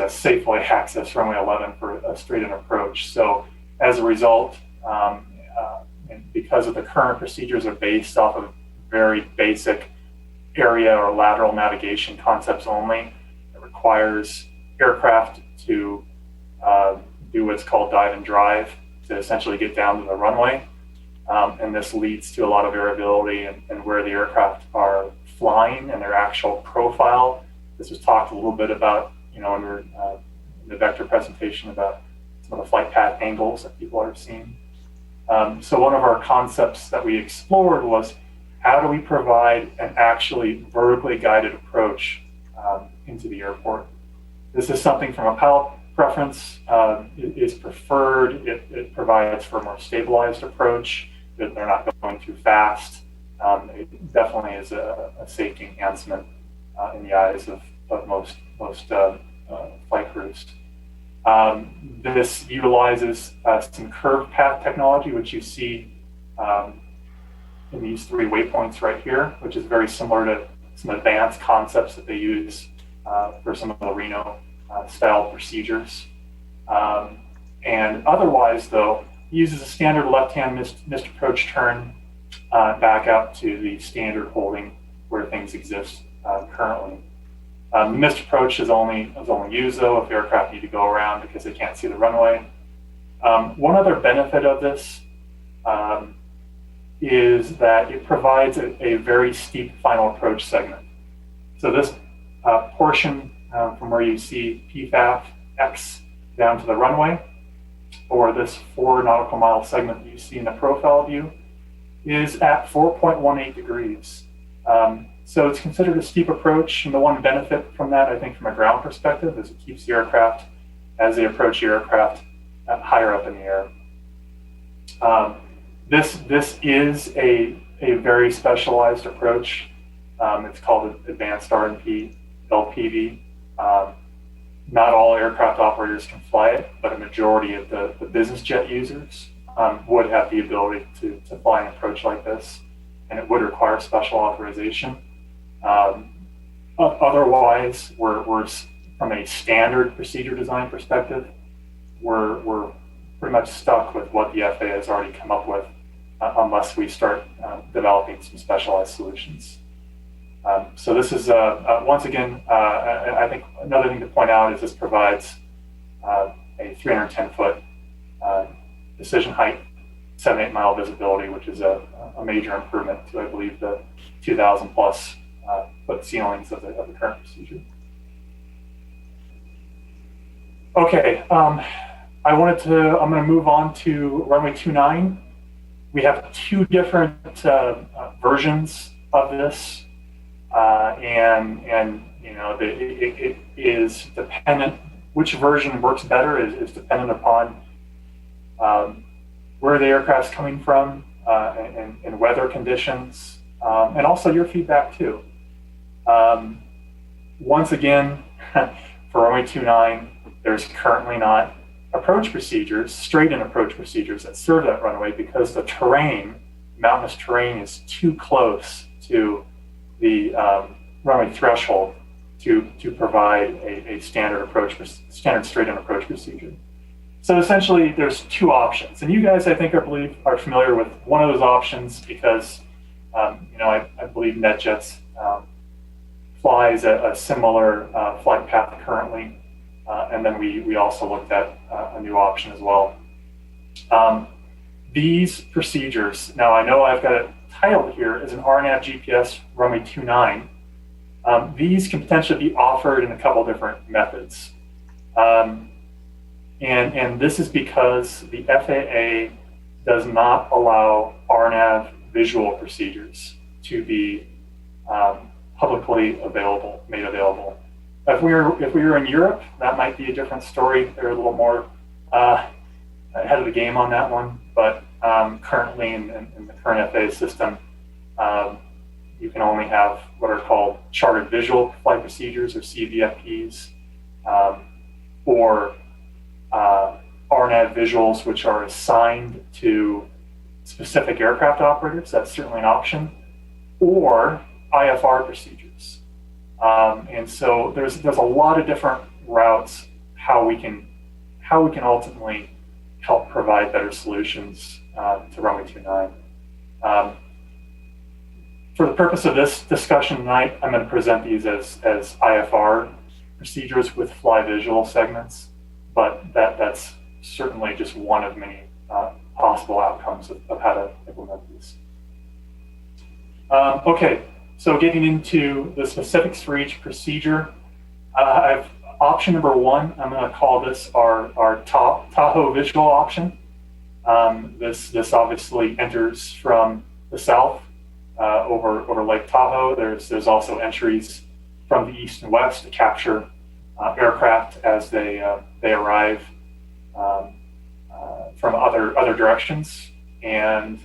safely access runway 11 for a straight-in approach. So as a result, and because of the current procedures are based off of very basic area or lateral navigation concepts only, it requires aircraft to do what's called dive and drive to essentially get down to the runway. And this leads to a lot of variability in where the aircraft are flying and their actual profile. This was talked a little bit about, in the vector presentation, about some of the flight path angles that people are seeing. So one of our concepts that we explored was, how do we provide an actually vertically guided approach into the airport? This is something from a pilot preference. It is preferred. It provides for a more stabilized approach. They're not going too fast. It definitely is a safety enhancement in the eyes of most flight crews. This utilizes some curved path technology, which you see in these three waypoints right here, which is very similar to some advanced concepts that they use for some of the Reno style procedures. And otherwise, though, uses a standard left-hand missed approach turn back out to the standard holding where things exist currently. The missed approach is only used, though, if aircraft need to go around because they can't see the runway. One other benefit of this is that it provides a very steep final approach segment. So this portion from where you see PFAF X down to the runway, or this 4 nautical mile segment that you see in the profile view, is at 4.18 degrees. So it's considered a steep approach, and the one benefit from that, I think, from a ground perspective, is it keeps the aircraft, as they approach the aircraft, higher up in the air. This is a very specialized approach. It's called Advanced RNP LPV. Not all aircraft operators can fly it, but a majority of the business jet users would have the ability to fly an approach like this, and it would require special authorization. Otherwise, we're from a standard procedure design perspective, we're pretty much stuck with what the FAA has already come up with, unless we start developing some specialized solutions. So this is, once again, I think another thing to point out is this provides a 310-foot decision height, 7-8 mile visibility, which is a major improvement to, I believe, the 2,000 plus foot ceilings of the current procedure. Okay, I'm going to move on to runway 29. We have two different versions of this, and you know, it is dependent. Which version works better is dependent upon where the aircraft's coming from and weather conditions, and also your feedback too. Once again, for runway 29, there's currently not approach procedures, straight-in approach procedures that serve that runway because the terrain, mountainous terrain, is too close to the runway threshold to provide a standard straight-in approach procedure. So essentially, there's two options, and you guys, I think, are familiar with one of those options because you know, I believe NetJets flies a similar flight path currently. And then we also looked at a new option as well. These procedures, now I know I've got it titled here as an RNAV GPS runway 29. These can potentially be offered in a couple different methods. And this is because the FAA does not allow RNAV visual procedures to be publicly made available. If we were in Europe, that might be a different story. They're a little more ahead of the game on that one. But currently in the current FAA system, you can only have what are called chartered visual flight procedures, or CVFPs, or RNAV visuals, which are assigned to specific aircraft operators. That's certainly an option, or IFR procedures. And so there's a lot of different routes how we can ultimately help provide better solutions to runway 29. For the purpose of this discussion tonight, I'm going to present these as IFR procedures with fly visual segments, but that's certainly just one of many possible outcomes of how to implement these. Okay. So getting into the specifics for each procedure, I've option number one. I'm going to call this our Tahoe visual option. This obviously enters from the south over Lake Tahoe. There's also entries from the east and west to capture aircraft as they arrive from other directions, and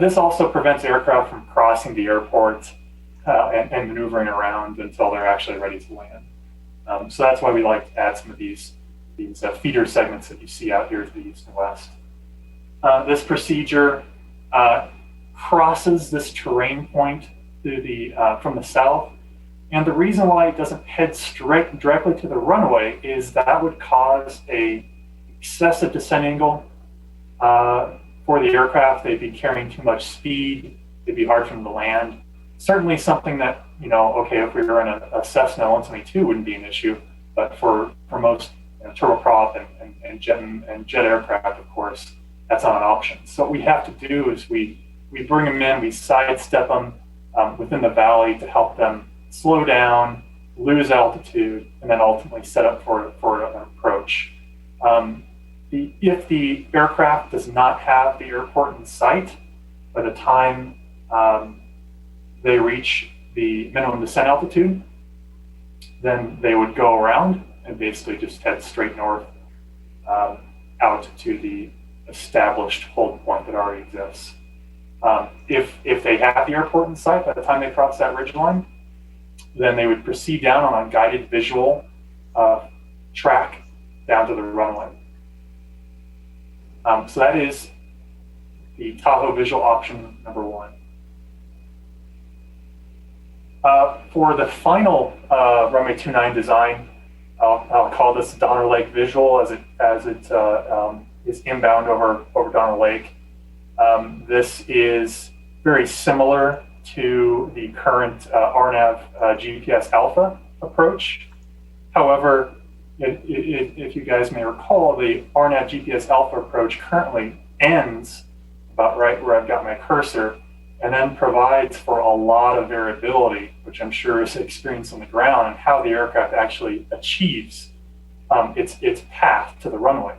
this also prevents aircraft from crossing the airport and maneuvering around until they're actually ready to land. So that's why we like to add some of these feeder segments that you see out here to the east and west. This procedure crosses this terrain point through from the south, and the reason why it doesn't head straight directly to the runway is that would cause a excessive descent angle for the aircraft. They'd be carrying too much speed. It'd be hard for them to land. Certainly something that, you know, okay, if we were in a Cessna 172 wouldn't be an issue, but for most turboprop and jet aircraft, of course, that's not an option. So what we have to do is we bring them in, we sidestep them within the valley to help them slow down, lose altitude, and then ultimately set up for an approach. If the aircraft does not have the airport in sight by the time they reach the minimum descent altitude, then they would go around and basically just head straight north out to the established hold point that already exists. If they have the airport in sight by the time they cross that ridgeline, then they would proceed down on a guided visual track down to the runway. So that is the Tahoe visual option number one. For the final runway 29 design, I'll call this Donner Lake visual as it is inbound over Donner Lake. This is very similar to the current RNAV GPS Alpha approach. However, if you guys may recall, the RNAV GPS Alpha approach currently ends about right where I've got my cursor, and then provides for a lot of variability, which I'm sure is experienced on the ground, and how the aircraft actually achieves its path to the runway.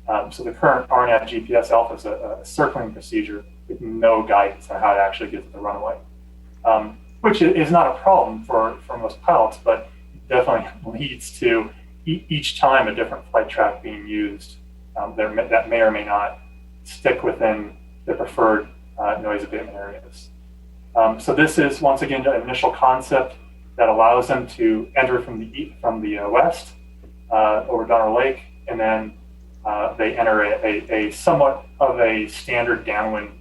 So the current RNAV GPS Alpha is a circling procedure with no guidance on how to actually get to the runway, which is not a problem for most pilots, but definitely leads to each time a different flight track being used that may or may not stick within the preferred noise abatement areas. So this is, once again, an initial concept that allows them to enter from the west over Donner Lake, and then they enter a somewhat of a standard downwind,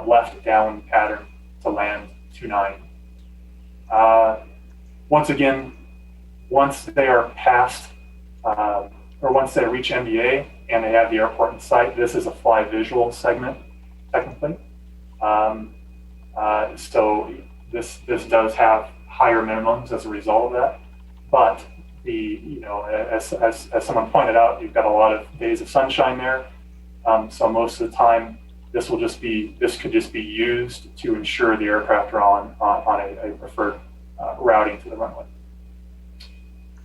left down pattern to land 29. Once again, once they are past, or once they reach MBA and they have the airport in sight, this is a fly visual segment, technically. So this does have higher minimums as a result of that, but as someone pointed out, you've got a lot of days of sunshine there. So most of the time, this could just be used to ensure the aircraft are on a preferred routing to the runway.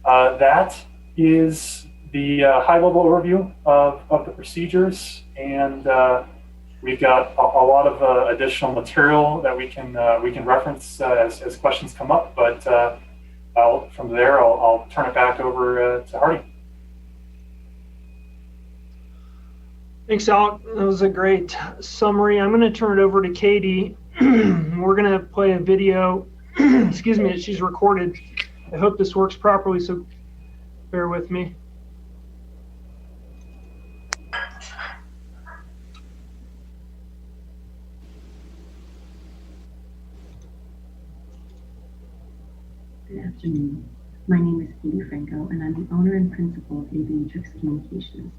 That is the high-level overview of the procedures, and we've got a lot of additional material that we can reference as questions come up. But from there, I'll turn it back over to Hardy. Thanks, Alec. That was a great summary. I'm going to turn it over to Katie. We're going to play a video, excuse me, that she's recorded. I hope this works properly, so bear with me. Good afternoon. My name is Katie Franco, and I'm the owner and principal of Aviatrix Communications.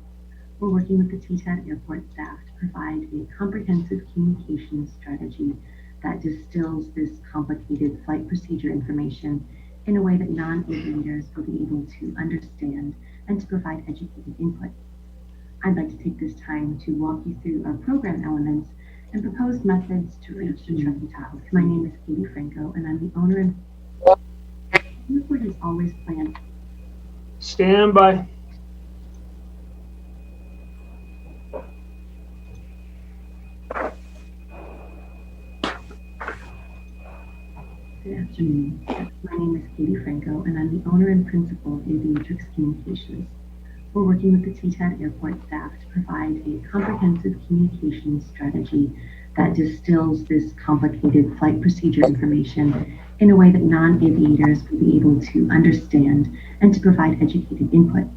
We're working with the TTAD Airport staff to provide a comprehensive communications strategy that distills this complicated flight procedure information in a way that non-aviators will be able to understand and to provide educated input. I'd like to take this time to walk you through our program elements and proposed methods to reach the Truckee Tahoe. My name is Katie Franco, and I'm the owner and the airport is always planned. Stand by. Good afternoon. My name is Katie Franco, and I'm the owner and principal of Aviatrix Communications. We're working with the TTAD Airport staff to provide a comprehensive communications strategy that distills this complicated flight procedure information in a way that non-aviators will be able to understand and to provide educated input.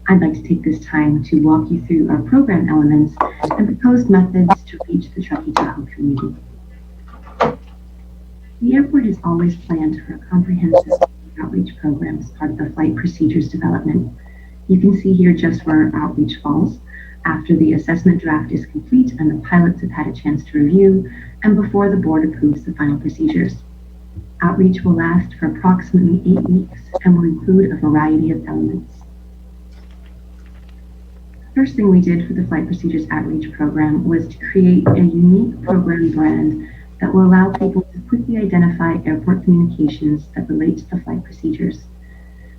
I'd like to take this time to walk you through our program elements and proposed methods to reach the Truckee Tahoe community. The airport is always planned for a comprehensive outreach program as part of the flight procedures development. You can see here just where our outreach falls after the assessment draft is complete and the pilots have had a chance to review and before the board approves the final procedures. Outreach will last for approximately 8 weeks and will include a variety of elements. The first thing we did for the Flight Procedures Outreach Program was to create a unique program brand that will allow people to quickly identify airport communications that relate to the flight procedures.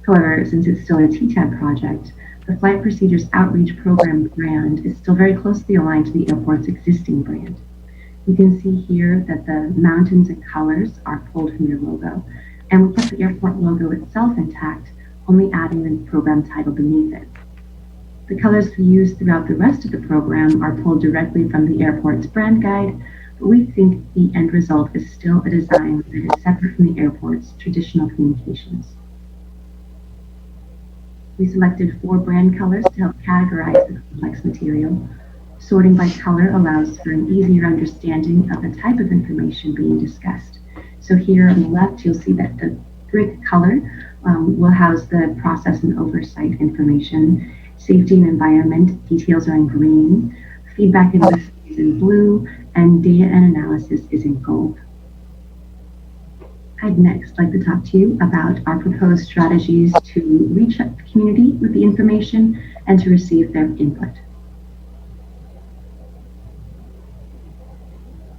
However, since it's still a TTAD project, the Flight Procedures Outreach Program brand is still very closely aligned to the airport's existing brand. You can see here that the mountains and colors are pulled from your logo, and we kept the airport logo itself intact, only adding the program title beneath it. The colors we use throughout the rest of the program are pulled directly from the airport's brand guide, but we think the end result is still a design that is separate from the airport's traditional communications. We selected 4 brand colors to help categorize the complex material. Sorting by color allows for an easier understanding of the type of information being discussed. So here on the left, you'll see that the brick color will house the process and oversight information. Safety and environment details are in green. Feedback and listening is in blue, and data and analysis is in gold. I'd next like to talk to you about our proposed strategies to reach the community with the information and to receive their input.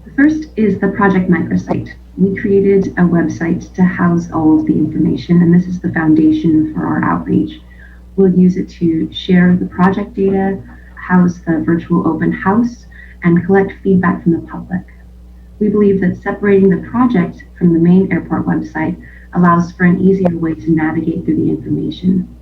The first is the project microsite. We created a website to house all of the information, and this is the foundation for our outreach. We'll use it to share the project data, house the virtual open house and collect feedback from the public. We believe that separating the project from the main airport website allows for an easier way to navigate through the information.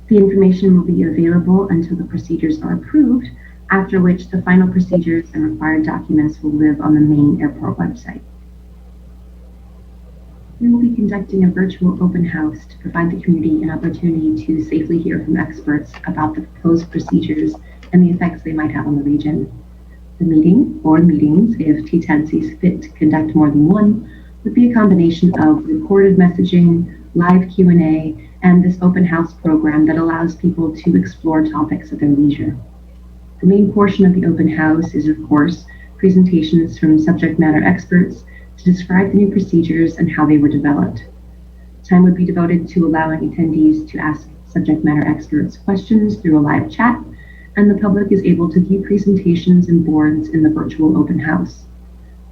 The information will be available until the procedures are approved, after which the final procedures and required documents will live on the main airport website. We will be conducting a virtual open house to provide the community an opportunity to safely hear from experts about the proposed procedures and the effects they might have on the region. The meeting, or meetings, if TTAD sees fit to conduct more than one, would be a combination of recorded messaging, live Q&A, and this open house program that allows people to explore topics at their leisure. The main portion of the open house is, of course, presentations from subject matter experts to describe the new procedures and how they were developed. Time would be devoted to allowing attendees to ask subject matter experts questions through a live chat, and the public is able to view presentations and boards in the virtual open house.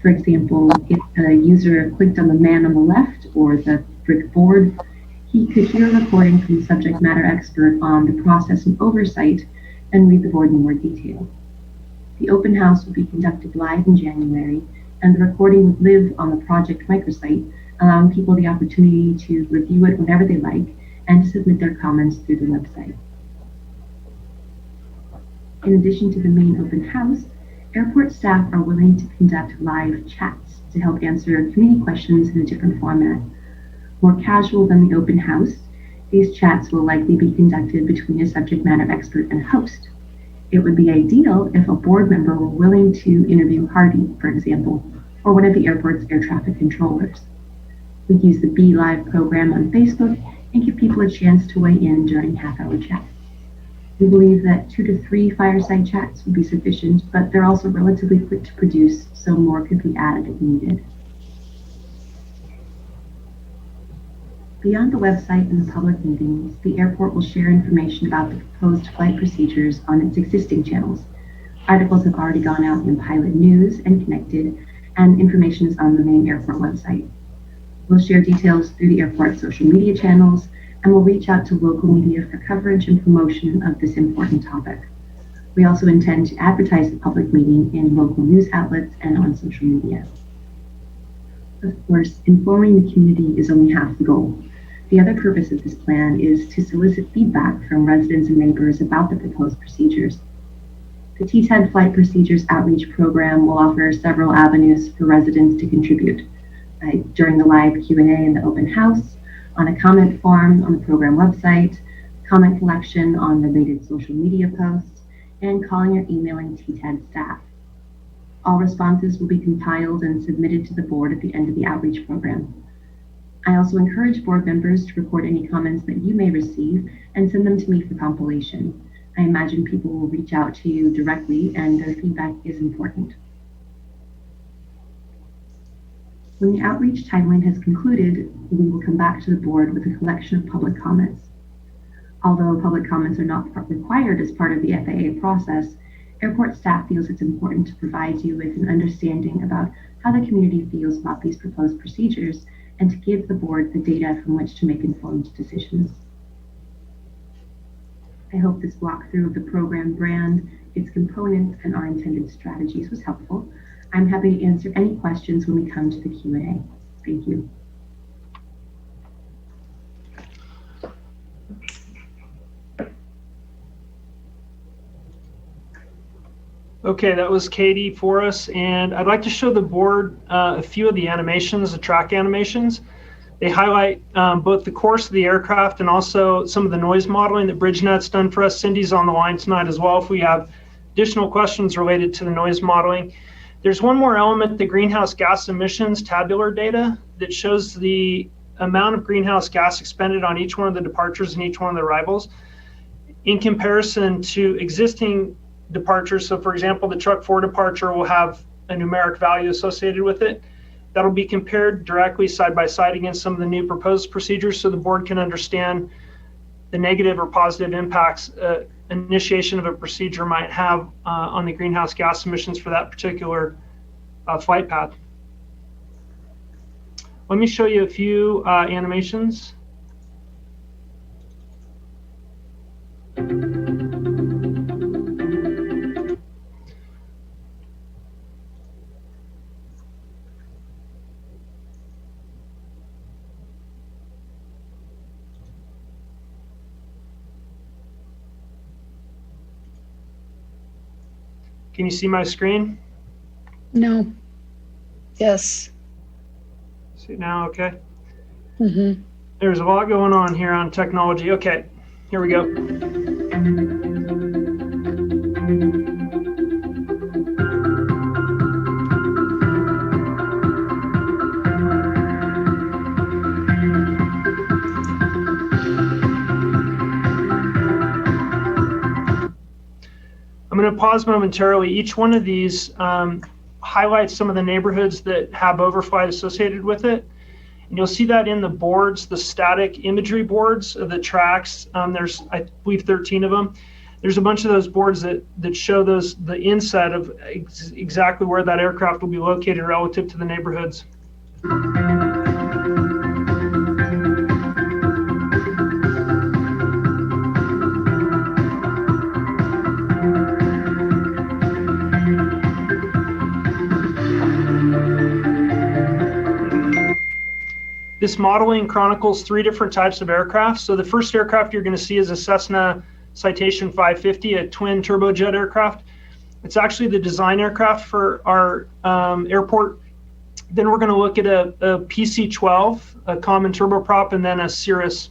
For example, if a user clicked on the man on the left or the brick board, he could hear a recording from the subject matter expert on the process and oversight and read the board in more detail. The open house will be conducted live in January, and the recording would live on the project microsite, allowing people the opportunity to review it whenever they like and to submit their comments through the website. In addition to the main open house, airport staff are willing to conduct live chats to help answer community questions in a different format. More casual than the open house, these chats will likely be conducted between a subject matter expert and a host. It would be ideal if a board member were willing to interview Hardy, for example, or one of the airport's air traffic controllers. We'd use the Be Live program on Facebook and give people a chance to weigh in during half-hour chats. We believe that 2 to 3 fireside chats would be sufficient, but they're also relatively quick to produce, so more could be added if needed. Beyond the website and the public meetings, the airport will share information about the proposed flight procedures on its existing channels. Articles have already gone out in Pilot News and Connected, and information is on the main airport website. We'll share details through the airport's social media channels, and we'll reach out to local media for coverage and promotion of this important topic. We also intend to advertise the public meeting in local news outlets and on social media. Of course, informing the community is only half the goal. The other purpose of this plan is to solicit feedback from residents and neighbors about the proposed procedures. The TTAD Flight Procedures Outreach Program will offer several avenues for residents to contribute. During the live Q&A in the open house, on a comment form on the program website, comment collection on related social media posts, and calling or emailing TTAD staff. All responses will be compiled and submitted to the board at the end of the outreach program. I also encourage board members to record any comments that you may receive and send them to me for compilation. I imagine people will reach out to you directly, and their feedback is important. When the outreach timeline has concluded, we will come back to the board with a collection of public comments. Although public comments are not required as part of the FAA process, airport staff feels it's important to provide you with an understanding about how the community feels about these proposed procedures and to give the board the data from which to make informed decisions. I hope this walkthrough of the program brand, its components, and our intended strategies was helpful. I'm happy to answer any questions when we come to the Q&A. Thank you. Okay, that was Katie for us, and I'd like to show the board a few of the animations, the track animations. They highlight both the course of the aircraft and also some of the noise modeling that BridgeNet's done for us. Cindy's on the line tonight as well if we have additional questions related to the noise modeling. There's one more element, the greenhouse gas emissions tabular data that shows the amount of greenhouse gas expended on each one of the departures and each one of the arrivals in comparison to existing departures. So for example, the Truck 4 departure will have a numeric value associated with it. That'll be compared directly side by side against some of the new proposed procedures so the board can understand the negative or positive impacts initiation of a procedure might have on the greenhouse gas emissions for that particular flight path. Let me show you a few animations. Can you see my screen? No. Yes. See it now, okay. Mm-hmm. There's a lot going on here on technology. Okay, here we go. I'm going to pause momentarily. Each one of these highlights some of the neighborhoods that have overflight associated with it. And you'll see that in the boards, the static imagery boards of the tracks. There's, I believe, 13 of them. There's a bunch of those boards that show the inset of exactly where that aircraft will be located relative to the neighborhoods. This modeling chronicles 3 different types of aircraft. So the first aircraft you're going to see is a Cessna Citation 550, a twin turbojet aircraft. It's actually the design aircraft for our airport. Then we're going to look at a PC-12, a common turboprop, and then a Cirrus.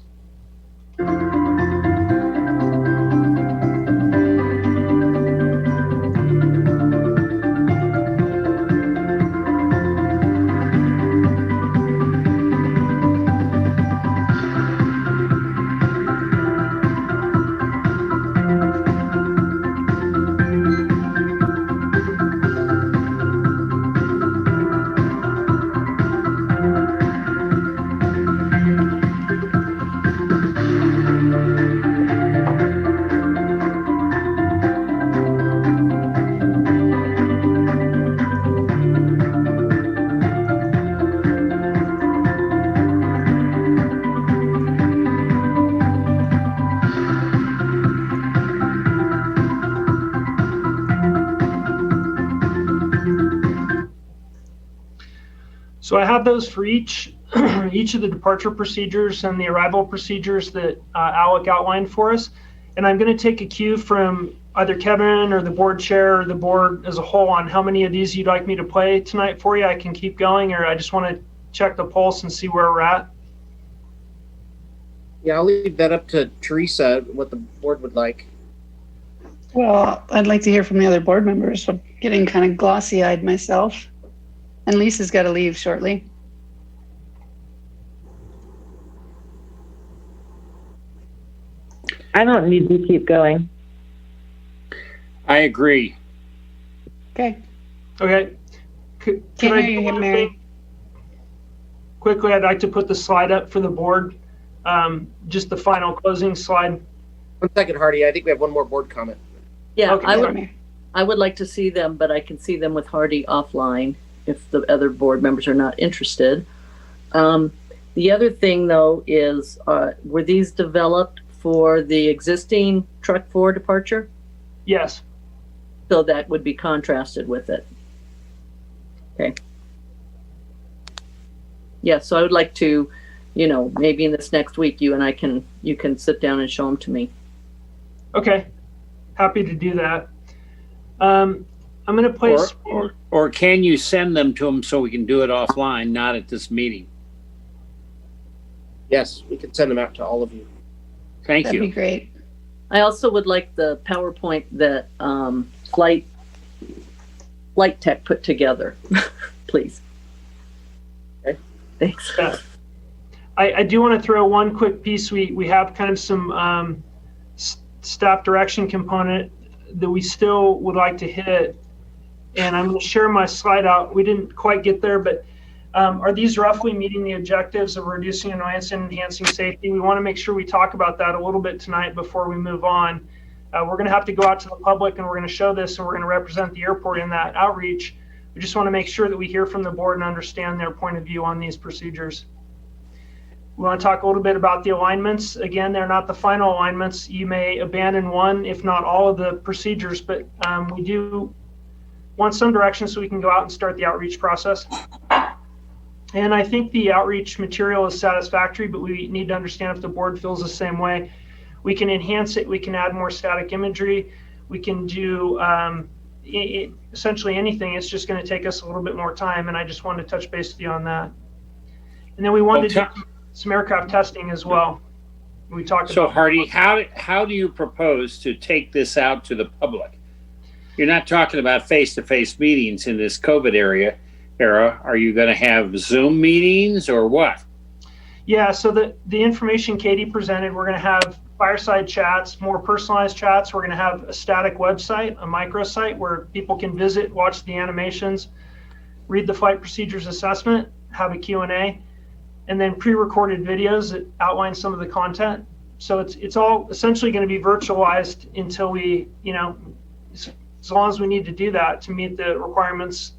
So I have those for each of the departure procedures and the arrival procedures that Alec outlined for us. And I'm going to take a cue from either Kevin or the board chair or the board as a whole on how many of these you'd like me to play tonight for you. I can keep going, or I just want to check the pulse and see where we're at. Yeah, I'll leave that up to Teresa, what the board would like. Well, I'd like to hear from the other board members. I'm getting kind of glossy-eyed myself. And Lisa's got to leave shortly. I don't need to keep going. I agree. Okay. Okay. Could Can't I hear do you, one Mary. thing? Quickly, I'd like to put the slide up for the board. Just the final closing slide. 1 second, Hardy. I think we have one more board comment. Yeah, Okay. I would like to see them, but I can see them with Hardy offline if the other board members are not interested. The other thing, though, is were these developed for the existing Truck 4 departure? Yes. So that would be contrasted with it. Okay. Yeah, so I would like to, maybe in this next week, you can sit down and show them to me. Okay. Happy to do that. I'm going to place. Or can you send them to them so we can do it offline, not at this meeting? Yes, we can send them out to all of you. Thank That'd you. be great. I also would like the PowerPoint that Flight Tech put together, please. Okay. Thanks. Yeah. I do want to throw one quick piece. We have kind of some staff direction component that we still would like to hit. And I'm going to share my slide out. We didn't quite get there, but are these roughly meeting the objectives of reducing annoyance and enhancing safety? We want to make sure we talk about that a little bit tonight before we move on. We're going to have to go out to the public and we're going to show this and we're going to represent the airport in that outreach. We just want to make sure that we hear from the board and understand their point of view on these procedures. We want to talk a little bit about the alignments. Again, they're not the final alignments. You may abandon one, if not all of the procedures, but we do want some direction so we can go out and start the outreach process. And I think the outreach material is satisfactory, but we need to understand if the board feels the same way. We can enhance it. We can add more static imagery. We can do essentially anything, it's just going to take us a little bit more time. And I just wanted to touch base with you on that. And then we wanted to do some aircraft testing as well. We talked So about. Hardy, how do you propose to take this out to the public? You're not talking about face-to-face meetings in this COVID era. Are you going to have Zoom meetings or what? Yeah, so the information Katie presented, we're going to have fireside chats, more personalized chats. We're going to have a static website, a microsite where people can visit, watch the animations, read the flight procedures assessment, have a Q&A, and then pre-recorded videos that outline some of the content. So it's all essentially going to be virtualized until we, as long as we need to do that to meet the requirements.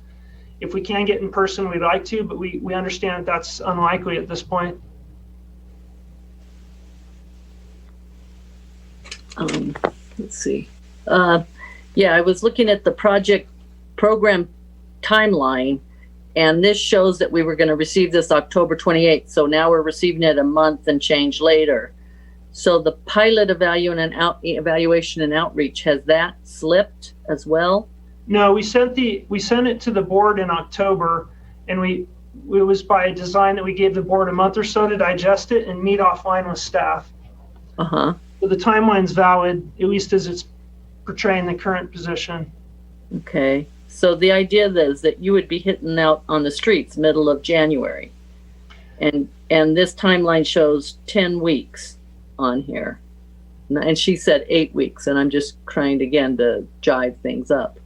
If we can get in person, we'd like to, but we understand that's unlikely at this point. Let's see. Yeah, I was looking at the program timeline, and this shows that we were going to receive this October 28th. So now we're receiving it a month and change later. So the pilot evaluation and outreach, has that slipped as well? No, we sent it to the board in October, and it was by design that we gave the board a month or so to digest it and meet offline with staff. Uh-huh. So the timeline's valid, at least as it's portraying the current position. Okay. So the idea is that you would be hitting out on the streets middle of January. And this timeline shows 10 weeks on here. And she said 8 weeks, and I'm just trying again to jive things up.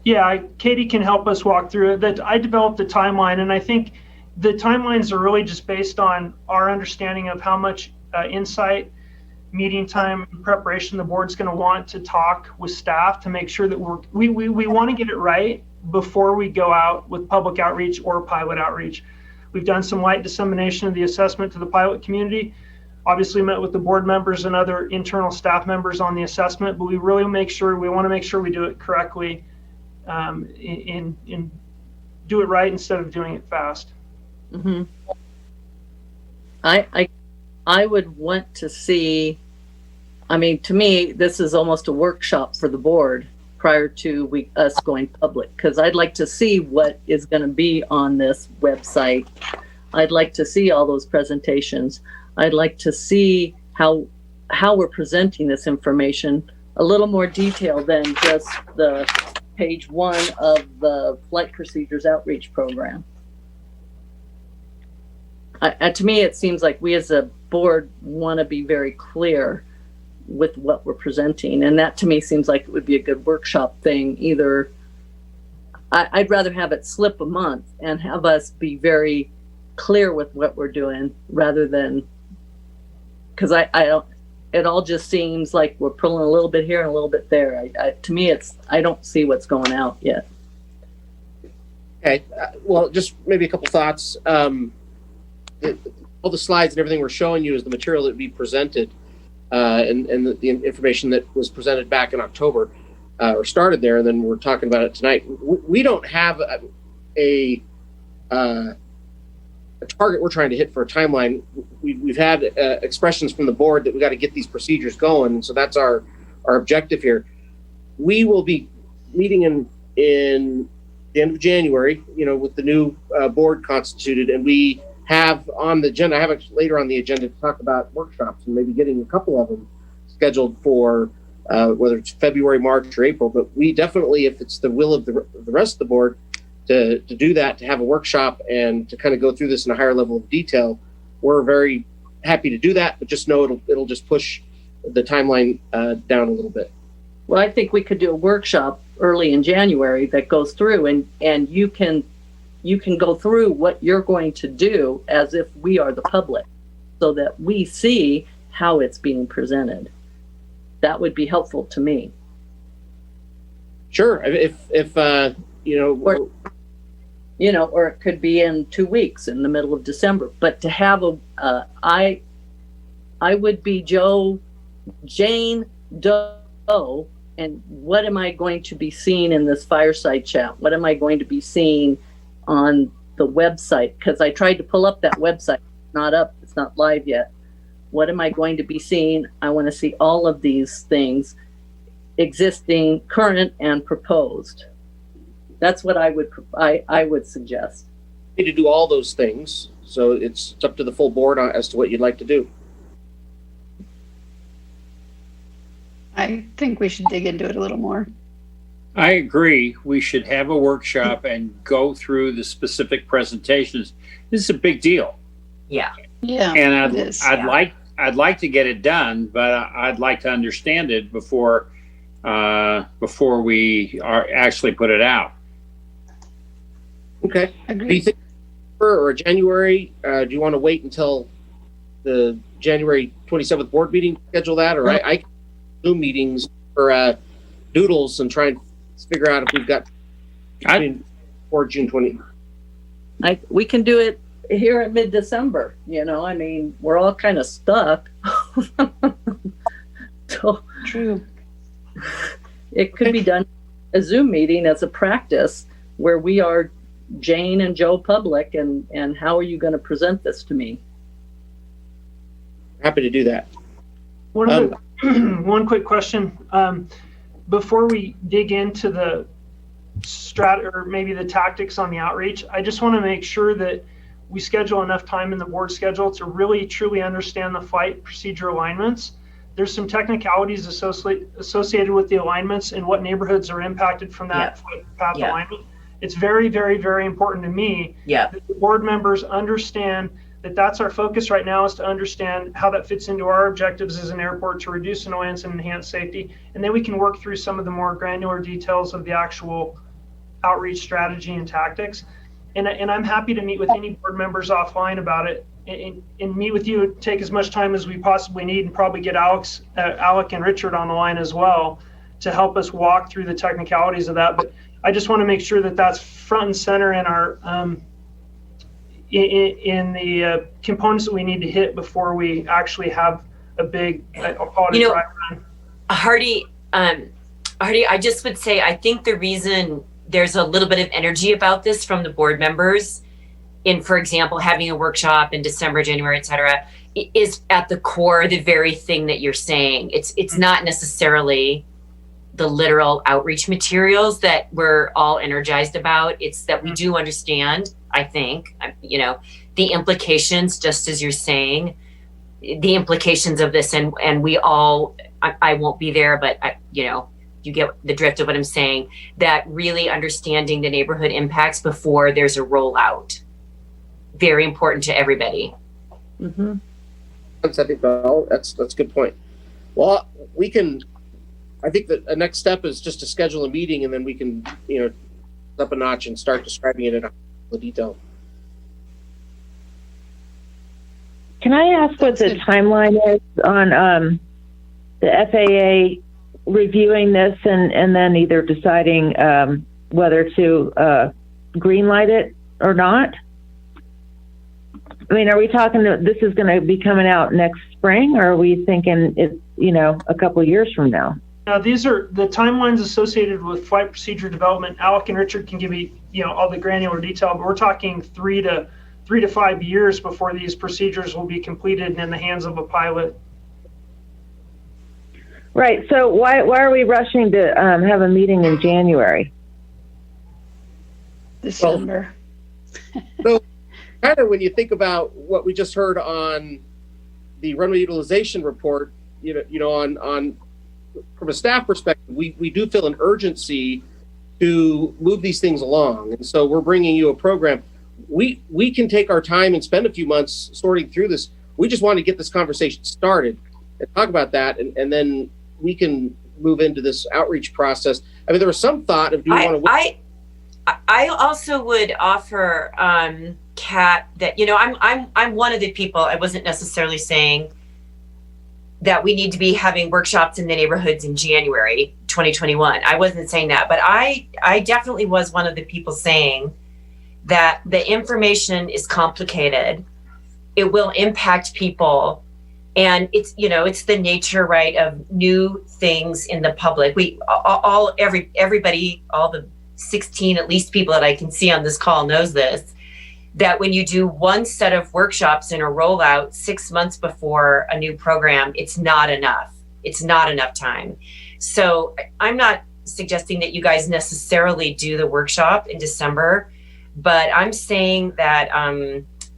Yeah, Katie can help us walk through it. That I developed the timeline, and I think the timelines are really just based on our understanding of how much insight, meeting time, preparation the board's going to want to talk with staff to make sure that we want to get it right before we go out with public outreach or pilot outreach. We've done some light dissemination of the assessment to the pilot community. Obviously met with the board members and other internal staff members on the assessment, but we really want to make sure we do it correctly and do it right instead of doing it fast. Mm-hmm. I would want to see, to me, this is almost a workshop for the board prior to us going public, because I'd like to see what is going to be on this website. I'd like to see all those presentations. I'd like to see how we're presenting this information, a little more detail than just the page 1 of the flight procedures outreach program. To me, it seems like we as a board want to be very clear with what we're presenting. And that to me seems like it would be a good workshop thing. Either I'd rather have it slip a month and have us be very clear with what we're doing rather than, because it all just seems like we're pulling a little bit here and a little bit there. To me, I don't see what's going out yet. Okay, well, just maybe a couple thoughts. All the slides and everything we're showing you is the material that would be presented, and the information that was presented back in October, or started there, and then we're talking about it tonight. We don't have a target we're trying to hit for a timeline. We've had expressions from the board that we got to get these procedures going, and so that's our objective here. We will be meeting in the end of January, with the new board constituted, and we have on the agenda, I have it later on the agenda to talk about workshops and maybe getting a couple of them scheduled for whether it's February, March, or April. But we definitely, if it's the will of the rest of the board to do that, to have a workshop and to kind of go through this in a higher level of detail, we're very happy to do that. But just know it'll just push the timeline down a little bit. Well, I think we could do a workshop early in January that goes through and you can go through what you're going to do as if we are the public so that we see how it's being presented. That would be helpful to me. Sure. If or it could be in 2 weeks in the middle of December, but to have I would be Jane Doe, and what am I going to be seeing in this fireside chat? What am I going to be seeing on the website? Because I tried to pull up that website. It's not up. It's not live yet. What am I going to be seeing? I want to see all of these things. existing, current, and proposed. That's what I would suggest. Need to do all those things, so it's up to the full board as to what you'd like to do. I think we should dig into it a little more. I agree. We should have a workshop and go through the specific presentations. This is a big deal. Yeah. Yeah. And I'd like to get it done, but I'd like to understand it before we actually put it out. Okay. Agreed. Do you think or January? Do you want to wait until the January 27th board meeting to schedule that, or I can do meetings for doodles and try and figure out if we've got or June 20. We can do it here at mid-December. I mean, we're all kind of stuck. So true. It could be done a Zoom meeting as a practice where we are Jane and Joe public, and how are you going to present this to me? Happy to do that. One quick question. Before we dig into the or maybe the tactics on the outreach, I just want to make sure that we schedule enough time in the board schedule to really truly understand the flight procedure alignments. There's some technicalities associated with the alignments and what neighborhoods are impacted from that flight path alignment. It's very, very, very important to me that the board members understand that that's our focus right now, is to understand how that fits into our objectives as an airport to reduce annoyance and enhance safety. And then we can work through some of the more granular details of the actual outreach strategy and tactics. And I'm happy to meet with any board members offline about it and meet with you, take as much time as we possibly need, and probably get Alec and Richard on the line as well to help us walk through the technicalities of that. But I just want to make sure that that's front and center in our in the components that we need to hit before we actually have a big, I'll call it a dry run. Hardy, I just would say, I think the reason there's a little bit of energy about this from the board members in, for example, having a workshop in December, January, et cetera, is at the core the very thing that you're saying. It's not necessarily the literal outreach materials that we're all energized about. It's that we do understand, I think, the implications, just as you're saying, the implications of this, and we all, I won't be there, but you get the drift of what I'm saying, that really understanding the neighborhood impacts before there's a rollout. Very important to everybody. Mm-hmm. That's a good point. Well, I think that the next step is just to schedule a meeting, and then we can, up a notch and start describing it in a detail. Can I ask what the timeline is on the FAA reviewing this and then either deciding whether to green light it or not? I mean, are we talking that this is going to be coming out next spring, or are we thinking it's, a couple of years from now? Now, these are the timelines associated with flight procedure development. Alec and Richard can give you, all the granular detail, but we're talking 3 to 5 years before these procedures will be completed and in the hands of a pilot. Right. So why are we rushing to have a meeting in January? December. So, kind of when you think about what we just heard on the runway utilization report, on from a staff perspective, we do feel an urgency to move these things along, and so we're bringing you a program. We can take our time and spend a few months sorting through this. We just want to get this conversation started and talk about that, and then we can move into this outreach process. I mean, there was some thought of, do you want to? I also would offer, Kat, that I'm one of the people. I wasn't necessarily saying that we need to be having workshops in the neighborhoods in January 2021. I wasn't saying that, but I definitely was one of the people saying that the information is complicated. It will impact people. And it's, it's the nature, right, of new things in the public. Everybody, all the 16 at least people that I can see on this call knows this, that when you do one set of workshops in a rollout 6 months before a new program, it's not enough. It's not enough time. So I'm not suggesting that you guys necessarily do the workshop in December, but I'm saying that,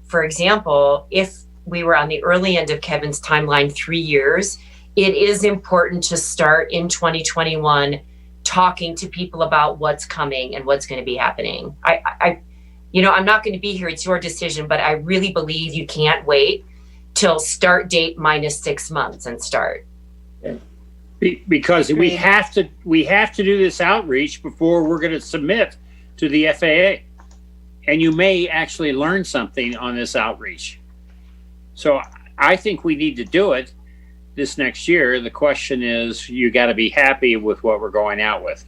for example, if we were on the early end of Kevin's timeline, 3 years, it is important to start in 2021 talking to people about what's coming and what's going to be happening. I'm not going to be here. It's your decision, but I really believe you can't wait till start date minus 6 months and start. Because we have to do this outreach before we're going to submit to the FAA. And you may actually learn something on this outreach. So I think we need to do it this next year. The question is, you got to be happy with what we're going out with.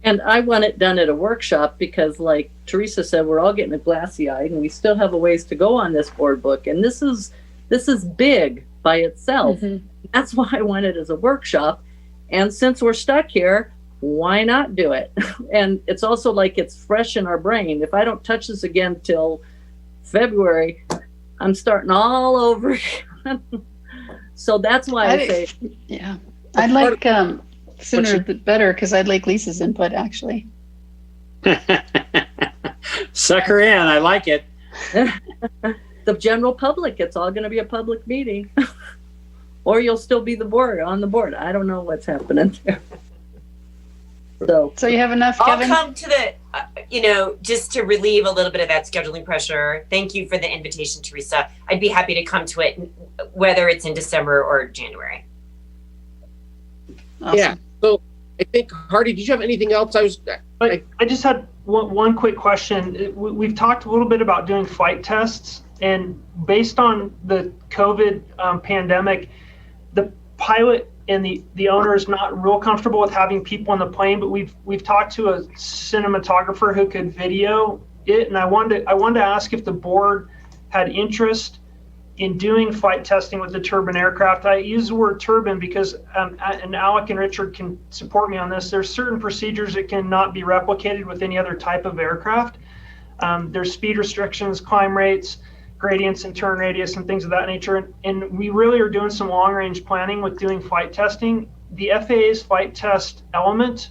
And I want it done at a workshop because, like Teresa said, we're all getting a glassy eyed and we still have a ways to go on this board book. And this is big by itself. That's why I want it as a workshop. And since we're stuck here, why not do it? And it's also like it's fresh in our brain. If I don't touch this again till February, I'm starting all over again. So that's why I say, yeah, I'd like sooner the better, because I'd like Lisa's input actually. Suck her in. I like it. The general public, it's all going to be a public meeting. Or you'll still be on the board. I don't know what's happening there. So you have enough, Kevin? I'll come to the, just to relieve a little bit of that scheduling pressure. Thank you for the invitation, Teresa. I'd be happy to come to it, whether it's in December or January. Awesome. Yeah. So I think, Hardy, did you have anything else? I just had one quick question. We've talked a little bit about doing flight tests, and based on the COVID pandemic, the pilot and the owner is not real comfortable with having people on the plane, but we've talked to a cinematographer who could video it, and I wanted to ask if the board had interest in doing flight testing with the turbine aircraft. I use the word turbine because, and Alec and Richard can support me on this, there's certain procedures that cannot be replicated with any other type of aircraft. There's speed restrictions, climb rates, gradients and turn radius and things of that nature. And we really are doing some long range planning with doing flight testing. The FAA's flight test element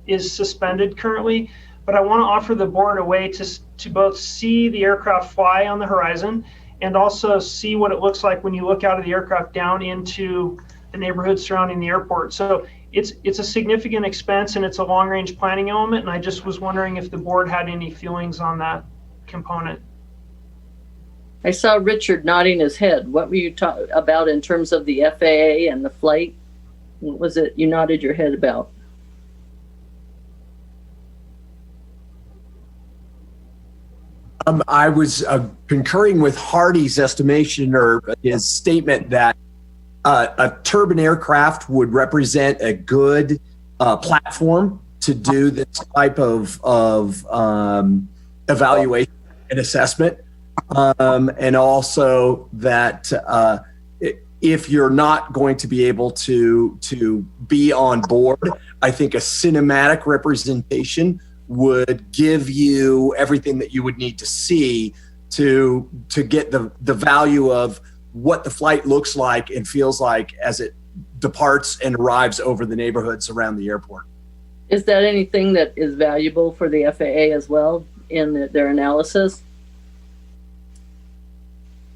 is suspended currently, but I want to offer the board a way to both see the aircraft fly on the horizon and also see what it looks like when you look out of the aircraft down into the neighborhood surrounding the airport. So it's a significant expense and it's a long range planning element. And I just was wondering if the board had any feelings on that component. I saw Richard nodding his head. What were you talking about in terms of the FAA and the flight? What was it you nodded your head about? I was concurring with Hardy's estimation or his statement that a turbine aircraft would represent a good platform to do this type of evaluation and assessment. And also that if you're not going to be able to be on board, I think a cinematic representation would give you everything that you would need to see to get the value of what the flight looks like and feels like as it departs and arrives over the neighborhoods around the airport. Is that anything that is valuable for the FAA as well in their analysis?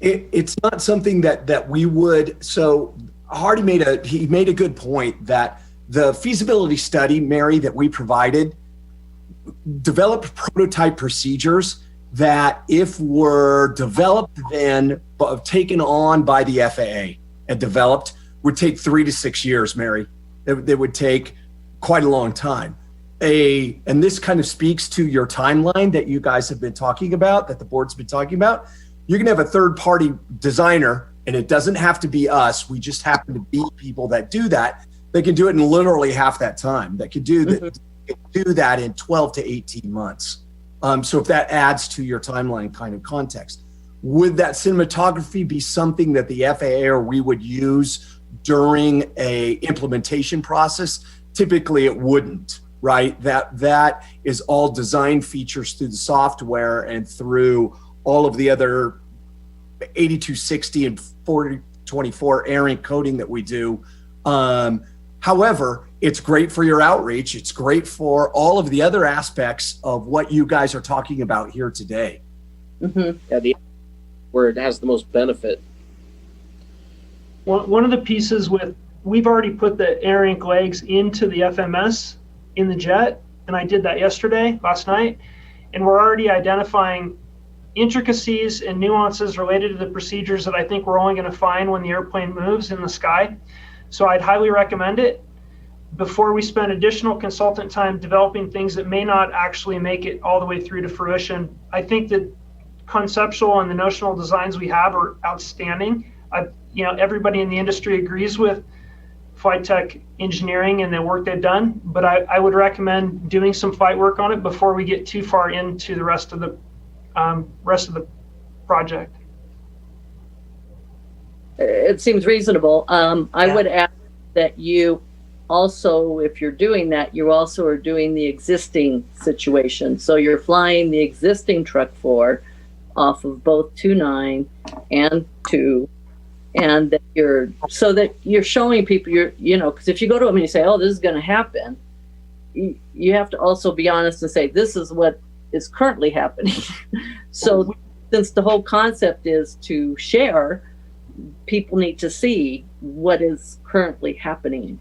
It's not something that we would. So Hardy made a good point that the feasibility study, Mary, that we provided developed prototype procedures that if were developed then taken on by the FAA and developed would take 3 to 6 years, Mary. They would take quite a long time. And this kind of speaks to your timeline that you guys have been talking about, that the board's been talking about. You're going to have a third-party designer, and it doesn't have to be us. We just happen to be people that do that. They can do it in literally half that time. That could do that in 12 to 18 months. So if that adds to your timeline kind of context, would that cinematography be something that the FAA or we would use during a implementation process? Typically, it wouldn't. Right? That is all design features through the software and through all of the other 8260 and 4024 ARINC coding that we do. However, it's great for your outreach. It's great for all of the other aspects of what you guys are talking about here today. Mm-hmm. Yeah, where it has the most benefit. One of the pieces we've already put the air ink legs into the FMS in the jet, and I did that last night, and we're already identifying intricacies and nuances related to the procedures that I think we're only going to find when the airplane moves in the sky. So I'd highly recommend it before we spend additional consultant time developing things that may not actually make it all the way through to fruition. I think the conceptual and the notional designs we have are outstanding. Everybody in the industry agrees with flight tech engineering and the work they've done, but I would recommend doing some flight work on it before we get too far into the rest of the project. It seems reasonable. I would add that you also, if you're doing that, you also are doing the existing situation. So you're flying the existing Truck 4 off of both 2.9 and 2, and that you're showing people because if you go to them and you say, oh, this is going to happen, you have to also be honest and say, this is what is currently happening. So since the whole concept is to share, people need to see what is currently happening.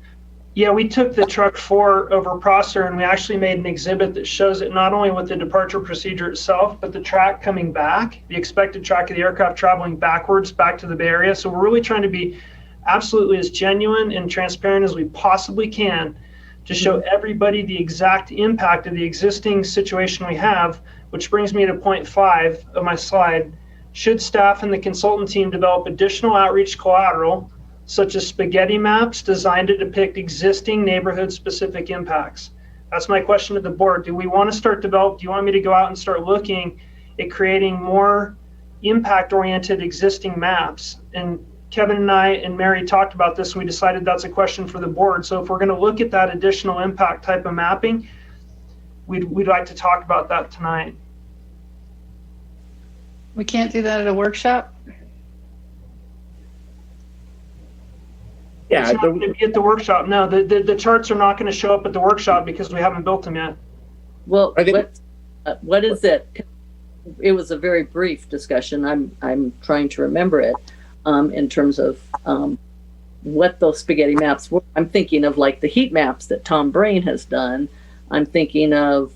Yeah, we took the Truck 4 over Prosser and we actually made an exhibit that shows it not only with the departure procedure itself, but the track coming back, the expected track of the aircraft traveling backwards back to the Bay Area. So we're really trying to be absolutely as genuine and transparent as we possibly can to show everybody the exact impact of the existing situation we have, which brings me to point 5 of my slide. Should staff and the consultant team develop additional outreach collateral, such as spaghetti maps designed to depict existing neighborhood-specific impacts? That's my question to the board. Do we want to do you want me to go out and start looking at creating more impact-oriented existing maps? And Kevin and I and Mary talked about this, and we decided that's a question for the board. So if we're going to look at that additional impact type of mapping, we'd like to talk about that tonight. We can't do that at a workshop? Yeah, it's not going to be at the workshop. No, the charts are not going to show up at the workshop because we haven't built them yet. Well, what is it? It was a very brief discussion. I'm trying to remember it in terms of what those spaghetti maps were. I'm thinking of like the heat maps that Tom Brain has done. I'm thinking of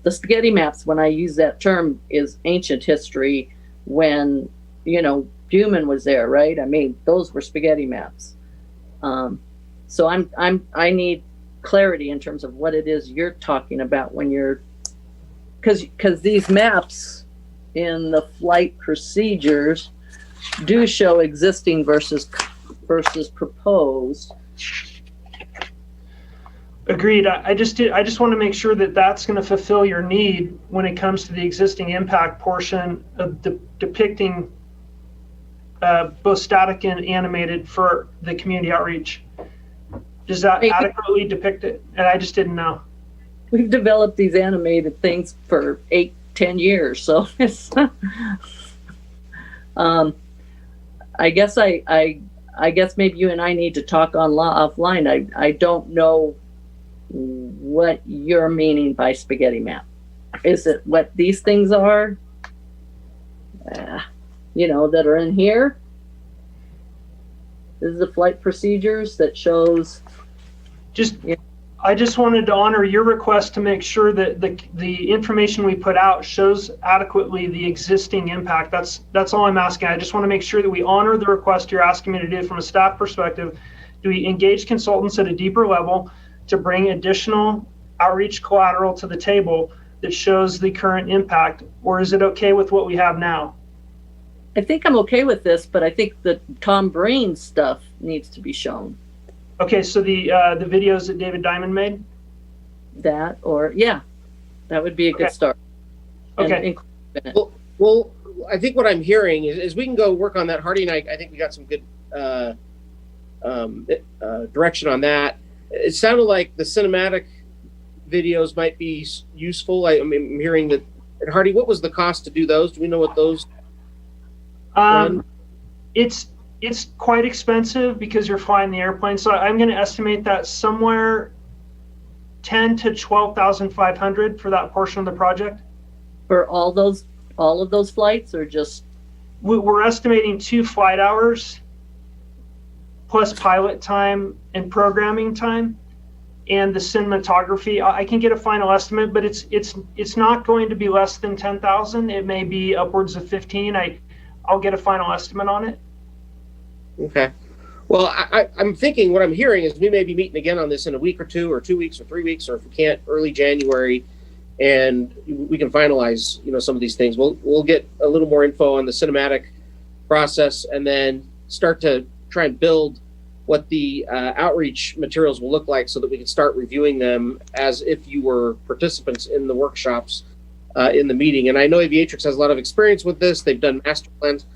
the spaghetti maps. When I use that term, is ancient history when Buman was there, right? I mean, those were spaghetti maps. So I need clarity in terms of what it is you're talking about when you're, because these maps in the flight procedures do show existing versus proposed. Agreed. I just want to make sure that that's going to fulfill your need when it comes to the existing impact portion of depicting both static and animated for the community outreach. Does that adequately depict it? And I just didn't know. We've developed these animated things for 8-10 years, so it's I guess maybe you and I need to talk offline. I don't know what you're meaning by spaghetti map. Is it what these things are? That are in here. This is the flight procedures that shows. I just wanted to honor your request to make sure that the information we put out shows adequately the existing impact. That's all I'm asking. I just want to make sure that we honor the request you're asking me to do from a staff perspective. Do we engage consultants at a deeper level to bring additional outreach collateral to the table that shows the current impact, or is it okay with what we have now? I think I'm okay with this, but I think the Tom Brain stuff needs to be shown. Okay, so the videos that David Diamond made? That would be a good start. Okay. Well, I think what I'm hearing is we can go work on that. Hardy and I think we got some good direction on that. It sounded like the cinematic videos might be useful. I'm hearing that. And Hardy, what was the cost to do those? Do we know what those? it's quite expensive because you're flying the airplane. So I'm going to estimate that somewhere 10 to 12,500 for that portion of the project. For all of those flights, or just? We're estimating 2 flight hours plus pilot time and programming time and the cinematography. I can get a final estimate, but it's not going to be less than 10,000. It may be upwards of 15. I'll get a final estimate on it. Okay. Well, I'm thinking, what I'm hearing is we may be meeting again on this in a week or 2 or 2 weeks or 3 weeks, or if we can't, early January, and we can finalize, some of these things. We'll get a little more info on the cinematic process, and then start to try and build what the outreach materials will look like, so that we can start reviewing them as if you were participants in the workshops in the meeting. And I know Aviatrix has a lot of experience with this. They've done master plans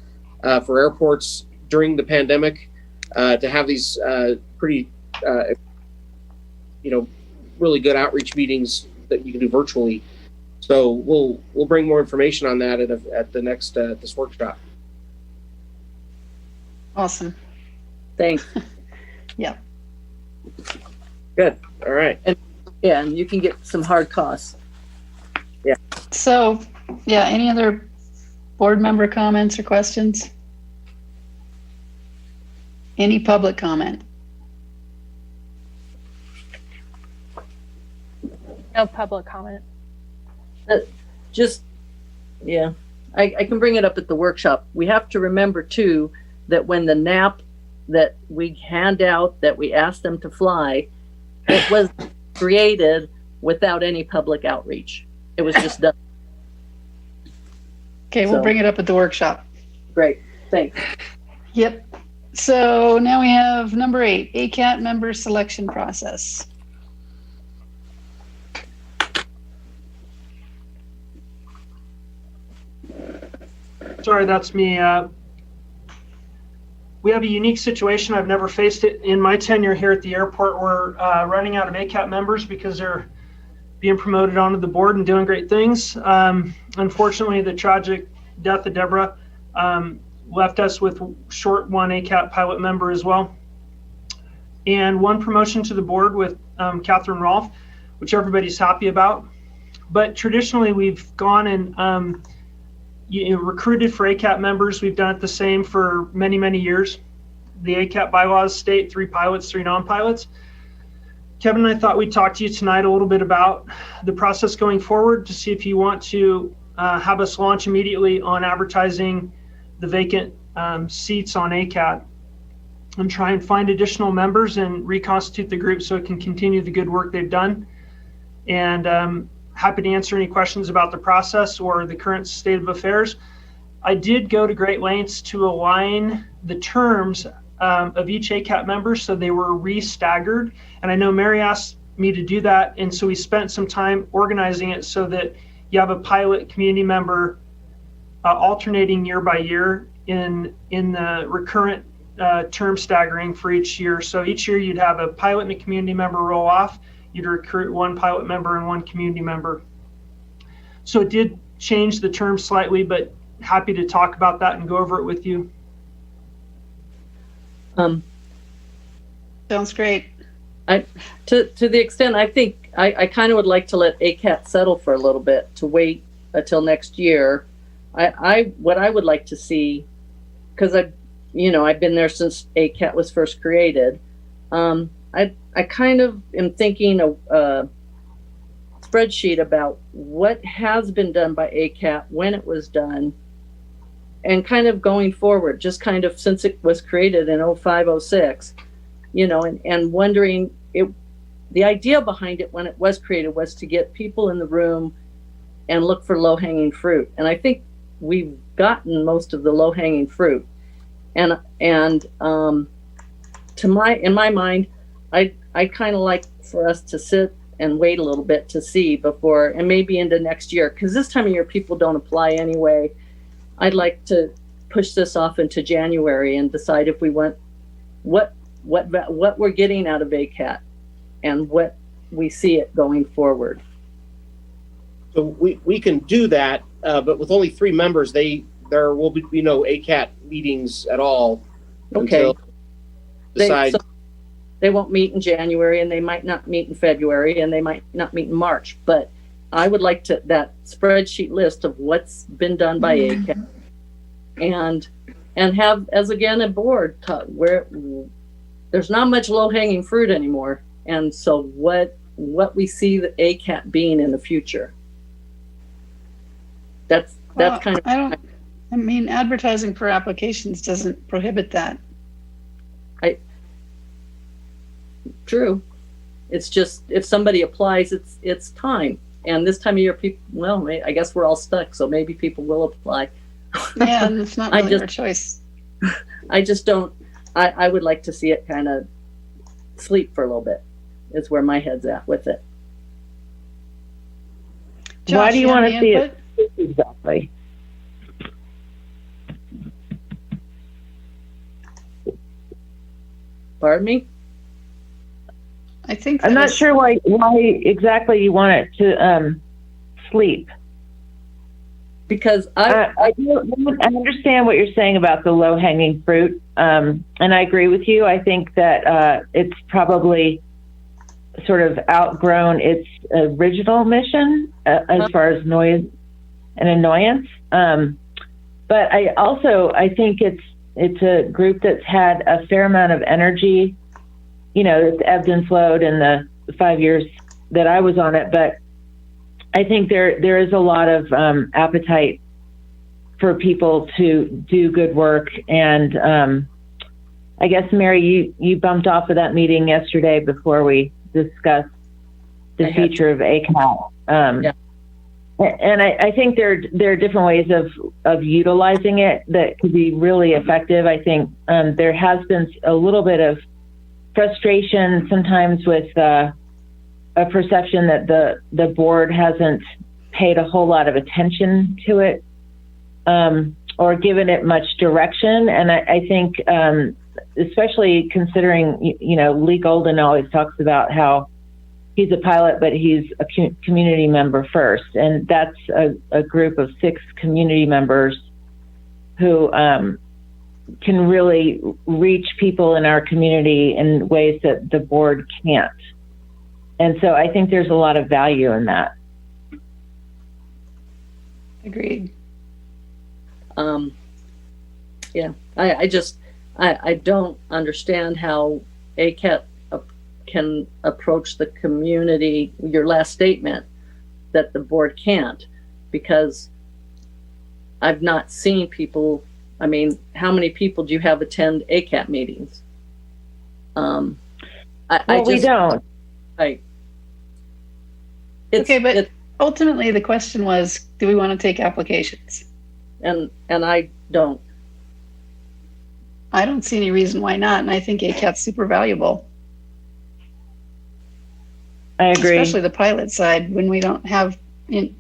for airports during the pandemic to have these pretty, really good outreach meetings that you can do virtually. So we'll bring more information on that at the next this workshop. Awesome. Thanks. Yeah. Good. All right. And you can get some hard costs. Yeah. So, any other board member comments or questions? Any public comment? No public comment. I can bring it up at the workshop. We have to remember too that when the NAP that we hand out, that we ask them to fly, it was created without any public outreach. It was just done. Okay, we'll bring it up at the workshop. Great, thanks. Yep. So now we have number 8, ACAT member selection process. Sorry, that's me. We have a unique situation. I've never faced it in my tenure here at the airport. We're running out of ACAT members because they're being promoted onto the board and doing great things. Unfortunately, the tragic death of Deborah left us with short 1 ACAT pilot member as well, and 1 promotion to the board with Catherine Rolfe, which everybody's happy about. But traditionally, we've gone and recruited for ACAT members. We've done it the same for many, many years. The ACAT bylaws state 3 pilots, 3 non-pilots. Kevin and I thought we'd talk to you tonight a little bit about the process going forward, to see if you want to have us launch immediately on advertising the vacant seats on ACAT, and try and find additional members and reconstitute the group so it can continue the good work they've done. And happy to answer any questions about the process or the current state of affairs. I did go to great lengths to align the terms of each ACAT member so they were re-staggered. And I know Mary asked me to do that, and so we spent some time organizing it so that you have a pilot community member alternating year by year in the recurrent term staggering for each year. So each year you'd have a pilot and a community member roll off. You'd recruit 1 pilot member and 1 community member. So it did change the term slightly, but happy to talk about that and go over it with you. Sounds great. To the extent, I think I kind of would like to let ACAT settle for a little bit, to wait until next year. What I would like to see, because I've been there since ACAT was first created. I kind of am thinking a spreadsheet about what has been done by ACAT, when it was done, and kind of going forward, just kind of since it was created in 05, 06, and wondering, the idea behind it when it was created was to get people in the room and look for low-hanging fruit. And I think we've gotten most of the low-hanging fruit. And in my mind, I kind of like for us to sit and wait a little bit to see before, and maybe into next year, because this time of year people don't apply anyway. I'd like to push this off into January and decide if we want what we're getting out of ACAT and what we see it going forward. So we can do that, but with only 3 members, there will be no ACAT meetings at all Okay. until decide. They won't meet in January, and they might not meet in February, and they might not meet in March. But I would like that spreadsheet list of what's been done by ACAT, and have, as again, a board where there's not much low hanging fruit anymore. And so what we see the ACAT being in the future. That's kind of. I mean, advertising for applications doesn't prohibit that. True. It's just, if somebody applies, it's time. And this time of year, people, well, I guess we're all stuck, so maybe people will apply. Yeah, and it's not really our choice. I just don't, I would like to see it kind of sleep for a little bit, is where my head's at with it. Josh, why do you want to see input? it exactly? Pardon me? I think I'm not sure why exactly you want it to sleep. Because I understand what you're saying about the low hanging fruit, and I agree with you. I think that it's probably sort of outgrown its original mission as far as noise and annoyance. But I think it's a group that's had a fair amount of energy. You know, it's ebbed and flowed in the 5 years that I was on it, but I think there is a lot of appetite for people to do good work. And I guess, Mary, you bumped off of that meeting yesterday before we discussed the future of ACAT. Yeah. And I think there are different ways of utilizing it that could be really effective. I think there has been a little bit of frustration sometimes with a perception that the board hasn't paid a whole lot of attention to it or given it much direction. And I think, especially considering, Lee Golden always talks about how he's a pilot, but he's a community member first. And that's a group of 6 community members who can really reach people in our community in ways that the board can't. And so I think there's a lot of value in that. Agreed. Yeah, I don't understand how ACAT can approach the community, your last statement, that the board can't, because I've not seen people. I mean, how many people do you have attend ACAT meetings? We don't. Right. Okay, but ultimately the question was, do we want to take applications? And I don't. I don't see any reason why not, and I think ACAT's super valuable. I agree. Especially the pilot side, when we don't have an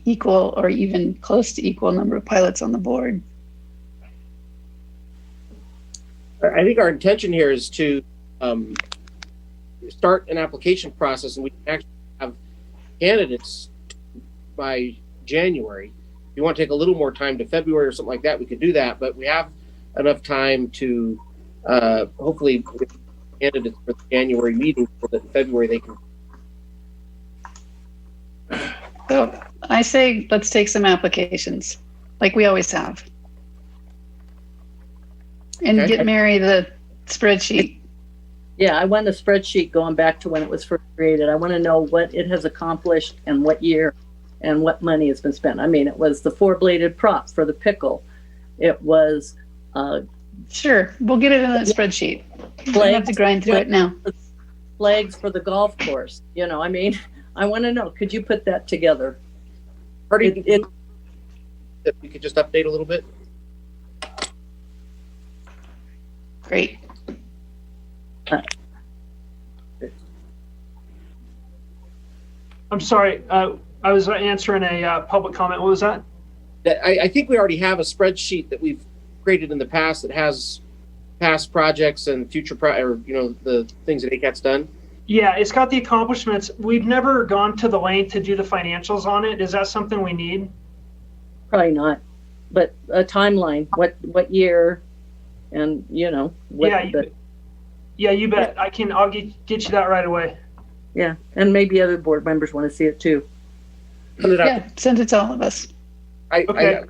equal or even close to equal number of pilots on the board. I think our intention here is to start an application process, and we can actually have candidates by January. If you want to take a little more time to February or something like that, we could do that, but we have enough time to hopefully get candidates for the January meeting so that in February they can. So I say let's take some applications, like we always have. And Okay. get Mary the spreadsheet. Yeah, I want a spreadsheet going back to when it was first created. I want to know what it has accomplished and what year and what money has been spent. I mean, it was the 4-bladed prop for the pickle. It was sure, we'll get it in that spreadsheet. We don't have to grind through it now. Flags for the golf course. I mean, I want to know, could you put that together? If we could just update a little bit. Great. I'm sorry. I was answering a public comment. What was that? I think we already have a spreadsheet that we've created in the past that has past projects and future the things that ACAT's done. Yeah, it's got the accomplishments. We've never gone to the length to do the financials on it. Is that something we need? Probably not, but a timeline. What year? and Yeah, you bet. I'll get you that right away. Yeah, and maybe other board members want to see it too. Yeah, send it to all of us. I have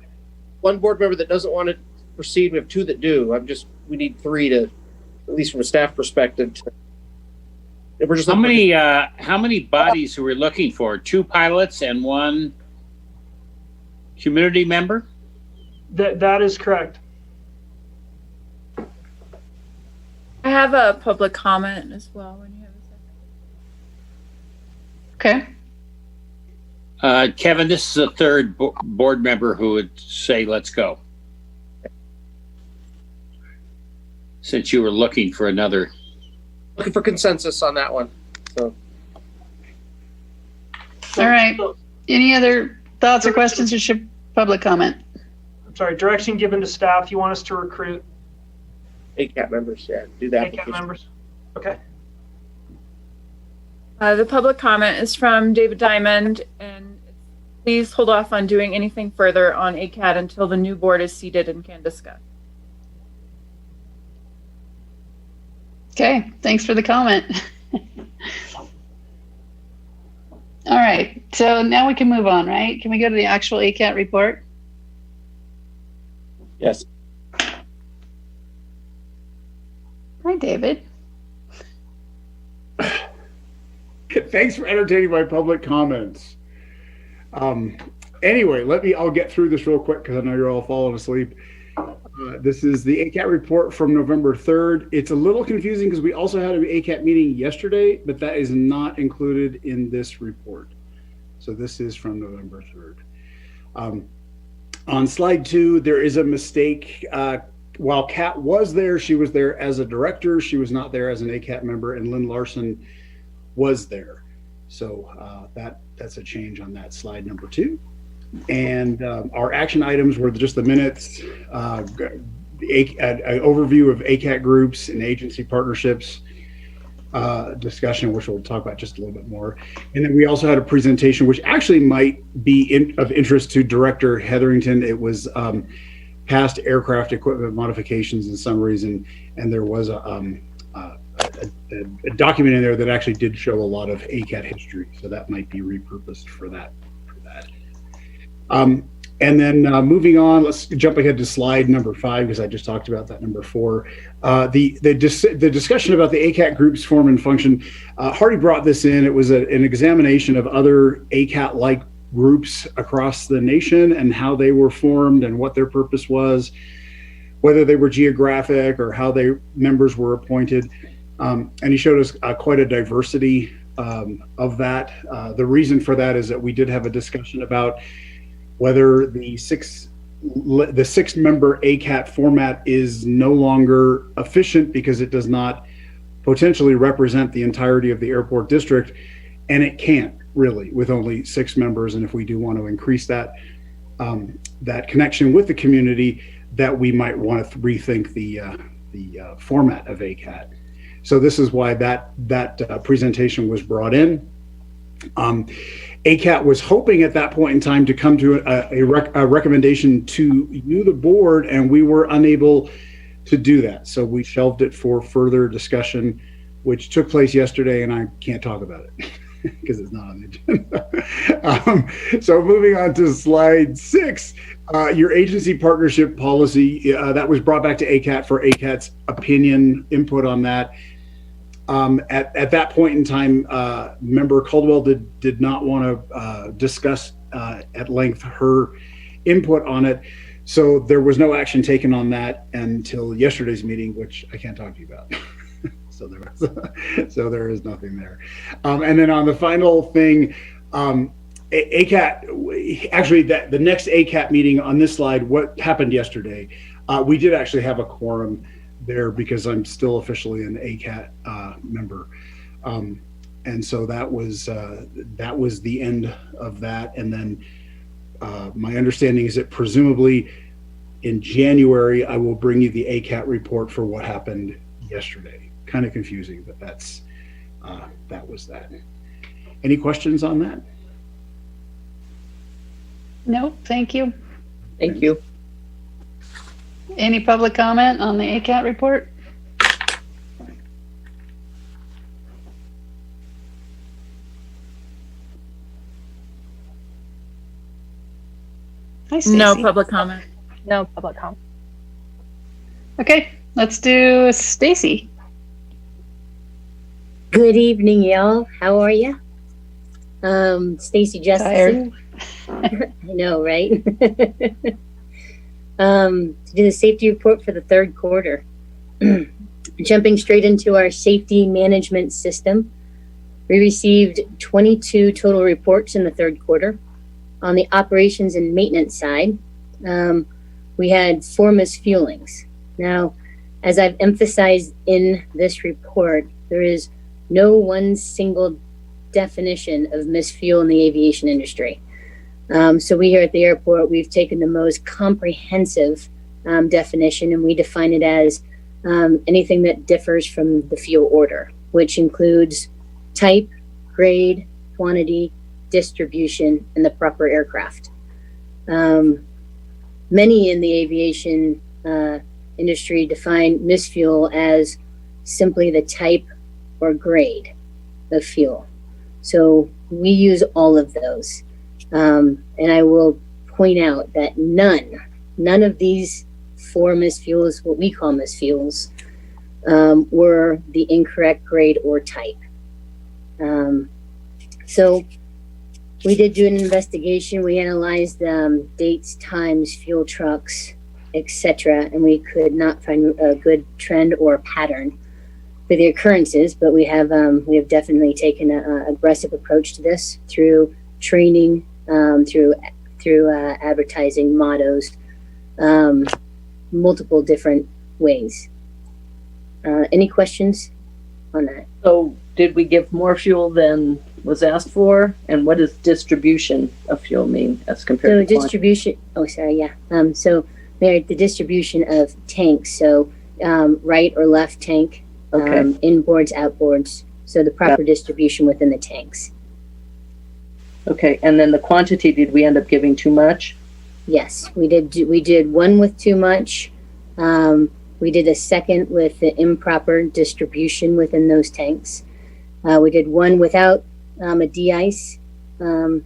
one board member that doesn't want to proceed. We have two that do. We need three to, at least from a staff perspective. We're just how many bodies are we looking for? 2 pilots and 1 community member? That is correct. I have a public comment as well when you have a second. Okay. Kevin, this is a third board member who would say, let's go. Since you were looking for consensus on that one. So. All right. Any other thoughts or questions or should public comment? I'm sorry, direction given to staff. You want us to recruit ACAT members, yeah, do that. ACAT members. Okay. The public comment is from David Diamond, and please hold off on doing anything further on ACAT until the new board is seated and can discuss. Okay, thanks for the comment. All right, so now we can move on, right? Can we go to the actual ACAT report? Yes. Hi, David. Thanks for entertaining my public comments. Anyway, I'll get through this real quick because I know you're all falling asleep. This is the ACAT report from November 3rd. It's a little confusing because we also had an ACAT meeting yesterday, but that is not included in this report. So this is from November 3rd. On slide 2, there is a mistake. While Kat was there, she was there as a director. She was not there as an ACAT member, and Lynn Larson was there. So that's a change on that slide number 2. And our action items were just the minutes, an overview of ACAT groups and agency partnerships, discussion, which we'll talk about just a little bit more. And then we also had a presentation, which actually might be of interest to Director Hetherington. It was past aircraft equipment modifications and summaries, and there was a document in there that actually did show a lot of ACAT history, so that might be repurposed for that. And then moving on, let's jump ahead to slide number 5 because I just talked about that number 4. The discussion about the ACAT groups form and function. Hardy brought this in. It was an examination of other ACAT-like groups across the nation and how they were formed and what their purpose was, whether they were geographic or how their members were appointed. And he showed us quite a diversity of that. The reason for that is that we did have a discussion about whether the 6-member ACAT format is no longer efficient because it does not potentially represent the entirety of the airport district, and it can't really with only 6 members. And if we do want to increase that that connection with the community, that we might want to rethink the format of ACAT. So this is why that presentation was brought in. ACAT was hoping at that point in time to come to a recommendation to you, the board, and we were unable to do that. So we shelved it for further discussion, which took place yesterday, and I can't talk about it because it's not on the agenda. So moving on to slide 6, your agency partnership policy, that was brought back to ACAT for ACAT's opinion, input on that. At that point in time, member Caldwell did not want to discuss at length her input on it. So there was no action taken on that until yesterday's meeting, which I can't talk to you about. So there is nothing there. And then on the final thing, ACAT, actually the next ACAT meeting on this slide, what happened yesterday, we did actually have a quorum there because I'm still officially an ACAT member. And so that was the end of that. And then my understanding is that presumably in January, I will bring you the ACAT report for what happened yesterday. Kind of confusing, but that was that. Any questions on that? No, thank you. Thank you. Any public comment on the ACAT report? Hi, Stacy. No public comment. No public comment. Okay, let's do Stacy. Good evening, y'all. How are you? Stacy Justison. I know, right? To do the safety report for the third quarter. Jumping straight into our safety management system, we received 22 total reports in the third quarter. On the operations and maintenance side, we had 4 misfuelings. Now, as I've emphasized in this report, there is no one single definition of misfuel in the aviation industry. So we here at the airport, we've taken the most comprehensive definition, and we define it as anything that differs from the fuel order, which includes type, grade, quantity, distribution, and the proper aircraft. Many in the aviation industry define misfuel as simply the type or grade of fuel. So we use all of those. And I will point out that none of these 4 misfuels, what we call misfuels, were the incorrect grade or type. So we did do an investigation. We analyzed dates, times, fuel trucks, etc., and we could not find a good trend or pattern for the occurrences. But we have definitely taken an aggressive approach to this through training, through advertising, mottos, multiple different ways. Any questions on that? So did we give more fuel than was asked for? And what does distribution of fuel mean as compared to distribution? Oh, sorry. Yeah. So Mary, the distribution of tanks. So right or left tank, inboards, outboards. So the proper distribution within the tanks. Okay. And then the quantity, did we end up giving too much? Yes, we did. We did one with too much. We did a second with the improper distribution within those tanks. We did one without a de-ice, a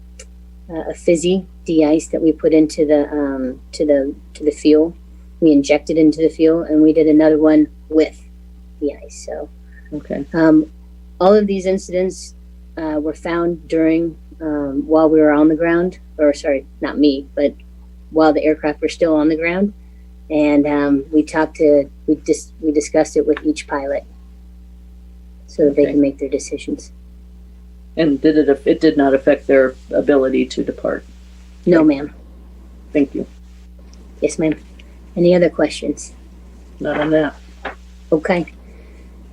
fizzy de-ice that we put into the to the fuel. We injected into the fuel, and we did another one with de-ice. So, all of these incidents were found during while we were on the ground, or sorry, not me, but while the aircraft were still on the ground, and we discussed it with each pilot so that they can make their decisions. And it did not affect their ability to depart? No, ma'am. Thank you. Yes, ma'am. Any other questions? Not on that. Okay.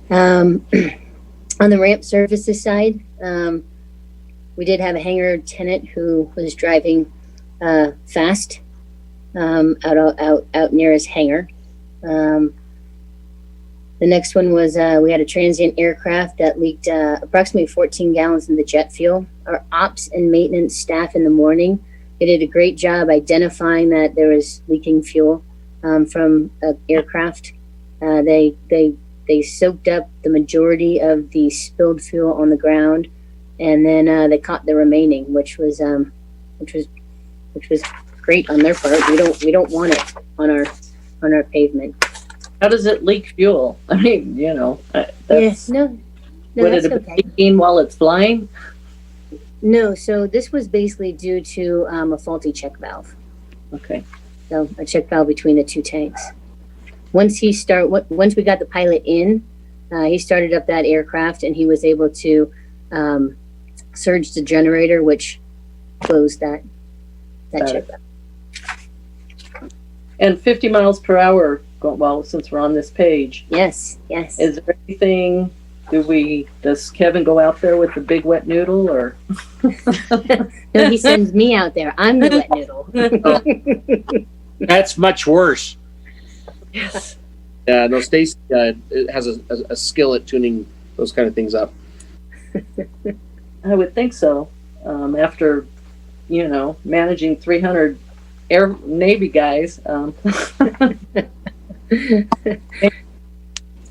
On the ramp services side, we did have a hangar tenant who was driving fast out near his hangar. The next one was we had a transient aircraft that leaked approximately 14 gallons in the jet fuel. Our ops and maintenance staff in the morning, they did a great job identifying that there was leaking fuel from an aircraft. They soaked up the majority of the spilled fuel on the ground, and then they caught the remaining, which was great on their part. We don't want it on our pavement. How does it leak fuel? I mean, Yes, no, would that's it have okay. been leaking while it's flying? No, so this was basically due to a faulty check valve. Okay. So a check valve between the two tanks. Once we got the pilot in, he started up that aircraft, and he was able to surge the generator, which closed that check valve. And 50 miles per hour, well, since we're on this page. Yes. Is there anything, does Kevin go out there with the big wet noodle, or? No, he sends me out there. I'm the wet noodle. That's much worse. Yes. Yeah, no, Stacy has a skill at tuning those kind of things up. I would think so. After, managing 300 Navy guys.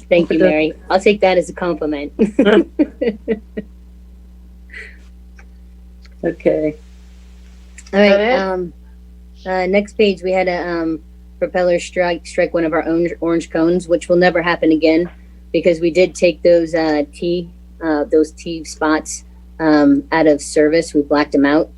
Thank you, Mary. I'll take that as a compliment. Okay. All right. Next page, we had a propeller strike one of our orange cones, which will never happen again because we did take those T spots out of service. We blacked them out.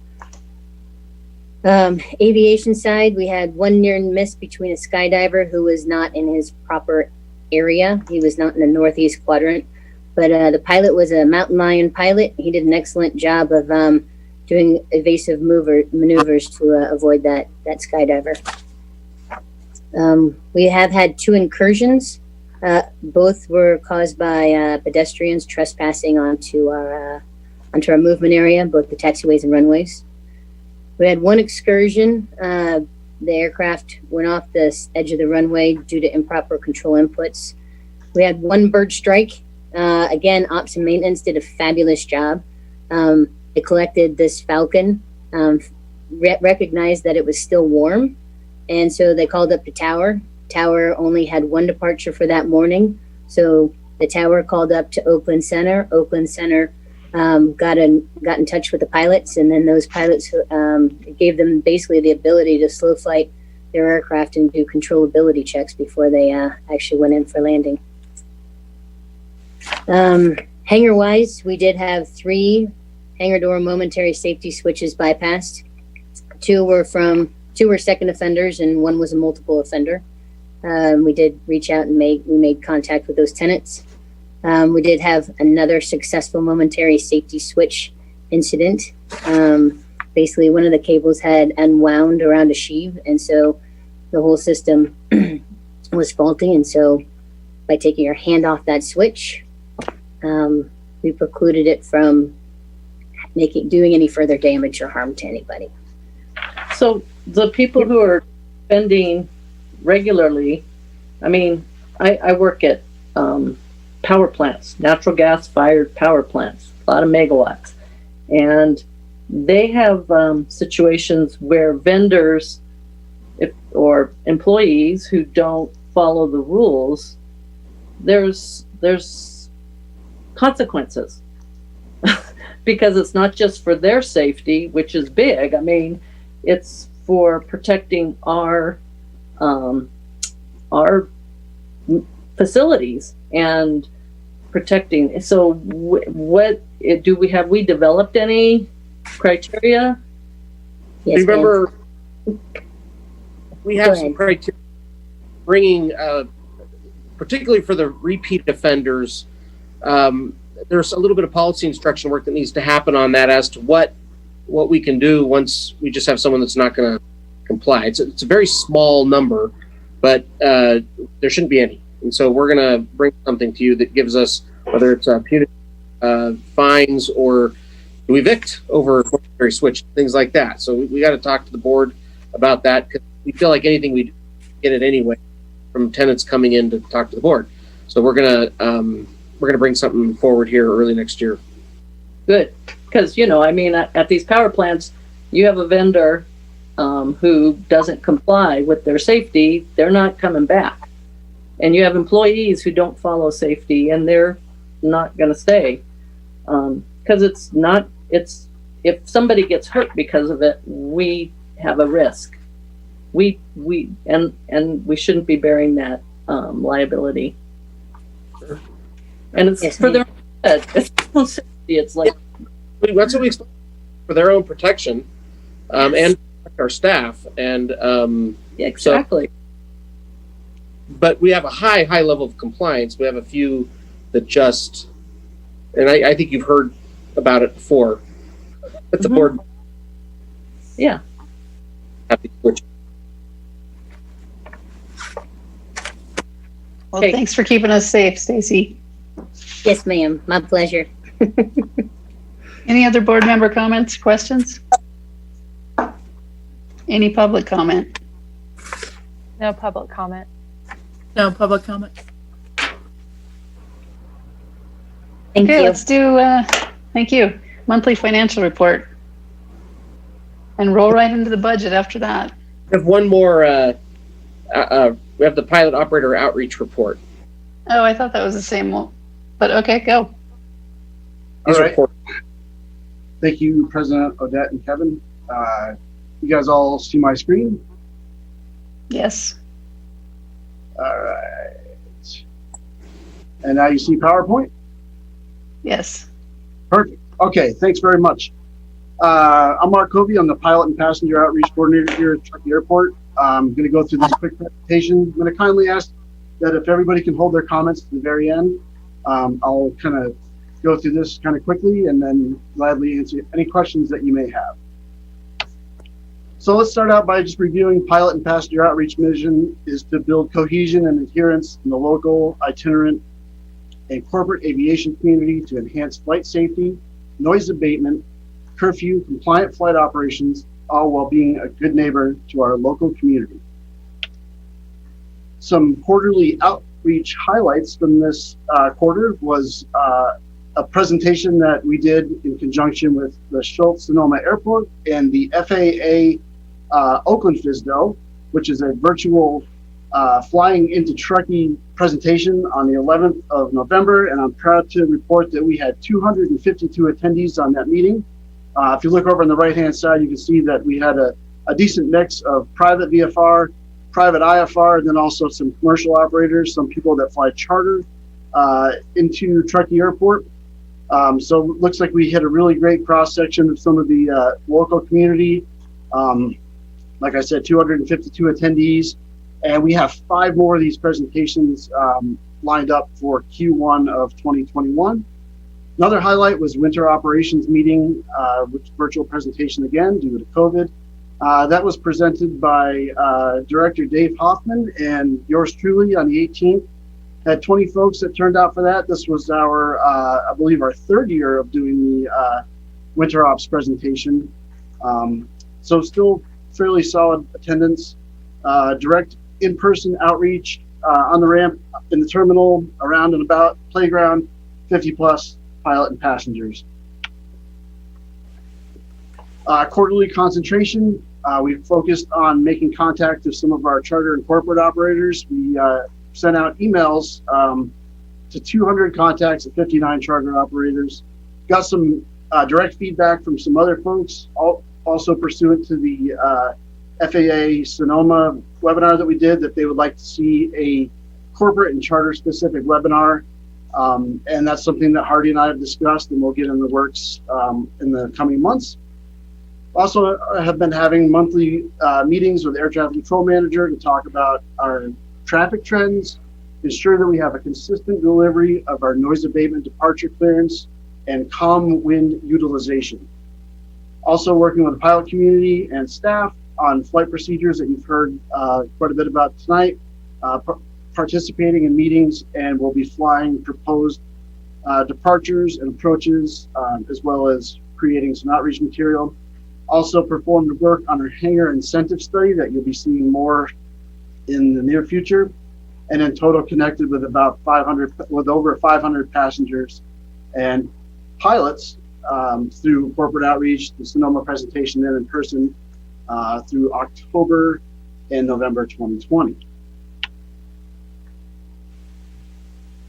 Aviation side, we had one near miss between a skydiver who was not in his proper area. He was not in the northeast quadrant, but the pilot was a mountain lion pilot. He did an excellent job of doing evasive maneuvers to avoid that skydiver. We have had 2 incursions. Both were caused by pedestrians trespassing onto our movement area, both the taxiways and runways. We had 1 excursion. The aircraft went off the edge of the runway due to improper control inputs. We had 1 bird strike. Again, ops and maintenance did a fabulous job. They collected this falcon, recognized that it was still warm, and so they called up the tower. Tower only had 1 departure for that morning, so the tower called up to Oakland Center. Oakland Center got in touch with the pilots, and then those pilots gave them basically the ability to slow flight their aircraft and do controllability checks before they actually went in for landing. Hangar-wise, we did have 3 hangar door momentary safety switches bypassed. 2 were second offenders, and 1 was a multiple offender. We did reach out and we made contact with those tenants. We did have another successful momentary safety switch incident. Basically, one of the cables had unwound around a sheave, and so the whole system was faulty. And so, by taking your hand off that switch, we precluded it from doing any further damage or harm to anybody. So the people who are spending regularly, I mean, I work at power plants, natural gas fired power plants, a lot of megawatts, and they have situations where vendors or employees who don't follow the rules, there's consequences. Because it's not just for their safety, which is big. I mean, it's for protecting our facilities and protecting. So, what do we have? We developed any criteria? Yes, remember, we have some criteria bringing, particularly for the repeat offenders. There's a little bit of policy instruction work that needs to happen on that as to what we can do once we just have someone that's not going to comply. It's a very small number, but there shouldn't be any. And so we're going to bring something to you that gives us, whether it's punitive fines or do evict over momentary switch, things like that. So we got to talk to the board about that because we feel like anything we do, get it anyway from tenants coming in to talk to the board. So we're going to bring something forward here early next year. Good, because I mean, at these power plants, you have a vendor who doesn't comply with their safety, they're not coming back, and you have employees who don't follow safety, and they're not going to stay because it's if somebody gets hurt because of it, we have a risk. We shouldn't be bearing that liability. And it's for their own safety. It's like that's what we expect for their own protection, and our staff. And exactly. So, but we have a high level of compliance. We have a few that just, and I think you've heard about it before. But the board, yeah, happy to switch. Well, thanks for keeping us safe, Stacy. Yes, ma'am. My pleasure. Any other board member comments, questions? Any public comment? No public comment. No public comment. Thank you. Let's do, thank you. Monthly financial report. And roll right into the budget after that. I have one more We have the pilot operator outreach report. Oh, I thought that was the same one. But okay, go. These All are right. Thank you, President Odette and Kevin. You guys all see my screen? Yes. All right. And now you see PowerPoint? Yes. Perfect. Okay, thanks very much. I'm Mark Covey. I'm the pilot and passenger outreach coordinator here at Truckee Airport. I'm going to go through this quick presentation. I'm going to kindly ask that if everybody can hold their comments to the very end, I'll kind of go through this kind of quickly and then gladly answer any questions that you may have. So let's start out by just reviewing pilot and passenger outreach mission is to build cohesion and adherence in the local, itinerant, and corporate aviation community to enhance flight safety, noise abatement, curfew, compliant flight operations, all while being a good neighbor to our local community. Some quarterly outreach highlights from this quarter was a presentation that we did in conjunction with the Schultz-Sonoma Airport and the FAA Oakland FSDO, which is a virtual flying into Truckee presentation on the 11th of November. And I'm proud to report that we had 252 attendees on that meeting. If you look over on the right-hand side, you can see that we had a decent mix of private VFR, private IFR, and then also some commercial operators, some people that fly charter into Truckee Airport. So it looks like we hit a really great cross-section of some of the local community. Like I said, 252 attendees, and we have 5 more of these presentations lined up for Q1 of 2021. Another highlight was winter operations meeting, which virtual presentation again due to COVID. That was presented by Director Dave Hoffman and yours truly on the 18th. Had 20 folks that turned out for that. This was our, I believe, our 3rd year of doing the winter ops presentation. So still fairly solid attendance. Direct in-person outreach on the ramp, in the terminal, around and about, playground, 50 plus pilot and passengers. Quarterly concentration, we focused on making contact with some of our charter and corporate operators. We sent out emails to 200 contacts at 59 charter operators. Got some direct feedback from some other folks, also pursuant to the FAA Sonoma webinar that we did, that they would like to see a corporate and charter specific webinar. And that's something that Hardy and I have discussed and we'll get in the works in the coming months. Also, I have been having monthly meetings with the Air Traffic Control Manager to talk about our traffic trends, ensure that we have a consistent delivery of our noise abatement departure clearance and calm wind utilization. Also working with the pilot community and staff on flight procedures that you've heard quite a bit about tonight, participating in meetings, and we'll be flying proposed departures and approaches, as well as creating some outreach material. Also performed work on our hangar incentive study that you'll be seeing more in the near future, and in total connected with about 500, with over 500 passengers and pilots through corporate outreach, the Sonoma presentation, and in person through October and November 2020.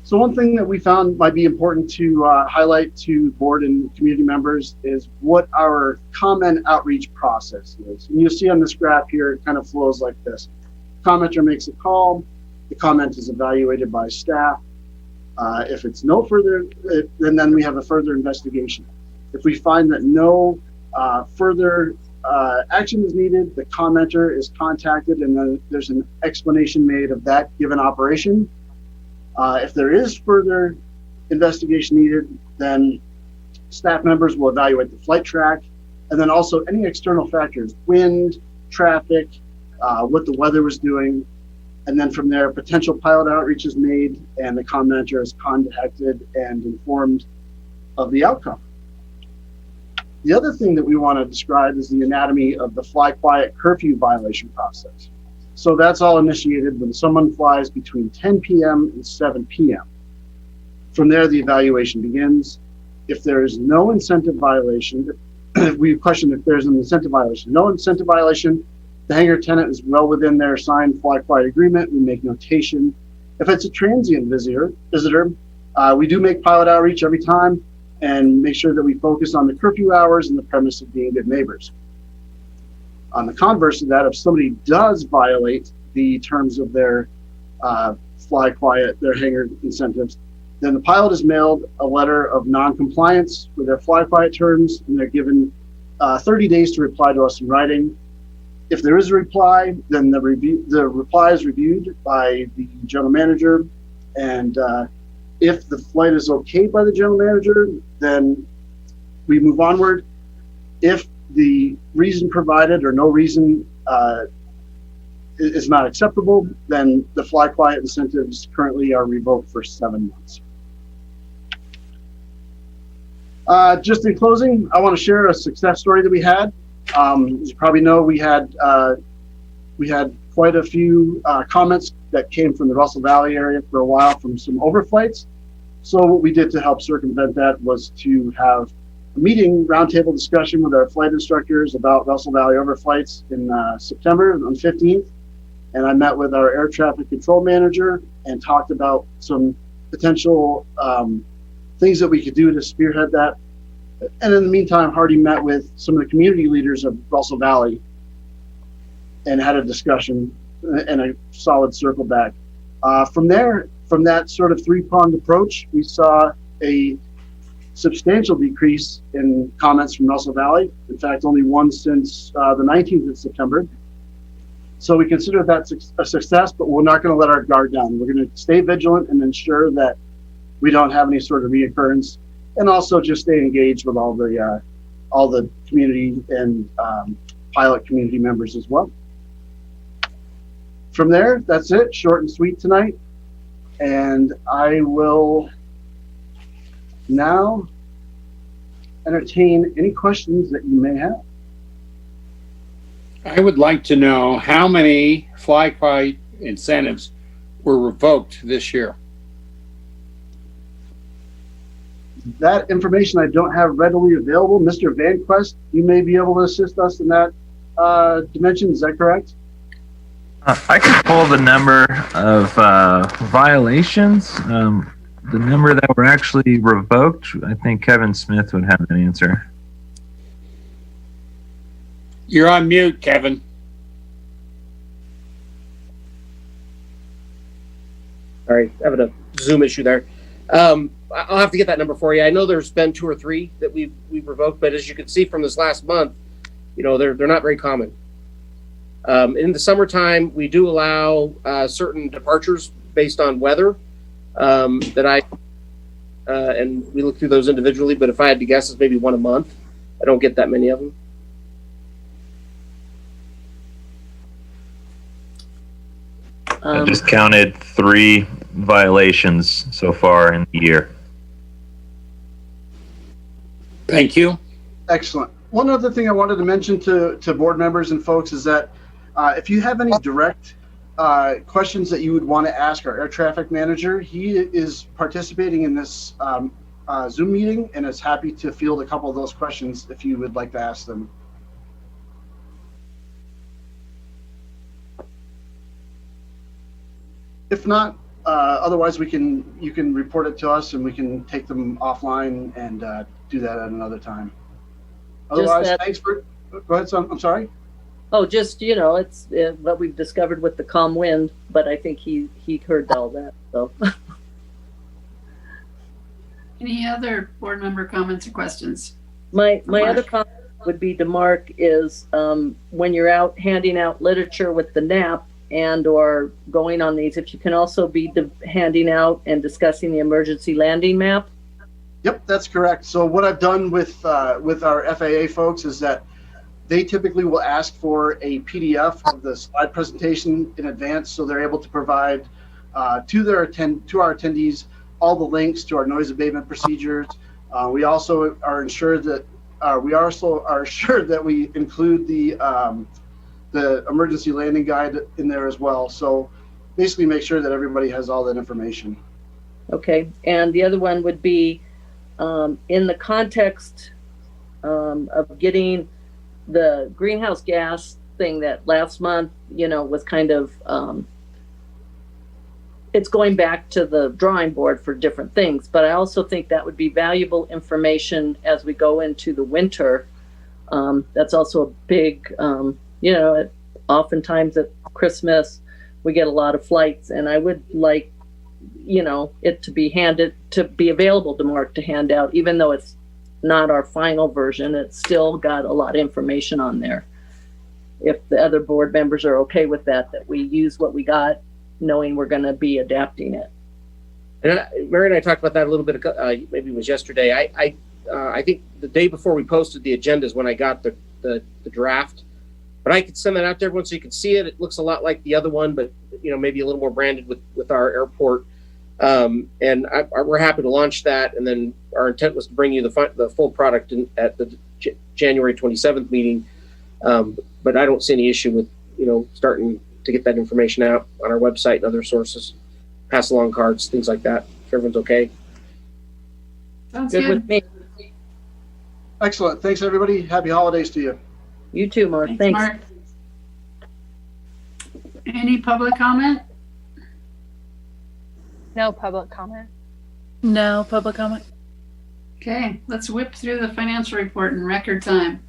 So one thing that we found might be important to highlight to board and community members is what our comment outreach process is. And you'll see on this graph here, it kind of flows like this. Commenter makes a call, the comment is evaluated by staff. If it's no further, then we have a further investigation. If we find that no further action is needed, the commenter is contacted and then there's an explanation made of that given operation. If there is further investigation needed, then staff members will evaluate the flight track and then also any external factors, wind, traffic, what the weather was doing. And then from there, potential pilot outreach is made and the commenter is contacted and informed of the outcome. The other thing that we want to describe is the anatomy of the fly quiet curfew violation process. So that's all initiated when someone flies between 10 p.m. and 7 p.m. From there, the evaluation begins. If there is no incentive violation, if we question if there's an incentive violation, no incentive violation, the hangar tenant is well within their signed fly quiet agreement, we make notation. If it's a transient visitor, we do make pilot outreach every time and make sure that we focus on the curfew hours and the premise of being good neighbors. On the converse of that, if somebody does violate the terms of their fly quiet, their hangar incentives, then the pilot is mailed a letter of non-compliance with their fly quiet terms, and they're given 30 days to reply to us in writing. If there is a reply, then the reply is reviewed by the general manager, and if the flight is okay by the general manager, then we move onward. If the reason provided or no reason is not acceptable, then the fly quiet incentives currently are revoked for 7 months. Just in closing, I want to share a success story that we had. As you probably know, we had quite a few comments that came from the Russell Valley area for a while from some overflights. So what we did to help circumvent that was to have a meeting, roundtable discussion with our flight instructors about Russell Valley overflights in September on the 15th. And I met with our air traffic control manager and talked about some potential things that we could do to spearhead that. And in the meantime, Hardy met with some of the community leaders of Russell Valley and had a discussion and a solid circle back. From there, from that sort of three-pronged approach, we saw a substantial decrease in comments from Russell Valley. In fact, only one since the 19th of September. So we consider that a success, but we're not going to let our guard down. We're going to stay vigilant and ensure that we don't have any sort of reoccurrence, and also just stay engaged with all the community and pilot community members as well. From there, that's it. Short and sweet tonight. And I will now entertain any questions that you may have. I would like to know how many fly quiet incentives were revoked this year. That information I don't have readily available. Mr. Van Quest, you may be able to assist us in that dimension. Is that correct? I can pull the number of violations. The number that were actually revoked, I think Kevin Smith would have an answer. You're on mute, Kevin. Sorry, having a Zoom issue there. I'll have to get that number for you. I know there's been 2 or 3 that we've revoked, but as you can see from this last month, you know, they're not very common. In the summertime, we do allow certain departures based on weather and we look through those individually, but if I had to guess, it's maybe 1 a month. I don't get that many of them. I just counted 3 violations so far in the year. Thank you. Excellent. One other thing I wanted to mention to board members and folks is that if you have any direct questions that you would want to ask our air traffic manager, he is participating in this Zoom meeting and is happy to field a couple of those questions if you would like to ask them. If not, otherwise you can report it to us and we can take them offline and do that at another time. Otherwise, thanks for. Go ahead, son. I'm sorry. Oh, just, you know, it's what we've discovered with the calm wind, but I think he heard all that. So. Any other board member comments or questions? My other comment would be to Mark is when you're out handing out literature with the NAP and or going on these, if you can also be handing out and discussing the emergency landing map. Yep, that's correct. So what I've done with our FAA folks is that they typically will ask for a PDF of the slide presentation in advance, so they're able to provide to our attendees all the links to our noise abatement procedures. We also are assured that we include the emergency landing guide in there as well. So basically make sure that everybody has all that information. Okay, and the other one would be in the context of getting the greenhouse gas thing that last month, was kind of, it's going back to the drawing board for different things, but I also think that would be valuable information as we go into the winter. That's also a big, oftentimes at Christmas, we get a lot of flights, and I would like, it to be available to Mark to hand out, even though it's not our final version. It's still got a lot of information on there. If the other board members are okay with that we use what we got, knowing we're going to be adapting it. And Mary and I talked about that a little bit, maybe it was yesterday. I think the day before we posted the agenda is when I got the draft, but I could send that out to everyone so you can see it. It looks a lot like the other one, but maybe a little more branded with our airport. And we're happy to launch that. And then our intent was to bring you the full product at the January 27th meeting. But I don't see any issue with, starting to get that information out on our website and other sources, pass along cards, things like that. If everyone's okay. Sounds Good with me. Excellent. Thanks, everybody. Happy holidays to you. You too, Mark. Thanks. Mark. Any public comment? No public comment. No public comment. Okay, let's whip through the financial report in record time.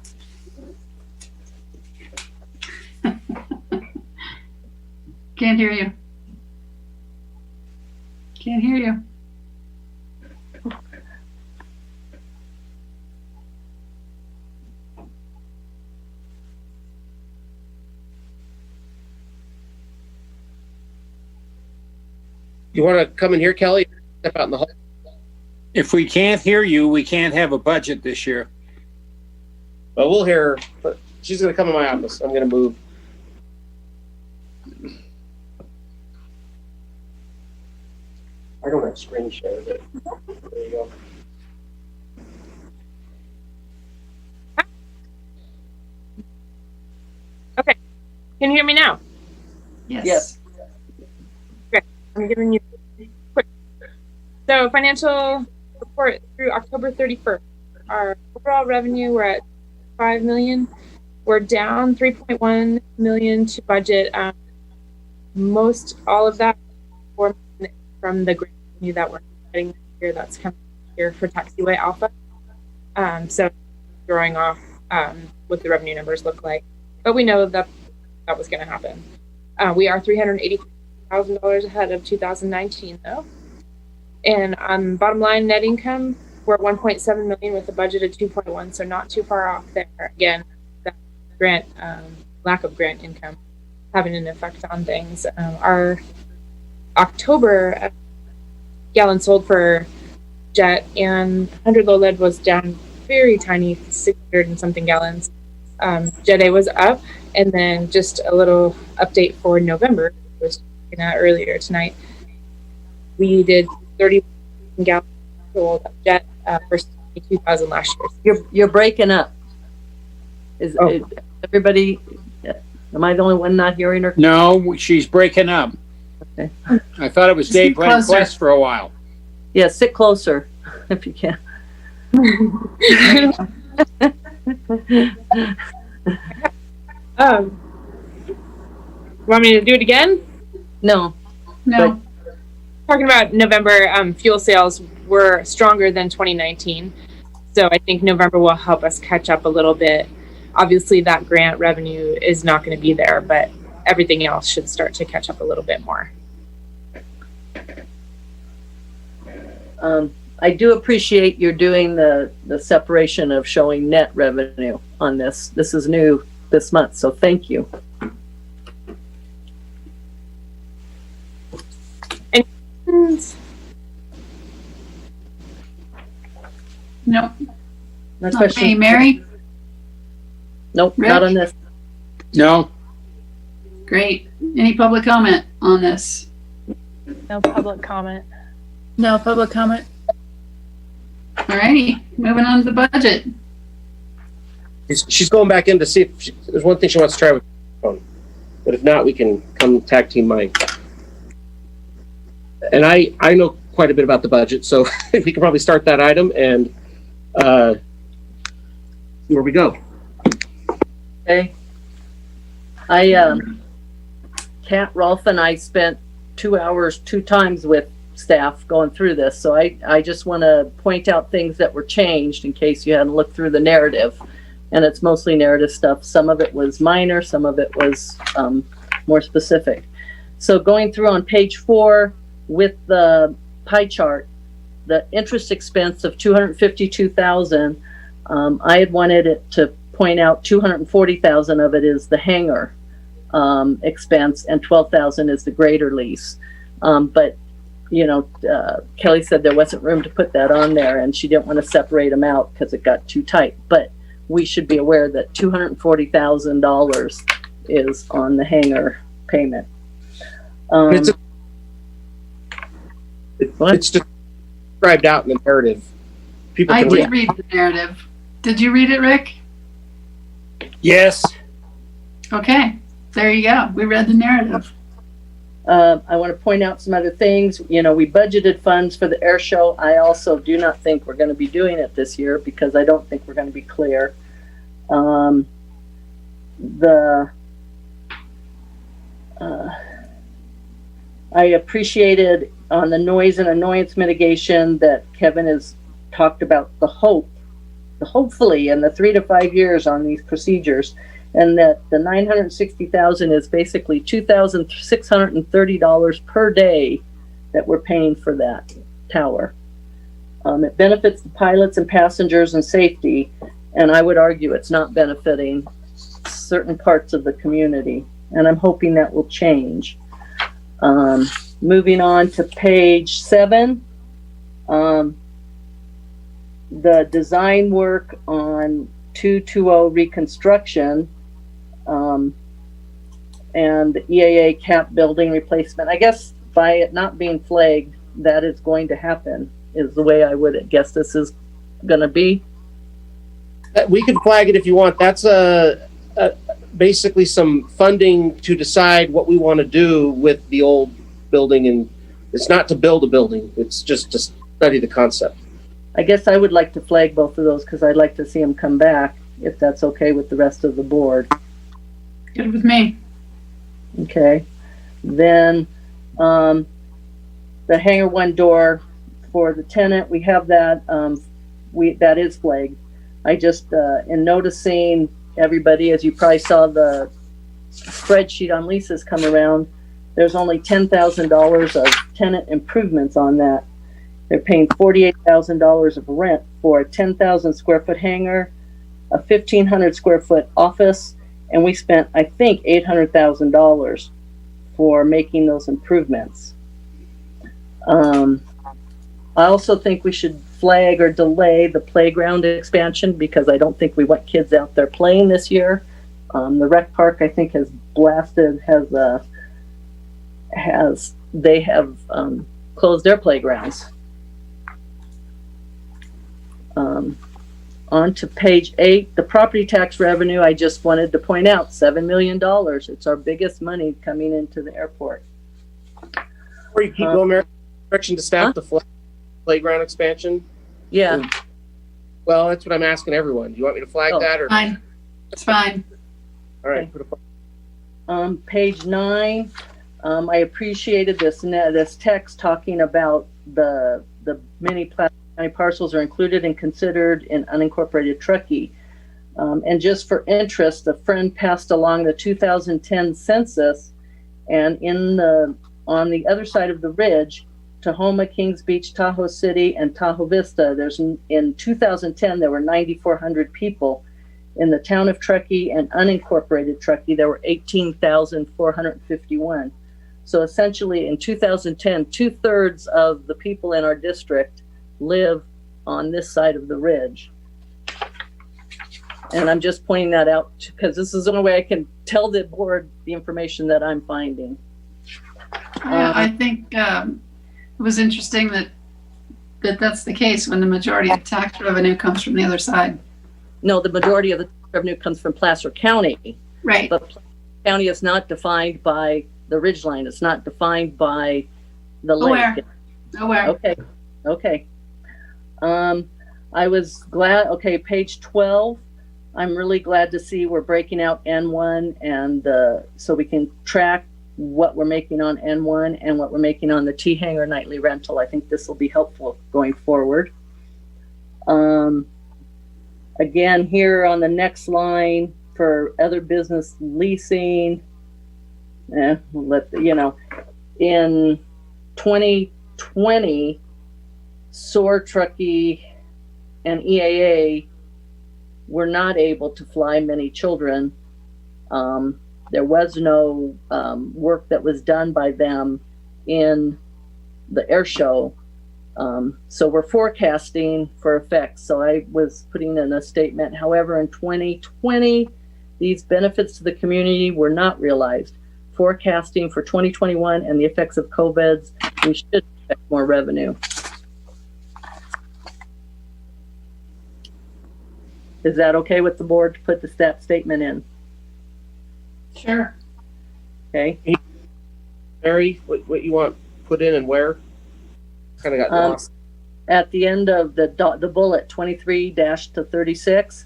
Can't hear you. Can't hear you. You want to come in here, Kelly? Step out in the hall. If we can't hear you, we can't have a budget this year. Well, we'll hear her, but she's going to come in my office. I'm going to move. I don't have screen share, but there you go. Okay. Can you hear me now? Yes. Okay. I'm giving you quick. So financial report through October 31st. Our overall revenue, we're at $5 million. We're down $3.1 million to budget. Most all of that from the grant revenue that we're getting this year, that's coming here for Taxiway Alpha. So drawing off what the revenue numbers look like. But we know that was going to happen. We are $380,000 ahead of 2019 though. And bottom line net income, we're at 1.7 million with a budget of 2.1, so not too far off there. Again, that grant lack of grant income having an effect on things. Our October gallons sold for jet and 100 low lead was down very tiny, 600 and something gallons. Jet A was up, and then just a little update for November, I was looking at earlier tonight. We did 30 gallons sold of jet versus 22,000 last year. You're breaking up. Is everybody? Am I the only one not hearing her? No, she's breaking up. Okay. I thought it was Dave Glenn Quest for a while. Yeah, sit closer if you can. Want me to do it again? No. No. Talking about November, fuel sales were stronger than 2019. So I think November will help us catch up a little bit. Obviously that grant revenue is not going to be there, but everything else should start to catch up a little bit more. I do appreciate you're doing the separation of showing net revenue on this. This is new this month, so thank you. Nope. Next Okay, question. Mary? Nope, Rick? not on this. No. Great. Any public comment on this? No public comment. No public comment. All righty, moving on to the budget. She's going back in to see if there's one thing she wants to try with the phone. But if not, we can come tag team Mike. And I know quite a bit about the budget, so we can probably start that item and see where we go. Okay. Kat, Rolf, and I spent 2 hours 2 times with staff going through this. So I just want to point out things that were changed in case you hadn't looked through the narrative. And it's mostly narrative stuff. Some of it was minor, some of it was more specific. So going through on page 4 with the pie chart, the interest expense of $252,000, I had wanted it to point out $240,000 of it is the hangar expense and $12,000 is the grader lease. But you know, Kelly said there wasn't room to put that on there, and she didn't want to separate them out because it got too tight. But we should be aware that $240,000 is on the hangar payment. It's described out in the narrative. People I can did read the narrative. Did you read it, Rick? Yes. Okay, there you go. We read the narrative. I want to point out some other things. You know, we budgeted funds for the air show. I also do not think we're going to be doing it this year because I don't think we're going to be clear. I appreciated on the noise and annoyance mitigation that Kevin has talked about the hopefully in the 3 to 5 years on these procedures, and that the $960,000 is basically $2,630 per day that we're paying for that tower. It benefits the pilots and passengers and safety, and I would argue it's not benefiting certain parts of the community, and I'm hoping that will change. Moving on to page 7, the design work on 220 reconstruction and the EAA cap building replacement. I guess by it not being flagged, that is going to happen, is the way I would guess this is going to be. We can flag it if you want. That's basically some funding to decide what we want to do with the old building, and it's not to build a building, it's just to study the concept. I guess I would like to flag both of those because I'd like to see them come back, if that's okay with the rest of the board. Good with me. Okay. Then the hangar 1 door for the tenant, we have that. That is flagged. I just in noticing everybody, as you probably saw the spreadsheet on leases come around, there's only $10,000 of tenant improvements on that. They're paying $48,000 of rent for a 10,000 square foot hangar, a 1,500 square foot office, and we spent, I think, $800,000 for making those improvements. I also think we should flag or delay the playground expansion because I don't think we want kids out there playing this year. The rec park, I think, has blasted, they have closed their playgrounds. On to page 8, the property tax revenue, I just wanted to point out, $7 million. It's our biggest money coming into the airport. Before you keep going, Mary, direction to staff the playground expansion? Yeah. Well, that's what I'm asking everyone. Do you want me to flag that? Or Fine. It's fine. All right. Page 9, I appreciated this text talking about the many Placer County parcels are included and considered in unincorporated Truckee. And just for interest, a friend passed along the 2010 census, and on the other side of the ridge, Tahoma, Kings Beach, Tahoe City, and Tahoe Vista, in 2010 there were 9,400 people. In the town of Truckee and unincorporated Truckee, there were 18,451. So essentially in 2010, 2/3 of the people in our district live on this side of the ridge. And I'm just pointing that out because this is the only way I can tell the board the information that I'm finding. I think it was interesting that's the case when the majority of tax revenue comes from the other side. No, the majority of the revenue comes from Placer County. Right. But Placer County is not defined by the ridgeline. It's not defined by the lake. Nowhere. Okay. I was glad, page 12. I'm really glad to see we're breaking out N1 and so we can track what we're making on N1 and what we're making on the T-Hanger nightly rental. I think this will be helpful going forward. Again, here on the next line for other business leasing, in 2020, SOAR, Truckee, and EAA were not able to fly many children. There was no work that was done by them in the air show. So we're forecasting for effects. So I was putting in a statement. However, in 2020, these benefits to the community were not realized. Forecasting for 2021 and the effects of COVID, we should expect more revenue. Is that okay with the board to put the stat statement in? Sure. Okay. Mary, what you want put in and where? Kind of got lost. At the end of the bullet 23-36,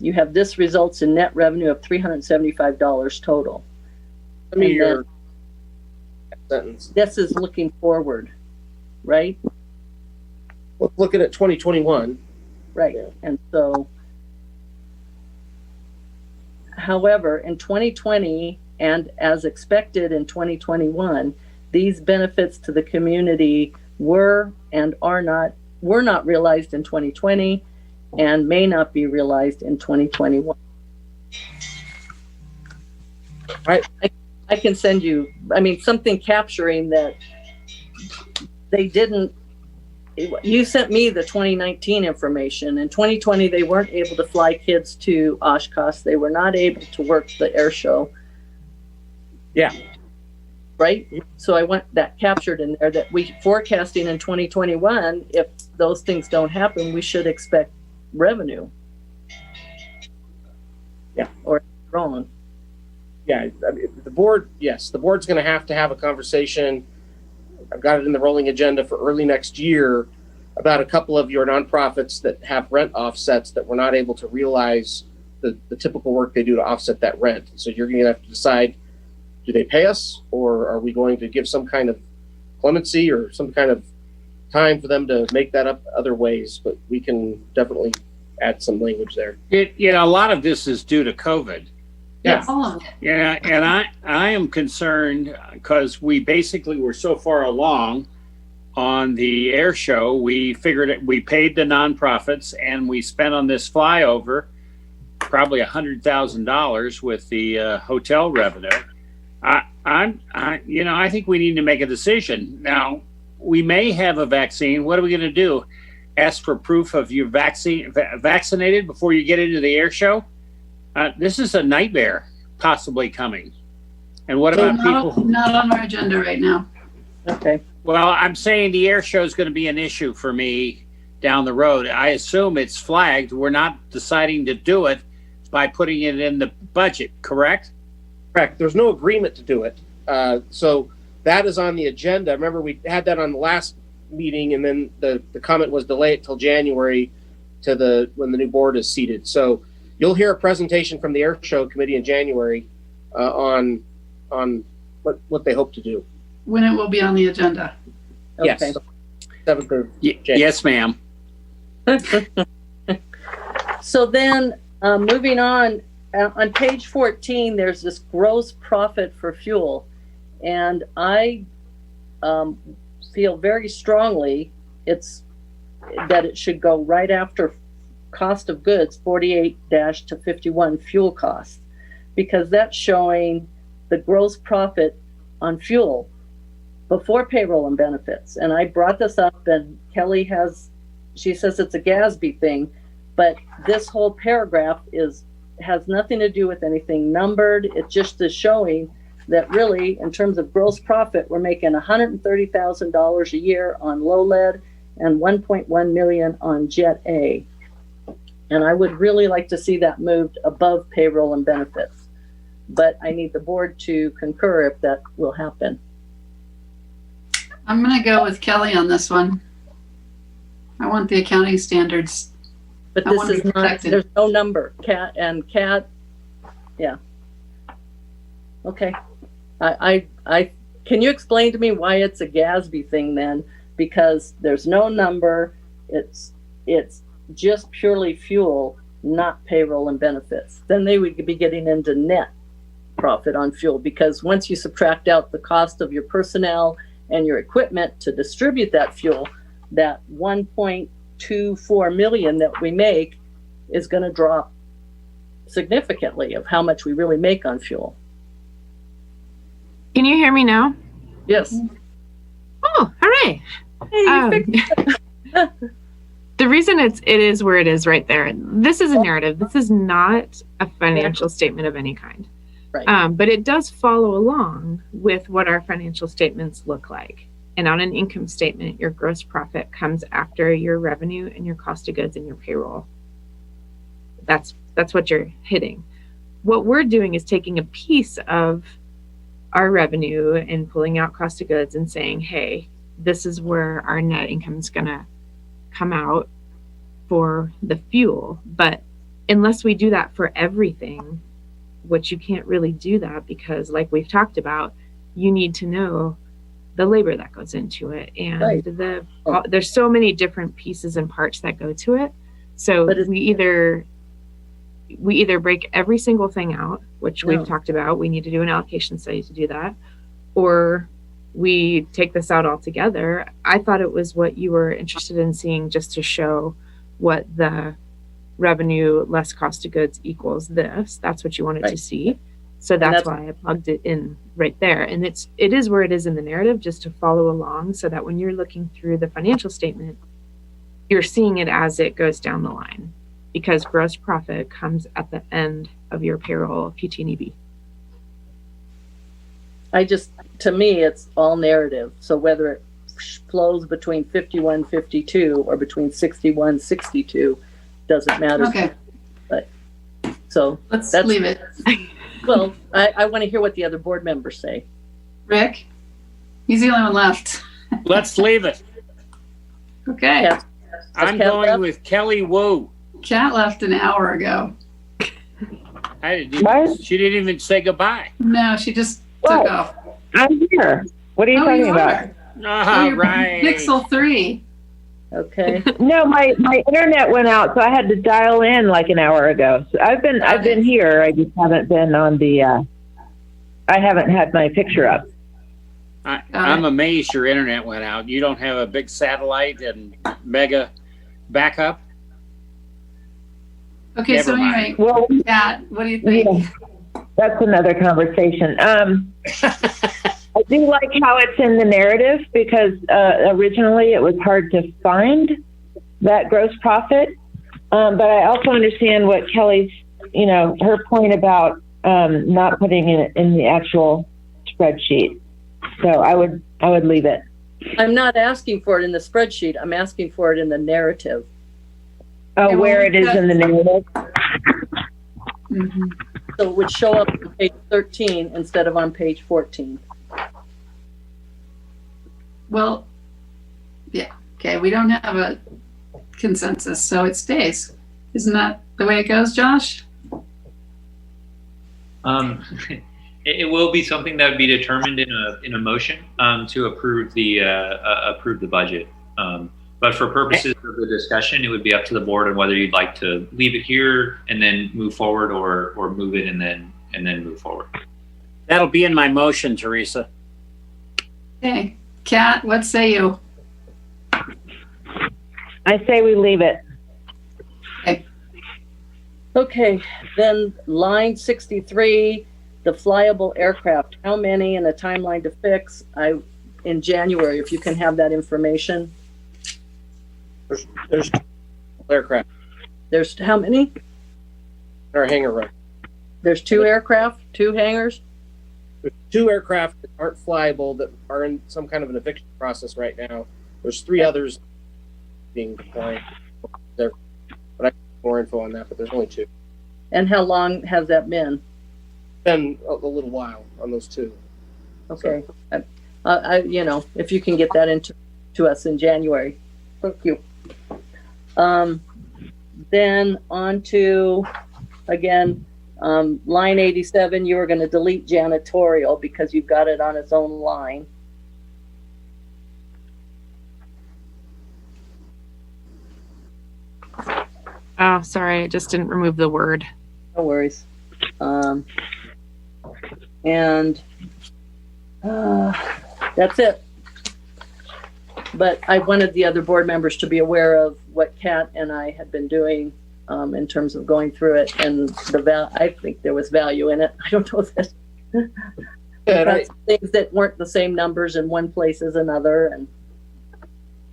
you have this results in net revenue of $375 total. Let me hear sentence. This is looking forward, right? Well, looking at 2021. Right. Yeah. And so, however, in 2020 and as expected in 2021, these benefits to the community were not realized in 2020 and may not be realized in 2021. I can send you, something capturing that they didn't. You sent me the 2019 information. In 2020, they weren't able to fly kids to Oshkosh. They were not able to work the air show. Yeah. Right? So I want that captured in there that we forecasting in 2021, if those things don't happen, we should expect revenue. Yeah. Or wrong. Yeah. The board, yes, the board's going to have a conversation. I've got it in the rolling agenda for early next year about a couple of your nonprofits that have rent offsets that we're not able to realize the typical work they do to offset that rent. So you're going to have to decide, do they pay us, or are we going to give some kind of clemency or some kind of time for them to make that up other ways? But we can definitely add some language there. A lot of this is due to COVID. Yeah, all of it. Yeah, and I am concerned because we basically were so far along on the air show. We figured we paid the nonprofits and we spent on this flyover probably $100,000 with the hotel revenue. I think we need to make a decision now. We may have a vaccine. What are we going to do? Ask for proof of you're vaccinated before you get into the air show? This is a nightmare possibly coming. And what about people? Not on our agenda right now. Okay. Well, I'm saying the air show is going to be an issue for me down the road. I assume it's flagged. We're not deciding to do it by putting it in the budget, correct? Correct. There's no agreement to do it. So that is on the agenda. Remember, we had that on the last meeting, and then the comment was delay it till January to when the new board is seated. So you'll hear a presentation from the Air Show Committee in January on what they hope to do. When it will be on the agenda. Yes. Okay. 7th of January. Yes, ma'am. So then, moving on page 14, there's this gross profit for fuel. And I feel very strongly that it should go right after cost of goods, 48-51 fuel costs, because that's showing the gross profit on fuel before payroll and benefits. And I brought this up, and Kelly she says it's a GASB thing, but this whole paragraph has nothing to do with anything numbered. It just is showing that really, in terms of gross profit, we're making $130,000 a year on low lead and $1.1 million on Jet A. And I would really like to see that moved above payroll and benefits. But I need the board to concur if that will happen. I'm going to go with Kelly on this one. I want the accounting standards But I this wanna is be not, protected. there's no number. Cat, yeah. Okay. Can you explain to me why it's a GASB thing then? Because there's no number, it's just purely fuel, not payroll and benefits. Then they would be getting into net profit on fuel, because once you subtract out the cost of your personnel and your equipment to distribute that fuel, that 1.24 million that we make is going to drop significantly of how much we really make on fuel. Can you hear me now? Yes. Oh, hooray. The reason it is where it is right there, this is a narrative. This is not a financial statement of any kind. Right. But it does follow along with what our financial statements look like. And on an income statement, your gross profit comes after your revenue and your cost of goods and your payroll. That's what you're hitting. What we're doing is taking a piece of our revenue and pulling out cost of goods and saying, hey, this is where our net income is going to come out for the fuel. But unless we do that for everything, which you can't really do that, because like we've talked about, you need to know the labor that goes into it, and right. There's so many different pieces and parts that go to it. So we either break every single thing out, which we've talked about. We need to do an allocation study to do that, or we take this out altogether. I thought it was what you were interested in seeing, just to show what the revenue less cost of goods equals this. That's what you wanted to see. So that's why I plugged it in right there. And it is where it is in the narrative, just to follow along, so that when you're looking through the financial statement, you're seeing it as it goes down the line, because gross profit comes at the end of your payroll PT&EB. To me, it's all narrative. So whether it flows between 51.52 or between 61.62 doesn't matter. Okay. But so let's leave it. Well, I want to hear what the other board members say. Rick, he's the only one left. Let's leave it. Okay. I'm going with Kelly Wu. Kat left an hour ago. She didn't even say goodbye. No, she just took off. I'm here. What are you talking about? Right. Pixel 3. Okay. No, my internet went out, so I had to dial in like an hour ago. So I've been here. I just haven't been on the. I haven't had my picture up. I'm amazed your internet went out. You don't have a big satellite and mega backup? Okay, Never so mind. anyway, well, Kat, what do you think? Yeah, that's another conversation. I do like how it's in the narrative, because originally it was hard to find that gross profit. But I also understand what Kelly's, her point about not putting it in the actual spreadsheet. So I would leave it. I'm not asking for it in the spreadsheet. I'm asking for it in the narrative. Oh, where it is in the narrative? Mm-hmm. So it would show up on page 13 instead of on page 14. Well, yeah, okay, we don't have a consensus, so it stays. Isn't that the way it goes, Josh? It will be something that would be determined in a motion to approve the budget. But for purposes of the discussion, it would be up to the board on whether you'd like to leave it here and then move forward, or move it and then move forward. That'll be in my motion, Teresa. Okay. Kat, what say you? I say we leave it. Okay, then line 63, the flyable aircraft. How many and a timeline to fix? In January, if you can have that information. There's aircraft. There's how many? Our hangar run. There's 2 aircraft, 2 hangars? There's 2 aircraft that aren't flyable, that are in some kind of an eviction process right now. There's 3 others being compliant. But I have more info on that, but there's only 2. And how long has that been? Been a little while on those 2. Okay. So. If you can get that to us in January. Thank you. Then on to, again, line 87, you were going to delete janitorial because you've got it on its own line. Oh, sorry, I just didn't remove the word. No worries. And that's it. But I wanted the other board members to be aware of what Kat and I had been doing in terms of going through it, and I think there was value in it. I don't know that things that weren't the same numbers in one place as another. And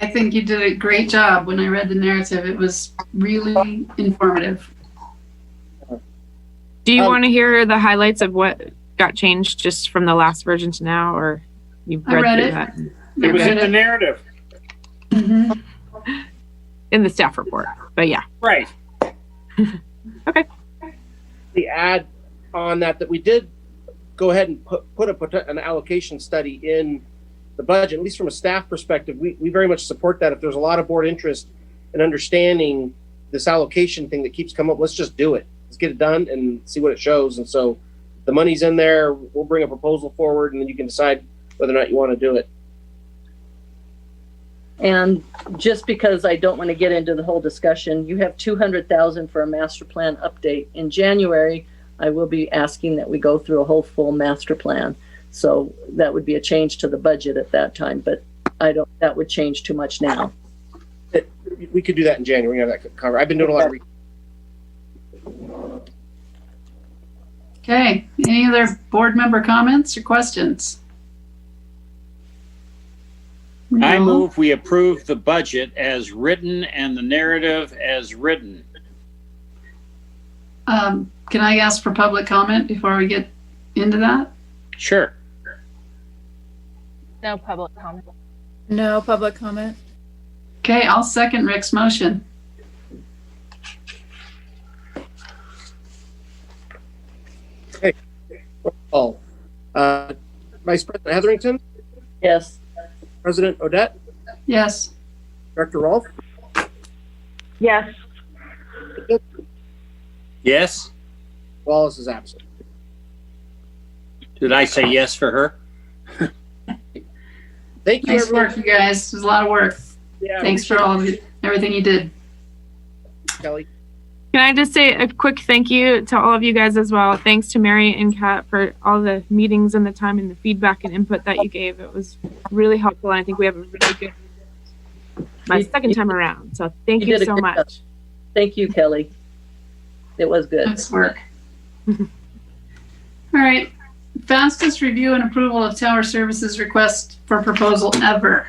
I think you did a great job. When I read the narrative, it was really informative. Do you want to hear the highlights of what got changed just from the last version to now, or you've read through that? It was in the narrative. Mm-hmm. In the staff report, but yeah. Right. Okay. The add on that we did go ahead and put an allocation study in the budget, at least from a staff perspective. We very much support that. If there's a lot of board interest in understanding this allocation thing that keeps coming up, let's just do it. Let's get it done and see what it shows. And so the money's in there. We'll bring a proposal forward, and then you can decide whether or not you want to do it. And just because I don't want to get into the whole discussion, you have $200,000 for a master plan update. In January, I will be asking that we go through a whole full master plan. So that would be a change to the budget at that time, but that would change too much now. We could do that in January. Have that covered. I've been doing a lot of Okay. Any other board member comments or questions? No. I move we approve the budget as written and the narrative as written. Can I ask for public comment before we get into that? Sure. No public comment. No public comment. Okay, I'll second Rick's motion. Okay. Vice President Hetherington? Yes. President Odette? Yes. Director Rolfe? Yes. Yes. Wallace is absent. Did I say yes for her? Thank you, Nice everyone. work, you guys. It was a lot of work. Yeah, Thanks for all of it, everything you did. Kelly. Can I just say a quick thank you to all of you guys as well? Thanks to Mary and Kat for all the meetings and the time and the feedback and input that you gave. It was really helpful, and I think we have a really good second time around. So thank you so much. Job. Thank you, Kelly. It was good. Nice work. All right. Fastest review and approval of tower services request for proposal ever.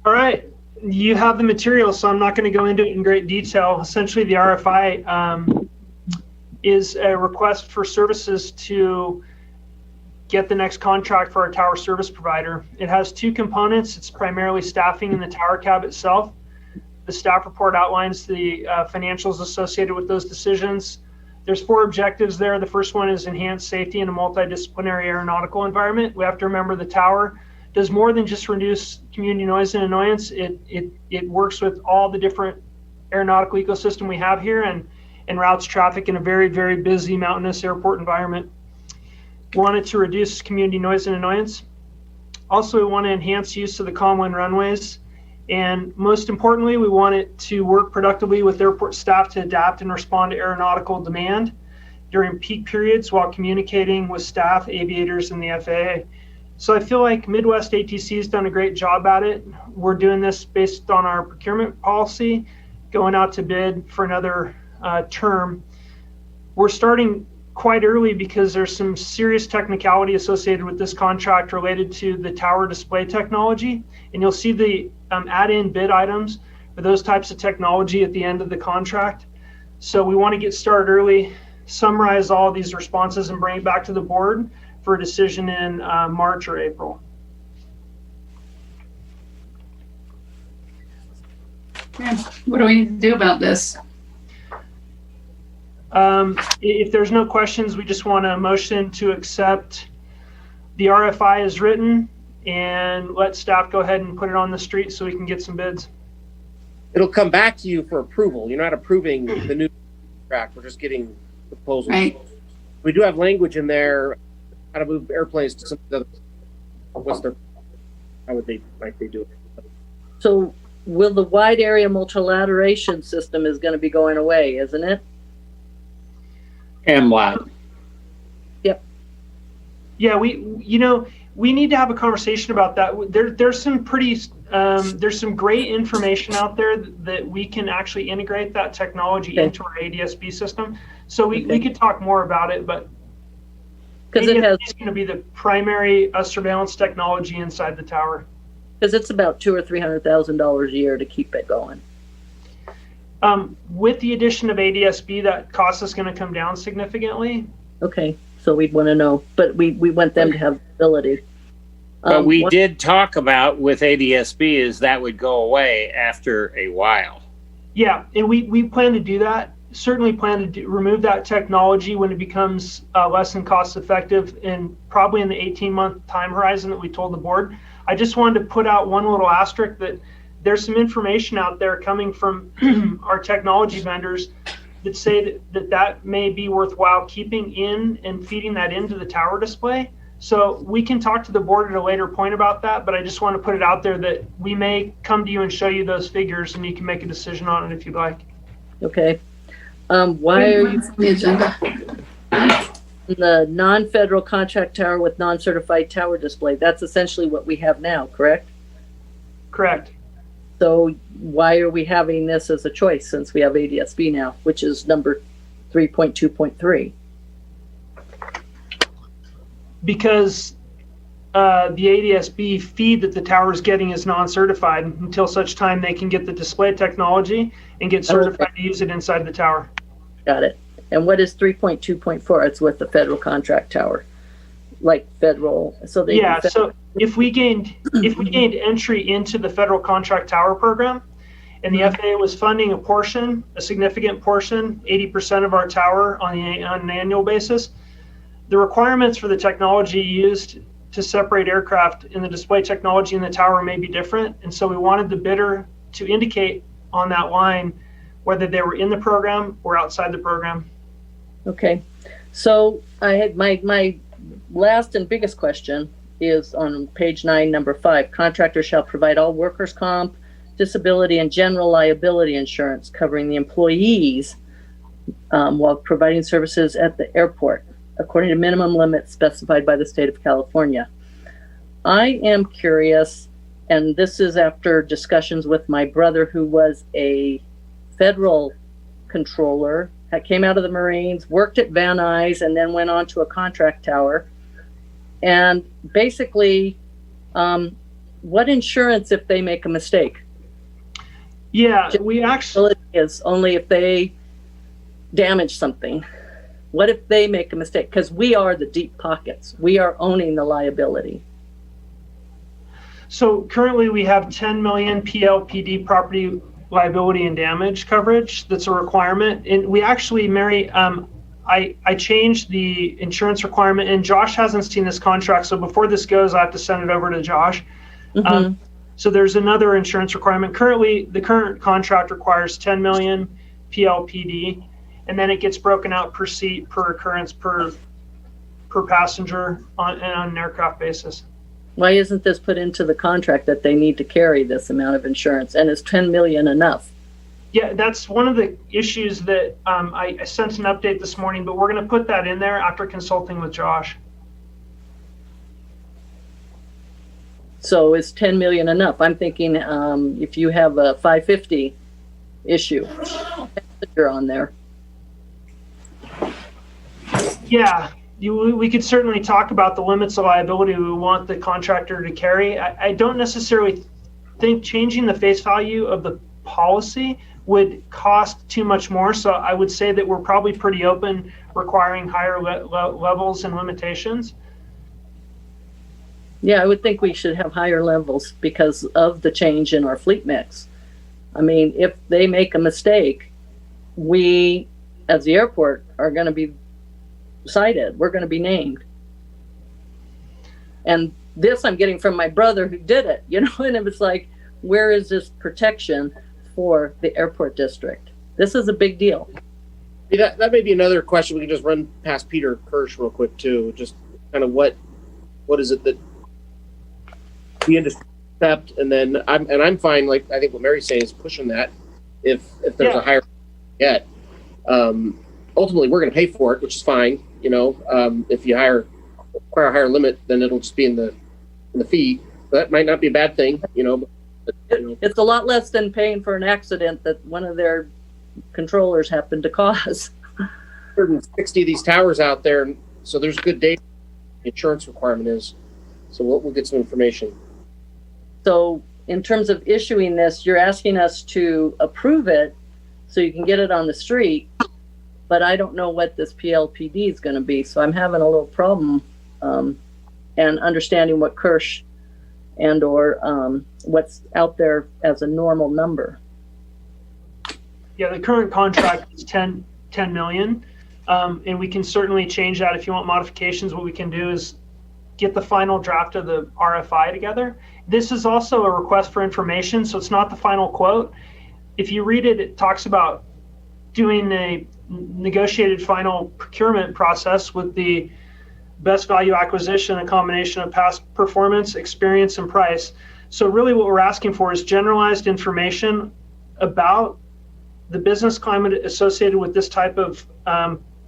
All right. You have the material, so I'm not going to go into it in great detail. Essentially, the RFI is a request for services to get the next contract for our tower service provider. It has two components. It's primarily staffing in the tower cab itself. The staff report outlines the financials associated with those decisions. There's 4 objectives there. The first one is enhanced safety in a multidisciplinary aeronautical environment. We have to remember the tower does more than just reduce community noise and annoyance. It works with all the different aeronautical ecosystem we have here and routes traffic in a very, very busy mountainous airport environment. We want it to reduce community noise and annoyance. Also, we want to enhance use of the common runways. And most importantly, we want it to work productively with airport staff to adapt and respond to aeronautical demand during peak periods while communicating with staff, aviators, and the FAA. So I feel like Midwest ATC has done a great job at it. We're doing this based on our procurement policy, going out to bid for another term. We're starting quite early because there's some serious technicality associated with this contract related to the tower display technology. And you'll see the add-in bid items for those types of technology at the end of the contract. So we want to get started early, summarize all of these responses, and bring it back to the board for a decision in March or April. Okay. What do we need to do about this? If there's no questions, we just want a motion to accept the RFI as written and let staff go ahead and put it on the street so we can get some bids. it'll come back to you for approval. You're not approving the new contract. We're just getting proposals. Right. We do have language in there how to move airplanes to some other. How would they do it? So will the wide area multilateration system is going to be going away, isn't it? MLAT. Yep. Yeah, we need to have a conversation about that. There's some there's some great information out there that we can actually integrate that technology into our ADSB system. So we could talk more about it, but because it is going to be the primary surveillance technology inside the tower. Because it's about $200,000 or $300,000 a year to keep it going. With the addition of ADSB, that cost is going to come down significantly. Okay, so we'd want to know, but we want them to have ability. But we did talk about with ADSB is that would go away after a while. Yeah, and we plan to do that. Certainly plan to remove that technology when it becomes less than cost effective, and probably in the 18-month time horizon that we told the board. I just wanted to put out one little asterisk that there's some information out there coming from our technology vendors that say that may be worthwhile keeping in and feeding that into the tower display. So we can talk to the board at a later point about that, but I just want to put it out there that we may come to you and show you those figures, and you can make a decision on it if you'd like. Okay. Why are you the agenda? The non-federal contract tower with non-certified tower display? That's essentially what we have now, correct? Correct. So why are we having this as a choice since we have ADSB now, which is number 3.2.3? Because the ADSB feed that the tower is getting is non-certified until such time they can get the display technology and get certified to use it inside the tower. Got it. And what is 3.2.4? It's with the federal contract tower, like federal. So they So if we gained entry into the federal contract tower program, and the FAA was funding a significant portion, 80% of our tower on an annual basis, the requirements for the technology used to separate aircraft in the display technology in the tower may be different. And so we wanted the bidder to indicate on that line whether they were in the program or outside the program. Okay. So I had my last and biggest question is on page 9, number 5. Contractor shall provide all workers' comp, disability, and general liability insurance covering the employees while providing services at the airport, according to minimum limits specified by the state of California. I am curious, and this is after discussions with my brother, who was a federal controller, came out of the Marines, worked at Van Nuys, and then went on to a contract tower. And basically, what insurance if they make a mistake? Yeah, we actually is only if they damage something. What if they make a mistake? Because we are the deep pockets. We are owning the liability. So currently we have 10 million PLPD property liability and damage coverage. That's a requirement. And we actually, Mary, I changed the insurance requirement, and Josh hasn't seen this contract. So before this goes, I have to send it over to Josh. So there's another insurance requirement. Currently, the current contract requires 10 million PLPD. And then it gets broken out per seat, per occurrence, per passenger on an aircraft basis. Why isn't this put into the contract that they need to carry this amount of insurance? And is 10 million enough? Yeah, that's one of the issues that I sent an update this morning, but we're going to put that in there after consulting with Josh. So is 10 million enough? I'm thinking if you have a 550 issue, you're on there. Yeah, we could certainly talk about the limits of liability we want the contractor to carry. I don't necessarily think changing the face value of the policy would cost too much more. So I would say that we're probably pretty open requiring higher levels and limitations. Yeah, I would think we should have higher levels because of the change in our fleet mix. I mean, if they make a mistake, we, as the airport, are going to be cited. We're going to be named. And this I'm getting from my brother who did it, and it was like, where is this protection for the airport district. This is a big deal. That may be another question we can just run past Peter Kirsch real quick too. Just kind of what is it that the industry accept, and then I'm fine. Like I think what Mary's saying is pushing that. If there's a higher yet, ultimately we're going to pay for it, which is fine. You know, if you require a higher limit, then it'll just be in the fee. That might not be a bad thing. You know, it's a lot less than paying for an accident that one of their controllers happened to cause. 160 of these towers out there, and so there's good data. The insurance requirement is. So we'll get some information. So in terms of issuing this, you're asking us to approve it so you can get it on the street, but I don't know what this PLPD is going to be. So I'm having a little problem and understanding what Kirsch and or what's out there as a normal number. Yeah, the current contract is 10 million. And we can certainly change that if you want modifications. What we can do is get the final draft of the RFI together. This is also a request for information, so it's not the final quote. If you read it, it talks about doing a negotiated final procurement process with the best value acquisition, a combination of past performance, experience, and price. So really what we're asking for is generalized information about the business climate associated with this type of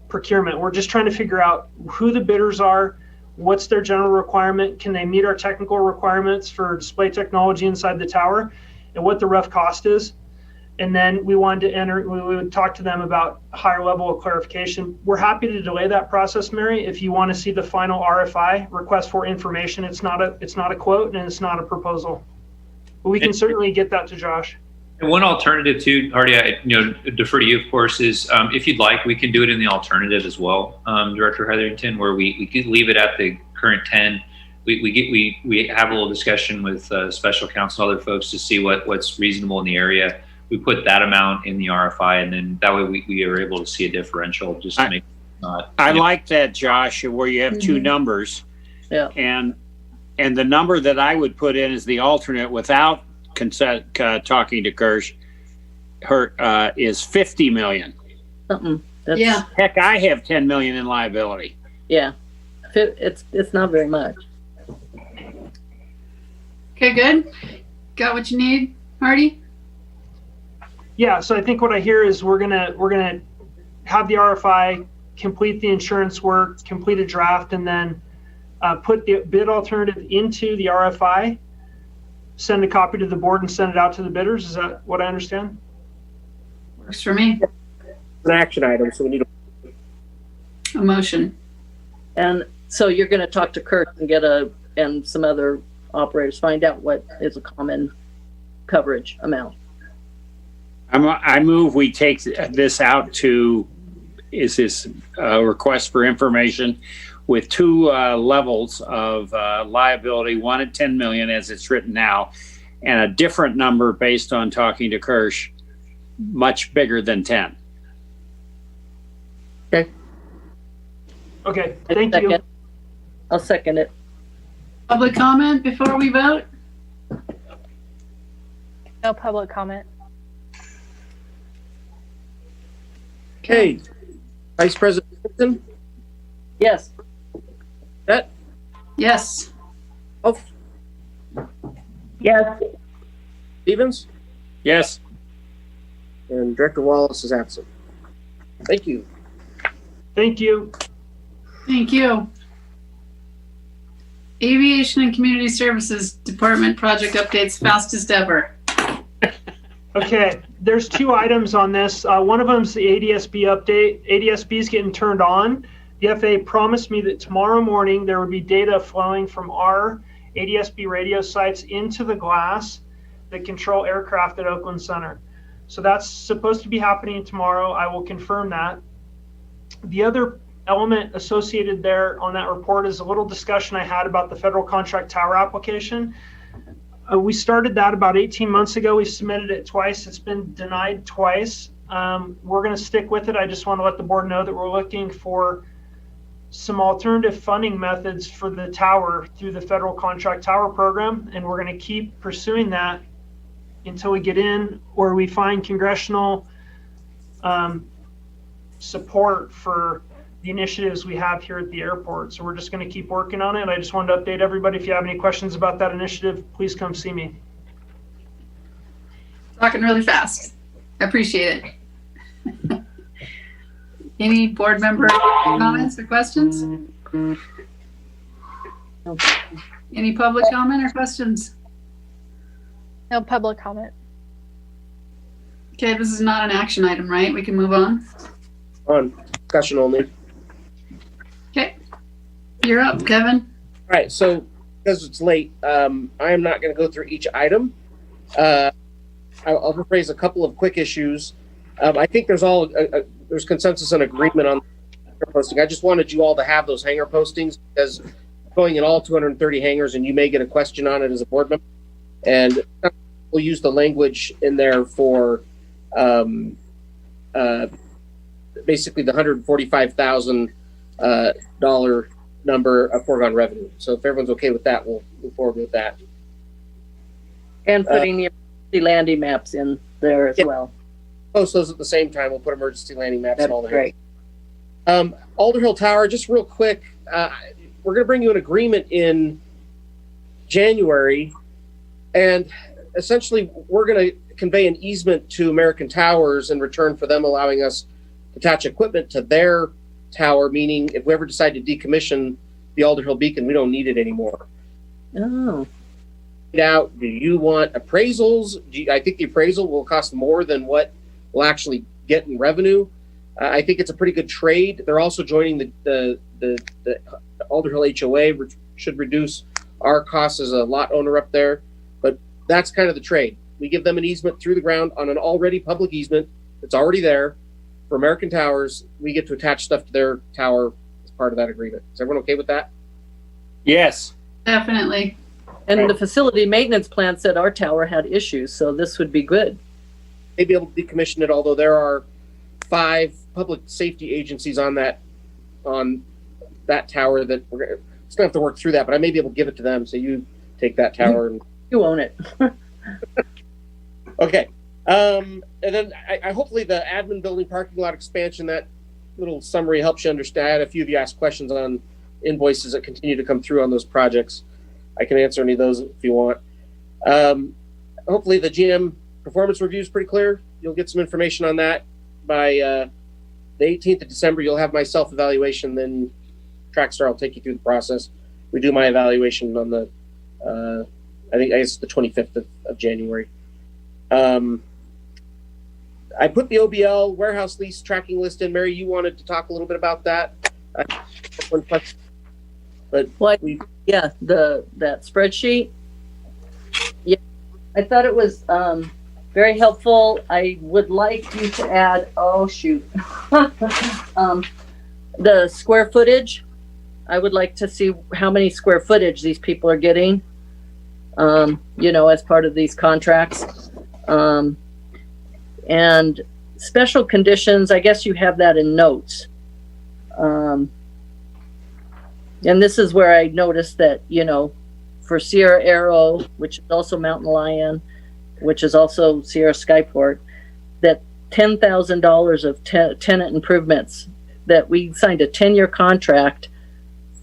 procurement. We're just trying to figure out who the bidders are, what's their general requirement, can they meet our technical requirements for display technology inside the tower, and what the rough cost is. And then we wanted to we would talk to them about a higher level of clarification. We're happy to delay that process, Mary, if you want to see the final RFI, request for information. It's not a quote and it's not a proposal. But we can certainly get that to Josh. And one alternative too, Hardy, I defer to you, of course, is if you'd like, we can do it in the alternative as well, Director Hetherington, where we could leave it at the current 10. We have a little discussion with special counsel and other folks to see what's reasonable in the area. We put that amount in the RFI, and then that way we are able to see a differential just to make it not. I like that, Josh, where you have two numbers. Yeah. And the number that I would put in is the alternate without consent, talking to Kirsch, is 50 million. Yeah. Heck, I have 10 million in liability. Yeah. It's not very much. Okay, good. Got what you need, Marty? Yeah, so I think what I hear is we're gonna have the RFI, complete the insurance work, complete a draft, and then put the bid alternative into the RFI, send a copy to the board, and send it out to the bidders. Is that what I understand? Works for me. It's an action item, so we need a motion. And so you're going to talk to Kurt and and some other operators, find out what is a common coverage amount. I move we take this out to, is this request for information with two levels of liability, one at 10 million as it's written now, and a different number based on talking to Kirsch, much bigger than 10. Okay, thank you. I'll second it. Public comment before we vote? No public comment. Okay. Vice President Simpson? Yes. Bet? Yes. Oh. Yes. Stevens? Yes. And Director Wallace is absent. Thank you. Thank you. Thank you. Aviation and Community Services Department project updates fast as ever. Okay, there's two items on this. One of them is the ADSB update. ADSB is getting turned on. The FAA promised me that tomorrow morning there would be data flowing from our ADSB radio sites into the glass that control aircraft at Oakland Center. So that's supposed to be happening tomorrow. I will confirm that. The other element associated there on that report is a little discussion I had about the federal contract tower application. We started that about 18 months ago. We've submitted it twice. It's been denied twice. We're going to stick with it. I just want to let the board know that we're looking for some alternative funding methods for the tower through the federal contract tower program, and we're going to keep pursuing that until we get in or we find congressional support for the initiatives we have here at the airport. So we're just going to keep working on it. I just wanted to update everybody. If you have any questions about that initiative, please come see me. Talking really fast. I appreciate it. Any board member comments or questions? Any public comment or questions? No public comment. Okay, this is not an action item, right? We can move on. On discussion only. Okay, you're up, Kevin. All right, so because it's late, I am not going to go through each item. I'll rephrase a couple of quick issues. I think there's there's consensus and agreement on hangar posting. I just wanted you all to have those hangar postings because going in all 230 hangars, and you may get a question on it as a board member, and we'll use the language in there for basically the $145,000 number of foregone revenue. So if everyone's okay with that, we'll move forward with that. And putting the emergency landing maps in there as well. Post those at the same time. We'll put emergency landing maps in all the great. Alder Hill Tower, just real quick, we're going to bring you an agreement in January, and essentially we're going to convey an easement to American Towers in return for them allowing us to attach equipment to their tower, meaning if we ever decide to decommission the Alder Hill Beacon, we don't need it anymore. Oh. Now, do you want appraisals? I think the appraisal will cost more than what we'll actually get in revenue. I think it's a pretty good trade. They're also joining the Alder Hill HOA, which should reduce our costs as a lot owner up there. But that's kind of the trade. We give them an easement through the ground on an already public easement that's already there for American Towers. We get to attach stuff to their tower as part of that agreement. Is everyone okay with that? Yes. Definitely. And the facility maintenance plan said our tower had issues, so this would be good. They'd be able to decommission it, although there are 5 public safety agencies on that tower that it's going to have to work through that, but I may be able to give it to them. So you take that tower and you own it. Okay. And then I hopefully the admin building parking lot expansion, that little summary helps you understand. I had a few of you ask questions on invoices that continue to come through on those projects. I can answer any of those if you want. Hopefully the GM performance review is pretty clear. You'll get some information on that by the 18th of December. You'll have my self-evaluation, then Trackstar will take you through the process. We do my evaluation on the, I guess the 25th of January. I put the OBL warehouse lease tracking list in. Mary, you wanted to talk a little bit about that? One question. But yeah, that spreadsheet. Yeah, I thought it was very helpful. I would like you to add, oh shoot, the square footage. I would like to see how many square footage these people are getting, as part of these contracts. And special conditions, I guess you have that in notes. And this is where I noticed that, for Sierra Aero, which is also Mountain Lion, which is also Sierra Skyport, that $10,000 of tenant improvements, that we signed a 10-year contract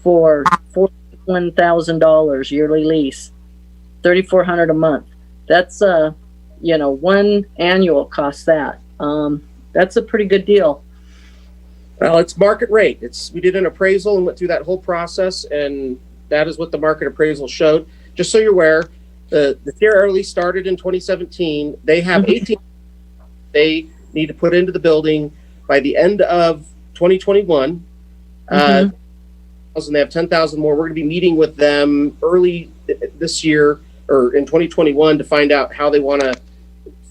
for $41,000 yearly lease, $3,400 a month. That's one annual costs that. That's a pretty good deal. Well, it's market rate. We did an appraisal and went through that whole process, and that is what the market appraisal showed. Just so you're aware, the Sierra Air lease started in 2017. They have 18 they need to put into the building by the end of 2021. And they have 10,000 more. We're going to be meeting with them early this year or in 2021 to find out how they want to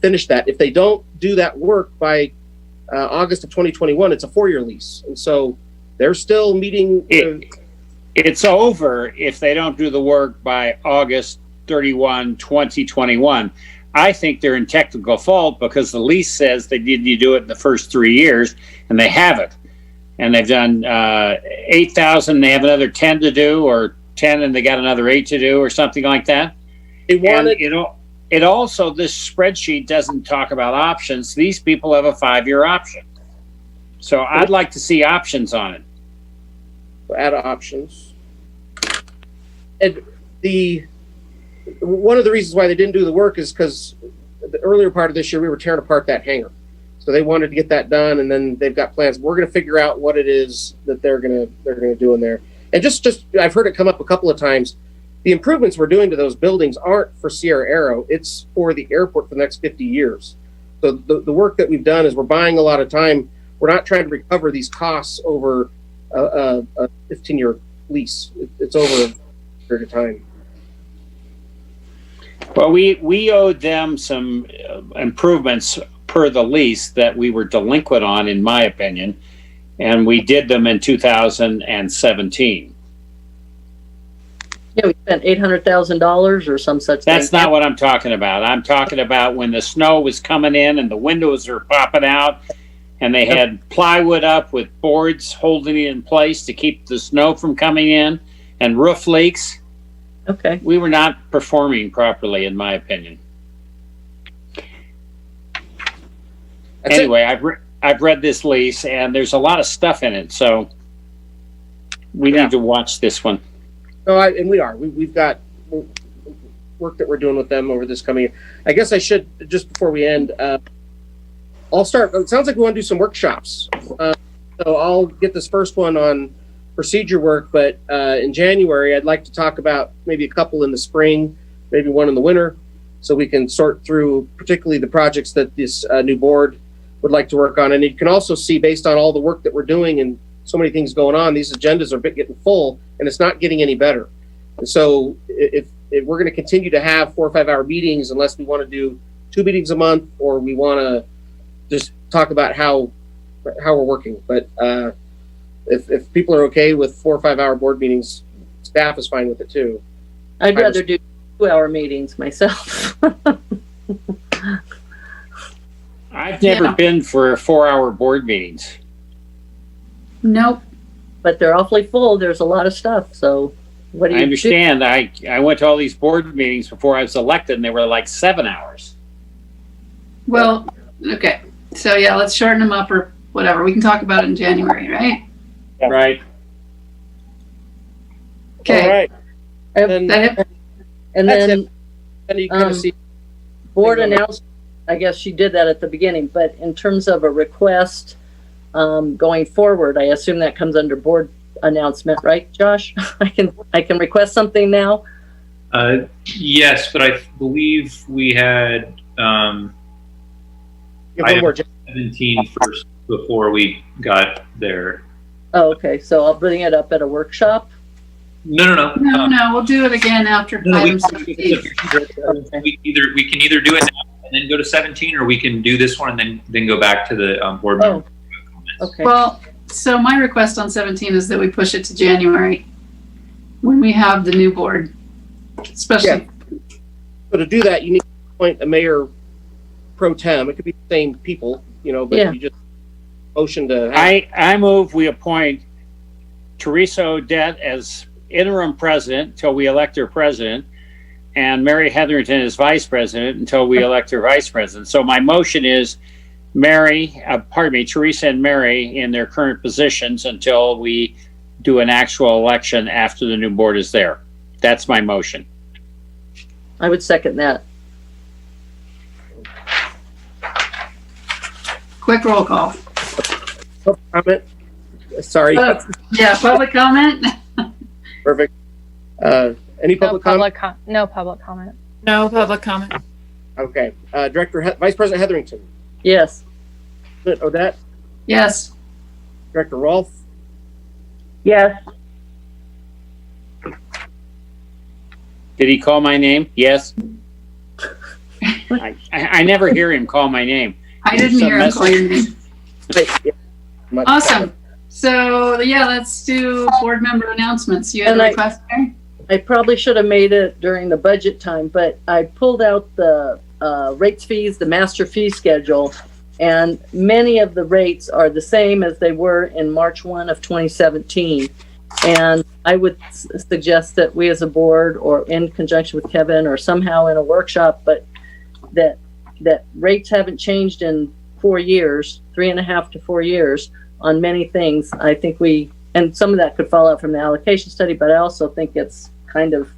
finish that. If they don't do that work by August of 2021, it's a 4-year lease. And so they're still meeting. It's over if they don't do the work by August 31, 2021. I think they're in technical fault because the lease says they need to do it in the first 3 years, and they haven't. And they've done 8,000, they have another 10 to do, or 10 and they got another 8 to do, or something like that. it also, this spreadsheet doesn't talk about options. These people have a 5-year option. So I'd like to see options on it. Add options. And one of the reasons why they didn't do the work is because the earlier part of this year, we were tearing apart that hangar. So they wanted to get that done, and then they've got plans. We're going to figure out what it is that they're going to do in there. And just I've heard it come up a couple of times. The improvements we're doing to those buildings aren't for Sierra Aero. It's for the airport for the next 50 years. So the work that we've done is we're buying a lot of time. We're not trying to recover these costs over a 15-year lease. It's over a period of time. Well, we owed them some improvements per the lease that we were delinquent on, in my opinion, and we did them in 2017. Yeah, we spent $800,000 or some such thing. That's not what I'm talking about. I'm talking about when the snow was coming in and the windows are popping out, and they had plywood up with boards holding it in place to keep the snow from coming in, and roof leaks. Okay. We were not performing properly, in my opinion. Anyway, I've read this lease, and there's a lot of stuff in it, so we need to watch this one. No, and we are. We've got work that we're doing with them over this coming year. I guess I should, just before we end, I'll start. It sounds like we want to do some workshops. So I'll get this first one on procedure work, but in January, I'd like to talk about maybe a couple in the spring, maybe one in the winter, so we can sort through particularly the projects that this new board would like to work on. And you can also see, based on all the work that we're doing and so many things going on, these agendas are getting full, and it's not getting any better. And so if we're going to continue to have 4 or 5 hour meetings, unless we want to do 2 meetings a month, or we want to just talk about how we're working. But if people are okay with 4 or 5 hour board meetings, staff is fine with it too. I'd rather do 2 hour meetings myself. I've never been for 4 hour board meetings. Nope. But they're awfully full. There's a lot of stuff. So what do you I understand. I went to all these board meetings before I was elected, and they were like 7 hours. Well, okay. So yeah, let's shorten them up or whatever. We can talk about it in January, right? Yeah. Right. Okay. All right. And then you kind of see board announcement. I guess she did that at the beginning, but in terms of a request going forward, I assume that comes under board announcement, right, Josh? I can request something now. Yes, but I believe we had item 17 first before we got there. Oh, okay. So I'll bring it up at a workshop. No. No, we'll do it again after item 17. We can either do it now and then go to 17, or we can do this one and then go back to the board member. Okay. Well, so my request on 17 is that we push it to January when we have the new board, especially. Yeah. So to do that, you need to appoint a mayor pro tem. It could be the same people, but you just motion to. I move we appoint Teresa Odette as interim president until we elect her president, and Mary Hetherington as vice president until we elect her vice president. So my motion is Teresa and Mary in their current positions until we do an actual election after the new board is there. That's my motion. I would second that. Quick roll call. Comment? Sorry. Yeah, public comment. Perfect. Any public comment? No public comment. No public comment. Okay. Vice President Hetherington. Yes. Odette. Yes. Director Rolfe. Yes. Did he call my name? Yes. I never hear him call my name. I didn't hear him call your name. Awesome. So yeah, let's do board member announcements. You had a request there? I probably should have made it during the budget time, but I pulled out the rates fees, the master fee schedule, and many of the rates are the same as they were in March 1 of 2017. And I would suggest that we as a board, or in conjunction with Kevin, or somehow in a workshop, but that rates haven't changed in 4 years, 3.5 to 4 years on many things. I think and some of that could fall out from the allocation study, but I also think it's kind of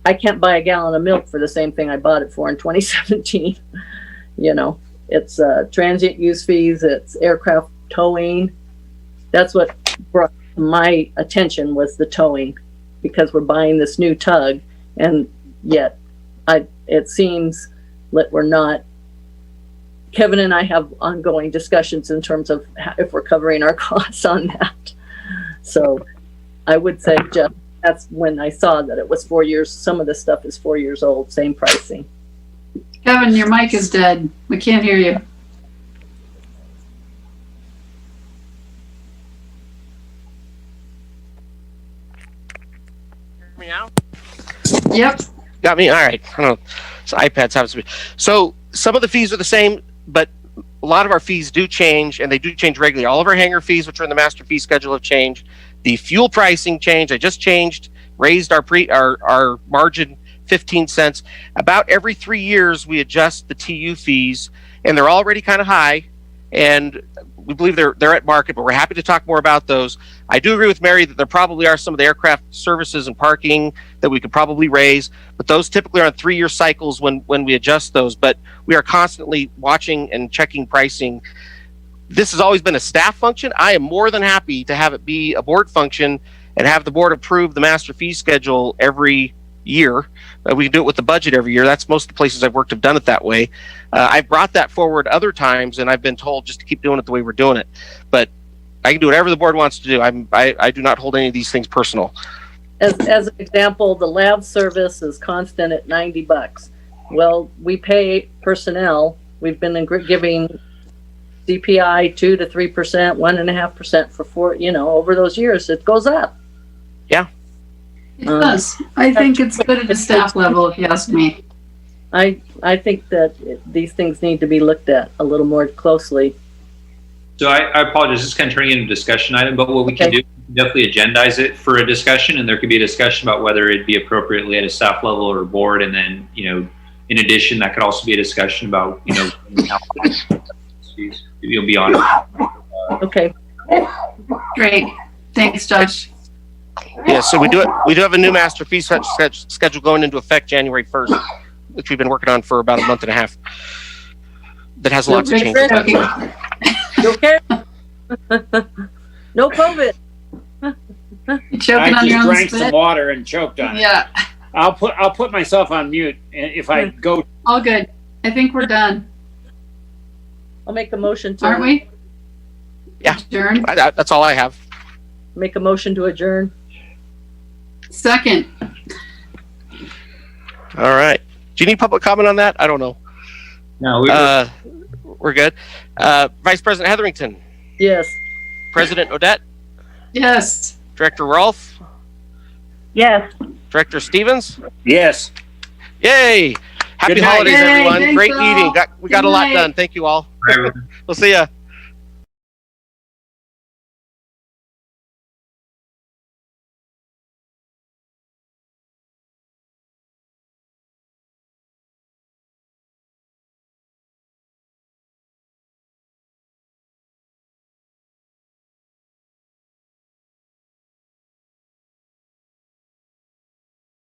I can't buy a gallon of milk for the same thing I bought it for in 2017. It's transient use fees, it's aircraft towing. That's what brought my attention, was the towing, because we're buying this new tug, and yet it seems that we're not. Kevin and I have ongoing discussions in terms of if we're covering our costs on that. So I would say, Jeff, that's when I saw that it was 4 years. Some of the stuff is 4 years old, same pricing. Kevin, your mic is dead. We can't hear you. Me out? Yep. Got me? All right. I don't know. So iPads have to be. So some of the fees are the same, but a lot of our fees do change, and they do change regularly. All of our hangar fees, which are in the master fee schedule, have changed. The fuel pricing changed. I just raised our margin 15 cents. About every 3 years, we adjust the TU fees, and they're already kind of high, and we believe they're at market, but we're happy to talk more about those. I do agree with Mary that there probably are some of the aircraft services and parking that we could probably raise, but those typically are on 3-year cycles when we adjust those. But we are constantly watching and checking pricing. This has always been a staff function. I am more than happy to have it be a board function and have the board approve the master fee schedule every year. We can do it with the budget every year. That's most of the places I've worked have done it that way. I've brought that forward other times, and I've been told just to keep doing it the way we're doing it. But I can do whatever the board wants to do. I do not hold any of these things personal. As an example, the lab service is constant at $90. Well, we pay personnel. We've been giving CPI 2 to 3%, 1.5% for 4. Over those years, it goes up. Yeah. It does. I think it's good at the staff level, if you ask me. I think that these things need to be looked at a little more closely. So I apologize, this is kind of turning into a discussion item, but what we can do, definitely agendize it for a discussion, and there could be a discussion about whether it'd be appropriately at a staff level or board, and then, in addition, that could also be a discussion about, you'll be on it. Okay. Great. Thanks, Josh. Yeah, so we do have a new master fee schedule going into effect January 1st, which we've been working on for about a month and a half. That has lots of changes. Okay. No COVID. I just drank some water and choked on it. Yeah. I'll put myself on mute if I go. All good. I think we're done. I'll make a motion to. Aren't we? Yeah. Adjourn. That's all I have. Make a motion to adjourn. Second. All right. Do you need public comment on that? I don't know. No, we're good. Vice President Hetherington. Yes. President Odette. Yes. Director Rolfe. Yes. Director Stevens. Yes. Yay! Happy Good night. holidays, Yay, everyone. thanks Great all. meeting. We got a lot done. Thank you all. We'll see ya.